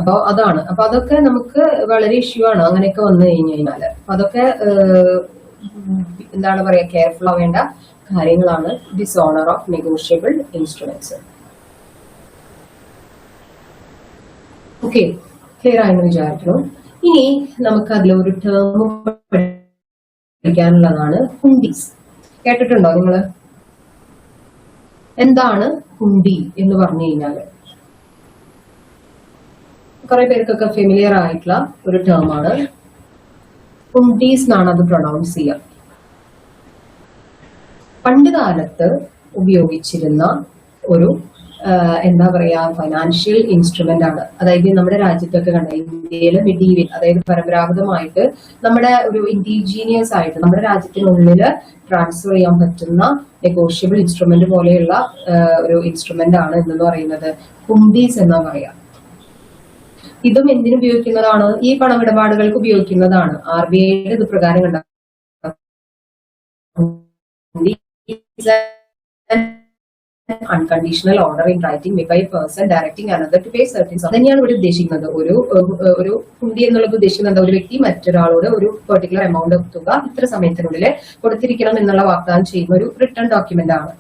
അപ്പൊ അതാണ്. അപ്പൊ അതൊക്കെ നമുക്ക് വളരെ ഇഷ്യൂ ആണ് അങ്ങനെയൊക്കെ വന്നു കഴിഞ്ഞു കഴിഞ്ഞാല്. അപ്പൊ അതൊക്കെ എന്താണ് പറയാ, കെയർഫുൾ ആവേണ്ട കാര്യങ്ങളാണ് dishonour of negotiable instruments. Okay. Clear ആയെന്ന് വിചാരിക്കുന്നു. ഇനി നമുക്ക് അതിലൊരു ടേം പഠിക്കാനുള്ളതാണ് ഹുണ്ടീസ്. കേട്ടിട്ടുണ്ടോ നിങ്ങള്? എന്താണ് ഹുണ്ടി എന്ന് പറഞ്ഞു കഴിഞ്ഞാല് കുറെ പേർക്കൊക്കെ ഫെമിലിയർ ആയിട്ടുള്ള ഒരു ടേം ആണ്. ഹുണ്ടീസ് എന്നാണ് അത് പ്രൊണൗൺസ് ചെയ്യുക. പണ്ട് കാലത്ത് ഉപയോഗിച്ചിരുന്ന ഒരു എന്താ പറയാ ഫൈനാൻഷ്യൽ ഇൻസ്ട്രുമെന്റ് ആണ്. അതായത് നമ്മുടെ രാജ്യത്തൊക്കെ കണ്ട ഇന്ത്യയിലെ മിഡീവൽ, അതായത് പരമ്പരാഗതമായിട്ട് നമ്മുടെ ഒരു ഇൻഡിജീനിയസ് ആയിട്ട് നമ്മുടെ രാജ്യത്തിനുള്ളിൽ ട്രാൻസ്ഫർ ചെയ്യാൻ പറ്റുന്ന നെഗോഷ്യബിൾ ഇൻസ്ട്രുമെന്റ് പോലെയുള്ള ഒരു ഇൻസ്ട്രുമെന്റ് ആണ് എന്ന് പറയുന്നത് ഹുണ്ടീസ് എന്നാ പറയാ. ഇതും എന്തിനു ഉപയോഗിക്കുന്നതാണ്? ഈ പണമിടപാടുകൾക്ക് ഉപയോഗിക്കുന്നതാണ്. RBI ഇത് പ്രകാരം കണ്ട unconditional order in writing made by a person directing another to pay certain sum. തന്നെയാണ് ഇവിടെ ഉദ്ദേശിക്കുന്നത്. ഒരു ഹുണ്ടി എന്നുള്ളത് ഉദ്ദേശിക്കുന്നത് ഒരു വ്യക്തി മറ്റൊരാളോട് ഒരു പെർട്ടിക്കുലർ എമൗണ്ട് തുക ഇത്ര സമയത്തിനുള്ളിൽ കൊടുത്തിരിക്കണം എന്നുള്ള വാഗ്ദാനം ചെയ്യുന്ന ഒരു റിട്ടേൺ ഡോക്യുമെന്റ് ആണ്.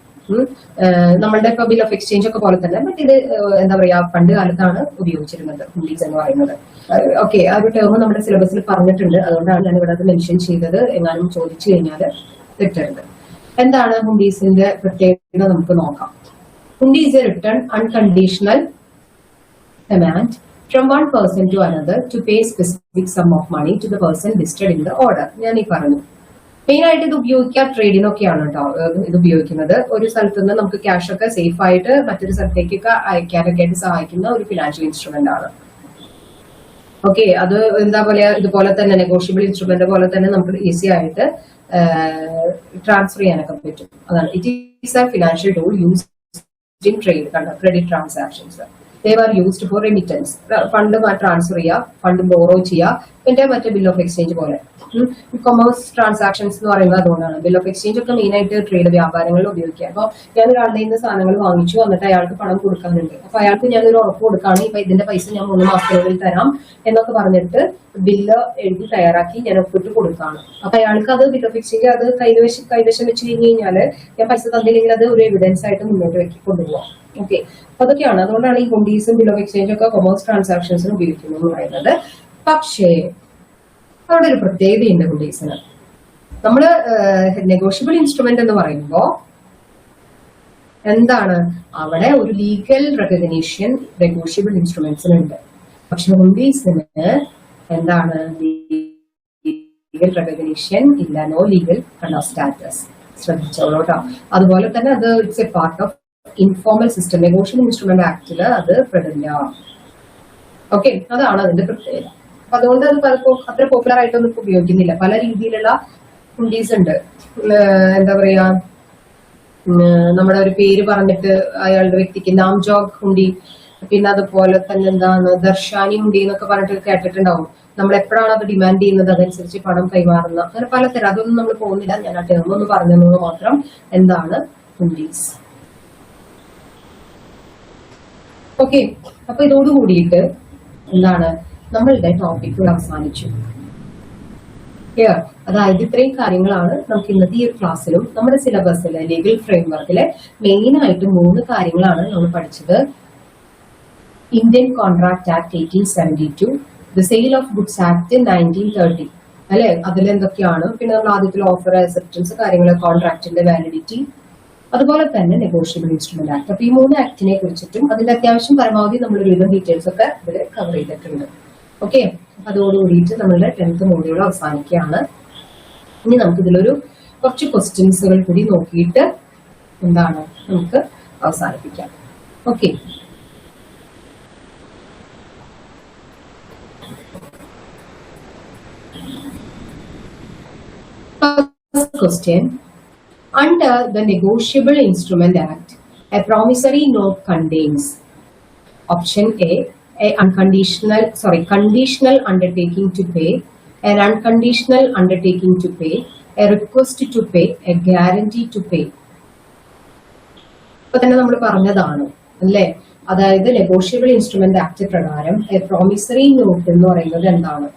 നമ്മളുടെ ഇപ്പൊ ബിൽ ഓഫ് എക്സ്ചേഞ്ച് ഒക്കെ പോലെ തന്നെ, ബട്ട് ഇത് എന്താ പറയാ പണ്ട് കാലത്താണ് ഉപയോഗിച്ചിരുന്നത് ഹുണ്ടീസ് എന്ന് പറയുന്നത്. ഓക്കെ, ആ ഒരു ടേം നമ്മുടെ സിലബസിൽ പറഞ്ഞിട്ടുണ്ട്, അതുകൊണ്ടാണ് ഞാൻ ഇവിടെ അത് മെൻഷൻ ചെയ്തത്. എങ്ങാനും ചോദിച്ചു കഴിഞ്ഞാൽ തെറ്റരുത്. എന്താണ് ഹുണ്ടീസിന്റെ പ്രത്യേകത നമുക്ക് നോക്കാം. Hundi is a written unconditional command from one person to another to pay specific sum of money to the person listed in the order. ഞാൻ ഈ പറഞ്ഞു മെയിൻ ആയിട്ട് ഇത് ഉപയോഗിക്കുക ട്രേഡിനൊക്കെയാണ് കേട്ടോ. ഇത് ഉപയോഗിക്കുന്നത് ഒരു സ്ഥലത്ത് നിന്ന് നമുക്ക് ക്യാഷ് ഒക്കെ സേഫ് ആയിട്ട് മറ്റൊരു സ്ഥലത്തേക്കൊക്കെ അയക്കാനൊക്കെ ആയിട്ട് സഹായിക്കുന്ന ഒരു ഫിനാൻഷ്യൽ ഇൻസ്ട്രുമെന്റ് ആണ്. ഓക്കെ, അത് എന്താ പറയാ ഇതുപോലെ തന്നെ നെഗോഷ്യബിൾ ഇൻസ്ട്രുമെന്റ് പോലെ തന്നെ നമുക്ക് ഈസി ആയിട്ട് ട്രാൻസ്ഫർ ചെയ്യാനൊക്കെ പറ്റും. അതാണ് it is A financial tool use in trade, credit transactions. They were used for remittance. Fund transfer ചെയ്യുക, ഫണ്ട് ബോറോ ചെയ്യുക, മറ്റേ ബിൽ ഓഫ് എക്സ്ചേഞ്ച് പോലെ. കൊമേഴ്സ് ട്രാൻസാക്ഷൻസ് എന്ന് പറയുന്നത് അതുകൊണ്ടാണ്. ബിൽ ഓഫ് എക്സ്ചേഞ്ച് ഒക്കെ മെയിൻ ആയിട്ട് ട്രേഡ് വ്യാപാരങ്ങളിൽ ഉപയോഗിക്കുക. അപ്പോൾ ഞാൻ ഒരാളുടെ നിന്ന് സാധനങ്ങൾ വാങ്ങിച്ചു, എന്നിട്ട് അയാൾക്ക് പണം കൊടുക്കാനുണ്ട്. അപ്പൊ അയാൾക്ക് ഞാനൊരു ഉറപ്പ് കൊടുക്കുകയാണ്, ഇപ്പൊ ഇതിന്റെ പൈസ ഞാൻ 3 മാസത്തിനുള്ളിൽ തരാം എന്നൊക്കെ പറഞ്ഞിട്ട് ബില്ല് എഴുതി തയ്യാറാക്കി ഞാൻ ഒപ്പിട്ട് കൊടുക്കുകയാണ്. അപ്പൊ അയാൾക്ക് അത് ബിൽ ഓഫ് എക്സ്ചേഞ്ച് അത് കൈവശം വെച്ച് കഴിഞ്ഞ് കഴിഞ്ഞാല് ഞാൻ പൈസ തന്നില്ലെങ്കിൽ അത് ഒരു എവിഡൻസ് ആയിട്ട് മുന്നോട്ട് കൊണ്ടുപോകാം. ഓക്കെ, അപ്പൊ അതൊക്കെയാണ്. അതുകൊണ്ടാണ് ഈ ഹുണ്ടീസും ബിൽ ഓഫ് എക്സ്ചേഞ്ചും ഒക്കെ കൊമേഴ്സ് ട്രാൻസാക്ഷൻസിന് ഉപയോഗിക്കുന്നു എന്ന് പറയുന്നത്. പക്ഷേ അവിടെ ഒരു പ്രത്യേകതയുണ്ട് ഹുണ്ടീസിന്. നമ്മള് നെഗോഷ്യബിൾ ഇൻസ്ട്രുമെന്റ് എന്ന് പറയുമ്പോ എന്താണ്, അവിടെ ഒരു ലീഗൽ റെക്കഗ്നീഷൻ നെഗോഷ്യബിൾ ഇൻസ്ട്രുമെന്റ്സിനുണ്ട്. പക്ഷെ ഹുണ്ടീസിന് എന്താണ്, ലീഗൽ റെക്കഗ്നീഷൻ ഇല്ല, നോ ലീഗൽ സ്റ്റാറ്റസ്. ശ്രദ്ധിച്ചോളൂട്ടോ. അതുപോലെ തന്നെ അത് it's a part of informal system. Negotiable instrument ആക്ടില് അത് പെടില്ല. ഓക്കെ, അതാണ് അതിന്റെ പ്രത്യേകത. അപ്പൊ അതുകൊണ്ട് അത് പലപ്പോൾ അത്ര പോപ്പുലർ ആയിട്ടൊന്നും ഇപ്പൊ ഉപയോഗിക്കുന്നില്ല. പല രീതിയിലുള്ള ഹുണ്ടീസ് ഉണ്ട്. എന്താ പറയാ, നമ്മുടെ ഒരു പേര് പറഞ്ഞിട്ട് അയാളുടെ വ്യക്തിക്ക് നാം ജോഗ് ഹുണ്ടി, പിന്നെ അതുപോലെ തന്നെ എന്താണ് ദർശാനി ഹുണ്ടി എന്നൊക്കെ പറഞ്ഞിട്ട് കേട്ടിട്ടുണ്ടാവും. നമ്മൾ എപ്പോഴാണ് അത് ഡിമാൻഡ് ചെയ്യുന്നത് അതനുസരിച്ച് പണം കൈമാറുന്ന, അങ്ങനെ പലതരം. അതൊന്നും നമ്മൾ പോകുന്നില്ല. ഞാൻ ആ ടേം ഒന്ന് പറഞ്ഞത് മാത്രം. എന്താണ് ഹുണ്ടീസ്? ഓക്കെ, അപ്പൊ ഇതോട് കൂടിയിട്ട് എന്താണ് നമ്മളുടെ ടോപ്പിക് അവസാനിച്ചു. അതായത് ഇത്രയും കാര്യങ്ങളാണ് നമുക്ക് ഇന്നത്തെ ഈ ക്ലാസ്സിലും നമ്മുടെ സിലബസിലെ ലീഗൽ ഫ്രെയിംവർക്കിലെ മെയിൻ ആയിട്ട് 3 കാര്യങ്ങളാണ് നമ്മൾ പഠിച്ചത്. Indian contract act 1872, the sale of goods act 1930 അല്ലെ, അതിലെന്തൊക്കെയാണ്. പിന്നെ നമ്മൾ ആദ്യത്തിൽ ഓഫർ, അക്സെപ്റ്റൻസ് കാര്യങ്ങൾ, കോൺട്രാക്ടിന്റെ വാലിഡിറ്റി, അതുപോലെ തന്നെ നെഗോഷ്യബിൾ ഇൻസ്ട്രുമെന്റ് ആക്ട്. അപ്പൊ ഈ 3 ആക്ടിനെ കുറിച്ചിട്ടും അതിന്റെ അത്യാവശ്യം പരമാവധി നമ്മൾ ലീഗൽ ഡീറ്റെയിൽസ് ഒക്കെ ഇതിൽ കവർ ചെയ്തിട്ടുണ്ട്. ഓക്കെ, അതോടുകൂടിയിട്ട് നമ്മളുടെ 10th മോഡ്യൂൾ അവസാനിക്കുകയാണ്. ഇനി നമുക്ക് ഇതിലൊരു കുറച്ച് ക്വസ്റ്റ്യൻസുകൾ കൂടി നോക്കിയിട്ട് എന്താണ് നമുക്ക് അവസാനിപ്പിക്കാം. Okay, first question. Under the Negotiable Instrument Act, a promissory note contains option A, conditional undertaking to pay, an unconditional undertaking to pay, a request to pay, a guarantee to pay. ഇപ്പൊ തന്നെ നമ്മൾ പറഞ്ഞതാണ് അല്ലേ. അതായത് negotiable instrument act പ്രകാരം a promissory note എന്ന് പറയുന്നത് എന്താണ്?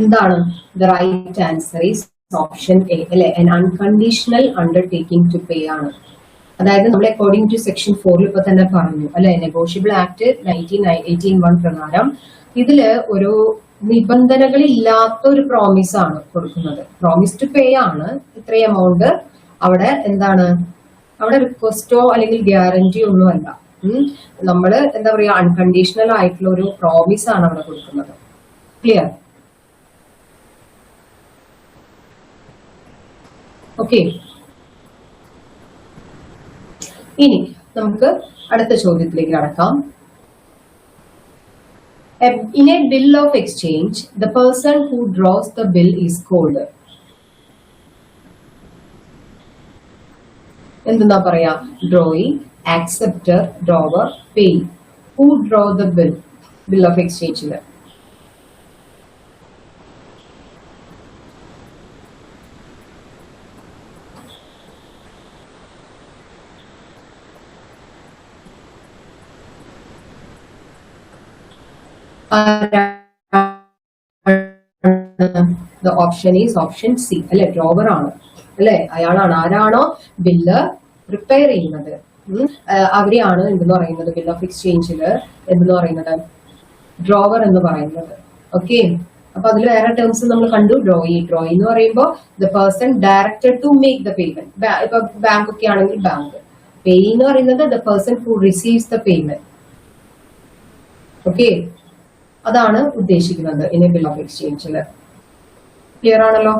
എന്താണ്? The right answer is option A അല്ലെ, an unconditional undertaking to pay ആണ്. അതായത് നമ്മൾ അക്കോർഡിംഗ് ടു സെക്ഷൻ 4 ഇപ്പൊ തന്നെ പറഞ്ഞു അല്ലെ, നെഗോഷ്യബിൾ ആക്ട് 1918 പ്രകാരം ഇതില് ഒരു നിബന്ധനകളില്ലാത്ത ഒരു പ്രോമിസ് ആണ് കൊടുക്കുന്നത്. പ്രോമിസ് ടു പേ ആണ് ഇത്ര എമൗണ്ട്. അവിടെ എന്താണ്, അവിടെ റിക്വസ്റ്റോ അല്ലെങ്കിൽ ഗ്യാരണ്ടിയോ ഒന്നുമല്ല. നമ്മള് എന്താ പറയാ, അൺകണ്ടീഷണൽ ആയിട്ടുള്ള ഒരു പ്രോമിസ് ആണ് അവിടെ കൊടുക്കുന്നത്. ക്ലിയർ? ഓക്കെ, ഇനി നമുക്ക് അടുത്ത ചോദ്യത്തിലേക്ക് കടക്കാം. In a bill of exchange, the person who draws the bill is called. എന്തെന്നാ പറയാ? Drawee, acceptor, drawer, payee. Who draw the bill of exchange? The option is option C. അല്ലെ, ഡ്രോവർ ആണ് അല്ലെ, അയാളാണ്. ആരാണോ ബില്ല് പ്രിപ്പയർ ചെയ്യുന്നത് അവരെയാണ് എന്തെന്ന് പറയുന്നത് ബിൽ ഓഫ് എക്സ്ചേഞ്ചില് എന്തെന്ന് പറയുന്നത് ഡ്രോവർ എന്ന് പറയുന്നത്. ഓക്കെ, അപ്പൊ അതിൽ വേറെ ടേംസ് നമ്മൾ കണ്ടു. ഡ്രോയി എന്ന് പറയുമ്പോൾ the person directed to make the payment. ഇപ്പൊ ബാങ്ക് ഒക്കെ ആണെങ്കിൽ ബാങ്ക്. പേ എന്ന് പറയുന്നത് the person who receives the payment. Okay, അതാണ് ഉദ്ദേശിക്കുന്നത് ഇൻ എ ബിൽ ഓഫ് എക്സ്ചേഞ്ചില്. ക്ലിയർ ആണല്ലോ?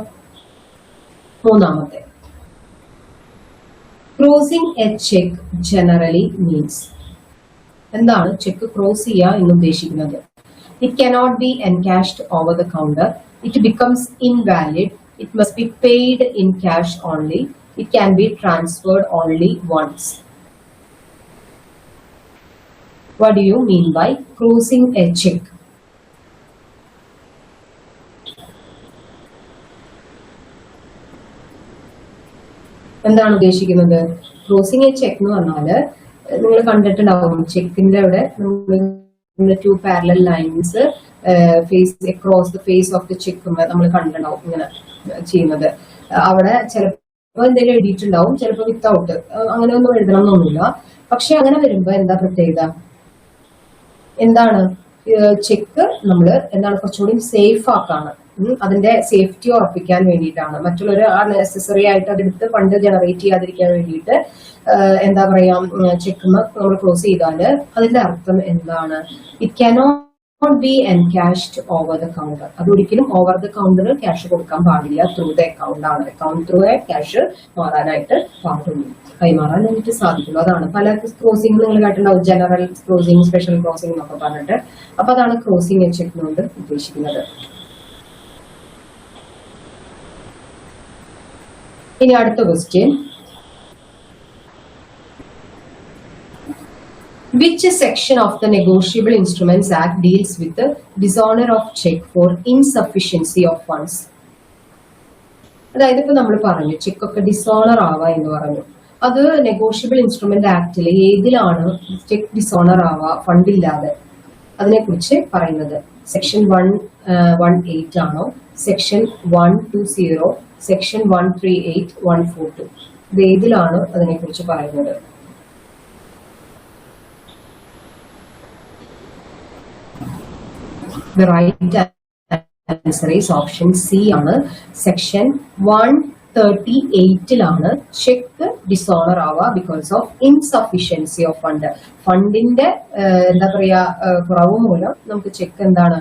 മൂന്നാമത്തെ, crossing a cheque generally means. എന്താണ് ചെക്ക് ക്രോസ് ചെയ്യുക എന്ന് ഉദ്ദേശിക്കുന്നത്? It cannot be encashed over the counter. It becomes invalid. It must be paid in cash only. It can be transferred only once. What do you mean by crossing a check? എന്താണ് ഉദ്ദേശിക്കുന്നത്? Crossing a check എന്ന് പറഞ്ഞാല് നിങ്ങൾ കണ്ടിട്ടുണ്ടാവും, ചെക്കിന്റെ അവിടെ two parallel lines face across the face of the cheque നമ്മൾ കണ്ടിട്ടുണ്ടാവും ഇങ്ങനെ ചെയ്യുന്നത്. അവിടെ ചിലപ്പോൾ എന്തെങ്കിലും എഴുതിയിട്ടുണ്ടാവും, ചിലപ്പോൾ വിത്തൗട്ട്, അങ്ങനെ ഒന്നും എഴുതണം എന്നൊന്നുമില്ല. പക്ഷെ അങ്ങനെ വരുമ്പോ എന്താ പ്രത്യേകത? എന്താണ് ചെക്ക് നമ്മൾ എന്താണ് കുറച്ചുകൂടി സേഫ് ആക്കാണ്, അതിന്റെ സേഫ്റ്റി ഉറപ്പിക്കാൻ വേണ്ടിയിട്ടാണ്. മറ്റുള്ളവർ ആ നെസസറി ആയിട്ട് അതെടുത്ത് ഫണ്ട് ജനറേറ്റ് ചെയ്യാതിരിക്കാൻ വേണ്ടിയിട്ട് എന്താ പറയാ ചെക്ക് നമ്മൾ ക്ലോസ് ചെയ്താല് അതിന്റെ അർത്ഥം എന്താണ്? It cannot be encashed over the counter. അതൊരിക്കലും ഓവർ ദ കൗണ്ടർ ക്യാഷ് കൊടുക്കാൻ പാടില്ല. ത്രൂ ദ അക്കൗണ്ട് ആണ്. അക്കൗണ്ട് ത്രൂ ക്യാഷ് മാറാനായിട്ട് പാടുള്ളൂ, കൈമാറാനായിട്ട് സാധിക്കുള്ളൂ. അതാണ് പല ക്രോസിംഗ് നിങ്ങൾ കേട്ടിട്ടുണ്ടാവും, ജനറൽ ക്രോസിംഗ്, സ്പെഷ്യൽ ക്രോസിംഗ് എന്നൊക്കെ പറഞ്ഞിട്ട്. അപ്പൊ അതാണ് ക്രോസിംഗ് ചെക്ക് കൊണ്ട് ഉദ്ദേശിക്കുന്നത്. ഇനി അടുത്ത question, which section of the Negotiable Instruments Act deals with the dishonor of check for insufficiency of funds? അതായത് ഇപ്പൊ നമ്മൾ പറഞ്ഞു ചെക്കൊക്കെ ഡിസോണർ ആവാ എന്ന് പറഞ്ഞു. അത് നെഗോഷ്യബിൾ ഇൻസ്ട്രുമെന്റ് ആക്ടിൽ ഏതിലാണ് ചെക്ക് ഡിസോണർ ആവാ ഫണ്ട് ഇല്ലാതെ? അതിനെ കുറിച്ച് പറയുന്നത് സെക്ഷൻ 118 ആണോ, സെക്ഷൻ 120, സെക്ഷൻ 138, 142, ഇത് ഏതിലാണ് അതിനെ കുറിച്ച് പറയുന്നത്? The right answer is option C ആണ്. സെക്ഷൻ 138 ചെക്ക് ഡിസോണർ ആവുക because of insufficiency of fund. ഫണ്ടിന്റെ എന്താ പറയാ കുറവ് മൂലം നമുക്ക് ചെക്ക് എന്താണ്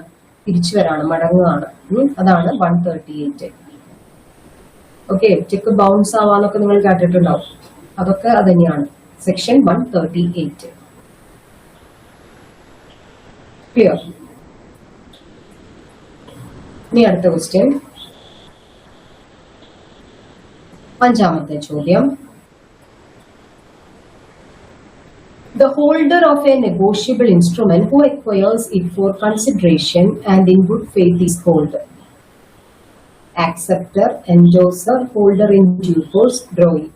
തിരിച്ചു വരാണ്, മടങ്ങുകയാണ്. അതാണ് 138. ഓക്കെ, ചെക്ക് ബൗൺസ് ആവാന്നൊക്കെ നിങ്ങൾ കേട്ടിട്ടുണ്ടാവും, അതൊക്കെ അത് തന്നെയാണ്. സെക്ഷൻ 138. ക്ലിയർ? ഇനി അടുത്ത ക്വസ്റ്റ്യൻ, അഞ്ചാമത്തെ ചോദ്യം. The holder of a negotiable instrument who acquires it for consideration and in good faith is called acceptor, endorser, holder in due course, drawee.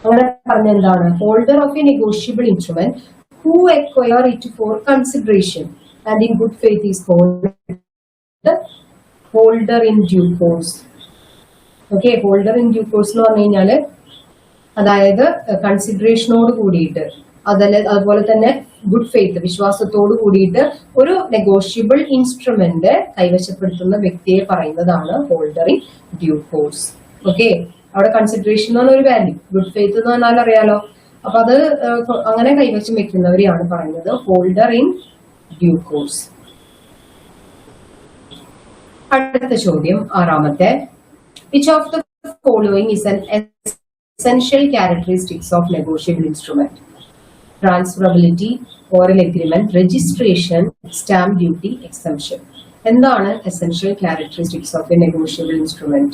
അങ്ങനെ പറഞ്ഞ എന്താണ്? Holder of a negotiable instrument who acquire it for consideration and in good faith is called holder in due course. Okay, holder in due course എന്ന് പറഞ്ഞു കഴിഞ്ഞാല് അതായത് കൺസിഡറേഷനോട് കൂടിയിട്ട് അതുപോലെ തന്നെ ഗുഡ് ഫെയ്ത്ത് വിശ്വാസത്തോട് കൂടിയിട്ട് ഒരു നെഗോഷ്യബിൾ ഇൻസ്ട്രുമെന്റ് കൈവശപ്പെടുത്തുന്ന വ്യക്തിയെ പറയുന്നതാണ് holder in due course. Okay, അവിടെ കൺസിഡറേഷൻ എന്ന് പറഞ്ഞ ഒരു വാല്യൂ, ഗുഡ് ഫെയ്ത്ത് എന്ന് പറഞ്ഞാൽ അറിയാലോ. അപ്പൊ അത് അങ്ങനെ കൈവശം വെക്കുന്നവരെയാണ് പറയുന്നത് ഹോൾഡർ ഇൻ due course. അടുത്ത ചോദ്യം ആറാമത്തെ. Which of the following is an essential characteristics of negotiable instrument? Transferability, oral agreement, registration, stamp duty, exemption. എന്താണ് essential characteristics of a negotiable instrument?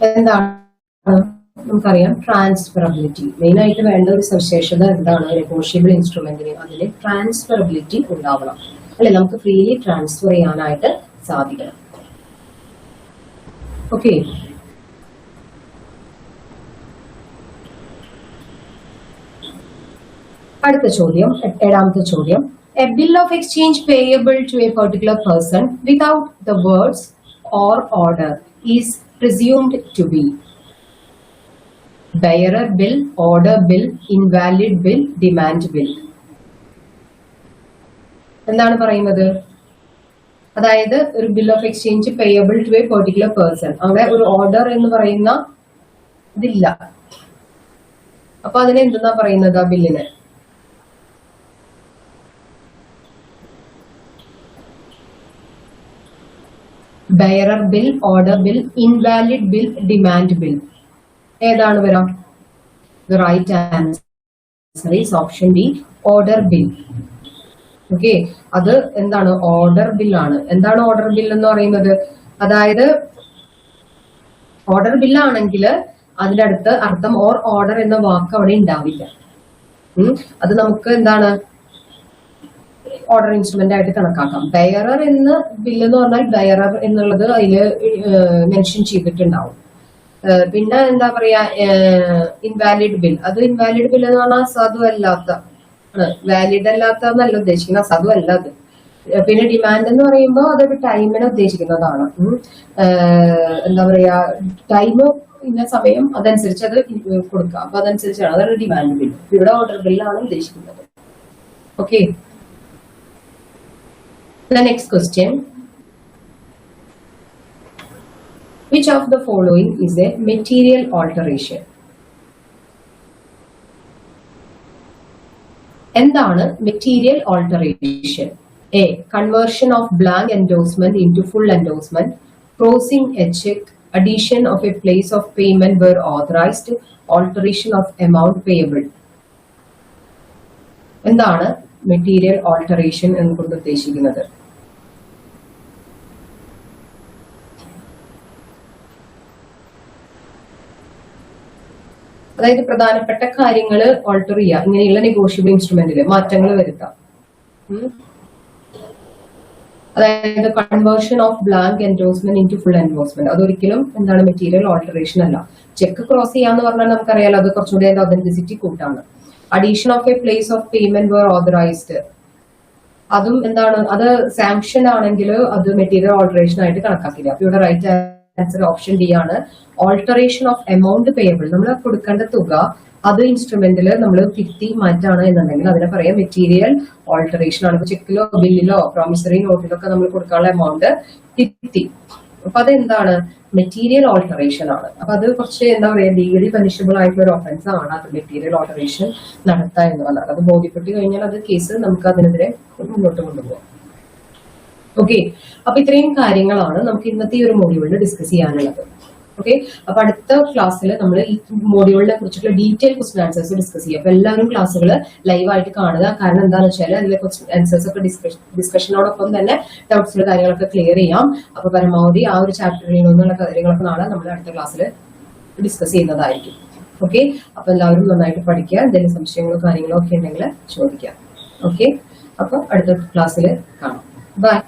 എന്താണ് നമുക്കറിയാം, ട്രാൻസ്ഫറബിലിറ്റി. മെയിൻ ആയിട്ട് വേണ്ട ഒരു സവിശേഷത എന്താണ് നെഗോഷ്യബിൾ ഇൻസ്ട്രുമെന്റിന്? അതിന് ട്രാൻസ്ഫറബിലിറ്റി ഉണ്ടാവണം, അല്ലെ? നമുക്ക് ഫ്രീലി ട്രാൻസ്ഫർ ചെയ്യാനായിട്ട് സാധിക്കണം. ഓക്കെ, അടുത്ത ചോദ്യം, ഏഴാമത്തെ ചോദ്യം. A bill of exchange payable to a particular person without the words or order is presumed to be bearer bill, order bill, invalid bill, demand bill. എന്താണ് പറയുന്നത്? അതായത് ഒരു bill of exchange payable to a particular person, അവിടെ ഒരു order എന്ന് പറയുന്ന ഇതില്ല. അപ്പൊ അതിനെ എന്തെന്നാ പറയുന്നത്? ആ ബില്ലിന് bearer bill, order bill, invalid bill, demand bill. ഏതാണ് വരാം? The right answer is option B, order bill. Okay, അത് എന്താണ്? ഓർഡർ ബില്ലാണ്. എന്താണ് ഓർഡർ ബിൽ എന്ന് പറയുന്നത്? അതായത് ഓർഡർ ബില്ലാണെങ്കിൽ അതിന്റെ അടുത്ത് അർത്ഥം ഓർ ഓർഡർ എന്ന വാക്ക് അവിടെ ഉണ്ടാവില്ല. അത് നമുക്ക് എന്താണ് ഓർഡർ ഇൻസ്ട്രുമെന്റ് ആയിട്ട് കണക്കാക്കാം. ബെയറർ എന്ന് ബില്ല് എന്ന് പറഞ്ഞാൽ ബെയറർ എന്നുള്ളത് അതിൽ മെൻഷൻ ചെയ്തിട്ടുണ്ടാവും. പിന്നെ എന്താ പറയാ, ഇൻവാലിഡ് ബിൽ. അത് ഇൻവാലിഡ് ബിൽ എന്ന് പറഞ്ഞാൽ സാധുവല്ലാത്ത, വാലിഡ് അല്ലാത്ത എന്നല്ല ഉദ്ദേശിക്കുന്നത്, സാധുവല്ല അത്. പിന്നെ ഡിമാൻഡ് എന്ന് പറയുമ്പോൾ അതൊരു ടൈമിനെ ഉദ്ദേശിക്കുന്നതാണ്. എന്താ പറയാ, ടൈം ഇന്ന സമയം അതനുസരിച്ച് അത് കൊടുക്കാം. അപ്പൊ അതനുസരിച്ചാണ്, അതൊരു ഡിമാൻഡ് ബിൽ. ഇവിടെ ഓർഡർ ബില്ലാണ് ഉദ്ദേശിക്കുന്നത്. Okay, the next question. Which of the following is a material alteration? എന്താണ് material alteration? A, conversion of blank endorsement into full endorsement, crossing a check, addition of a place of payment where authorized, alteration of amount payable. എന്താണ് material alteration എന്നുകൊണ്ട് ഉദ്ദേശിക്കുന്നത്? അതായത് പ്രധാനപ്പെട്ട കാര്യങ്ങൾ alter ചെയ്യുക, ഇങ്ങനെയുള്ള negotiable ഇൻസ്ട്രുമെന്റില് മാറ്റങ്ങൾ വരുത്താം. അതായത് conversion of blank endorsement into full endorsement, അതൊരിക്കലും എന്താണ് മെറ്റീരിയൽ ഓൾട്ടറേഷൻ അല്ല. ചെക്ക് ക്രോസ് ചെയ്യാന്ന് പറഞ്ഞാൽ നമുക്കറിയാലോ, അത് കുറച്ചുകൂടി അതിന്റെ ഒതന്റിസിറ്റി കൂട്ടാണ്. Addition of a place of payment where authorised, അതും എന്താണ്, അത് സാങ്ഷൻ ആണെങ്കിൽ അത് മെറ്റീരിയൽ ഓൾട്ടറേഷൻ ആയിട്ട് കണക്കാക്കില്ല. അപ്പൊ ഇവിടെ റൈറ്റ് ആൻസർ ഓപ്ഷൻ ഡി ആണ്. ഓൾട്ടറേഷൻ ഓഫ് എമൗണ്ട് പേയബിൾ, നമ്മൾ കൊടുക്കേണ്ട തുക അത് ഇൻസ്ട്രുമെന്റിൽ നമ്മൾ തിരുത്തി മാറ്റാണ് എന്നുണ്ടെങ്കിൽ അതിനെ പറയാം മെറ്റീരിയൽ ഓൾട്ടറേഷൻ ആണ്. ഇപ്പൊ ചെക്കിലോ ബില്ലിലോ പ്രോമിസറി നോട്ടിലോ ഒക്കെ നമ്മൾ കൊടുക്കാനുള്ള എമൗണ്ട് തിരുത്തി, അപ്പൊ അതെന്താണ് മെറ്റീരിയൽ ഓൾട്ടറേഷൻ ആണ്. അപ്പൊ അത് കുറച്ച് എന്താ പറയാ ലീഗലി പനിഷബിൾ ആയിട്ടുള്ള ഒരു ഒഫൻസ് ആണ് അത് മെറ്റീരിയൽ ഓൾട്ടറേഷൻ നടത്തുക എന്ന് പറഞ്ഞാൽ. അത് ബോധ്യപ്പെട്ട് കഴിഞ്ഞാൽ അത് കേസ് നമുക്ക് അതിനെതിരെ മുന്നോട്ട് കൊണ്ടുപോകാം. ഓക്കെ, അപ്പൊ ഇത്രയും കാര്യങ്ങളാണ് നമുക്ക് ഇന്നത്തെ ഈ ഒരു മോഡ്യൂളിൽ ഡിസ്കസ് ചെയ്യാനുള്ളത്. ഓക്കെ, അപ്പൊ അടുത്ത ക്ലാസ്സിൽ നമ്മൾ ഈ മോഡ്യൂളിനെ കുറിച്ചുള്ള ഡീറ്റെയിൽ ക്വസ്റ്റൻ ആൻസേഴ്സ് ഡിസ്കസ് ചെയ്യും. അപ്പൊ എല്ലാവരും ക്ലാസ്സുകൾ ലൈവായിട്ട് കാണുക. കാരണം എന്താണെന്ന് വെച്ചാൽ അതിലെ ക്വസ്റ്റൻ ആൻസേഴ്സ് ഒക്കെ ഡിസ്കഷനോടൊപ്പം തന്നെ ഡൗട്ട്സിലെ കാര്യങ്ങളൊക്കെ ക്ലിയർ ചെയ്യാം. അപ്പൊ പരമാവധി ആ ഒരു ചാപ്റ്ററിൽ നിന്നുള്ള കാര്യങ്ങളൊക്കെ നാളെ നമ്മൾ അടുത്ത ക്ലാസ്സിൽ ഡിസ്കസ് ചെയ്യുന്നതായിരിക്കും. ഓക്കെ, അപ്പൊ എല്ലാവരും നന്നായിട്ട് പഠിക്കുക. എന്തെങ്കിലും സംശയങ്ങളോ കാര്യങ്ങളോ ഒക്കെ ഉണ്ടെങ്കിൽ ചോദിക്കാം. ഓക്കെ, അപ്പൊ അടുത്ത ക്ലാസ്സിൽ കാണാം. ബൈ.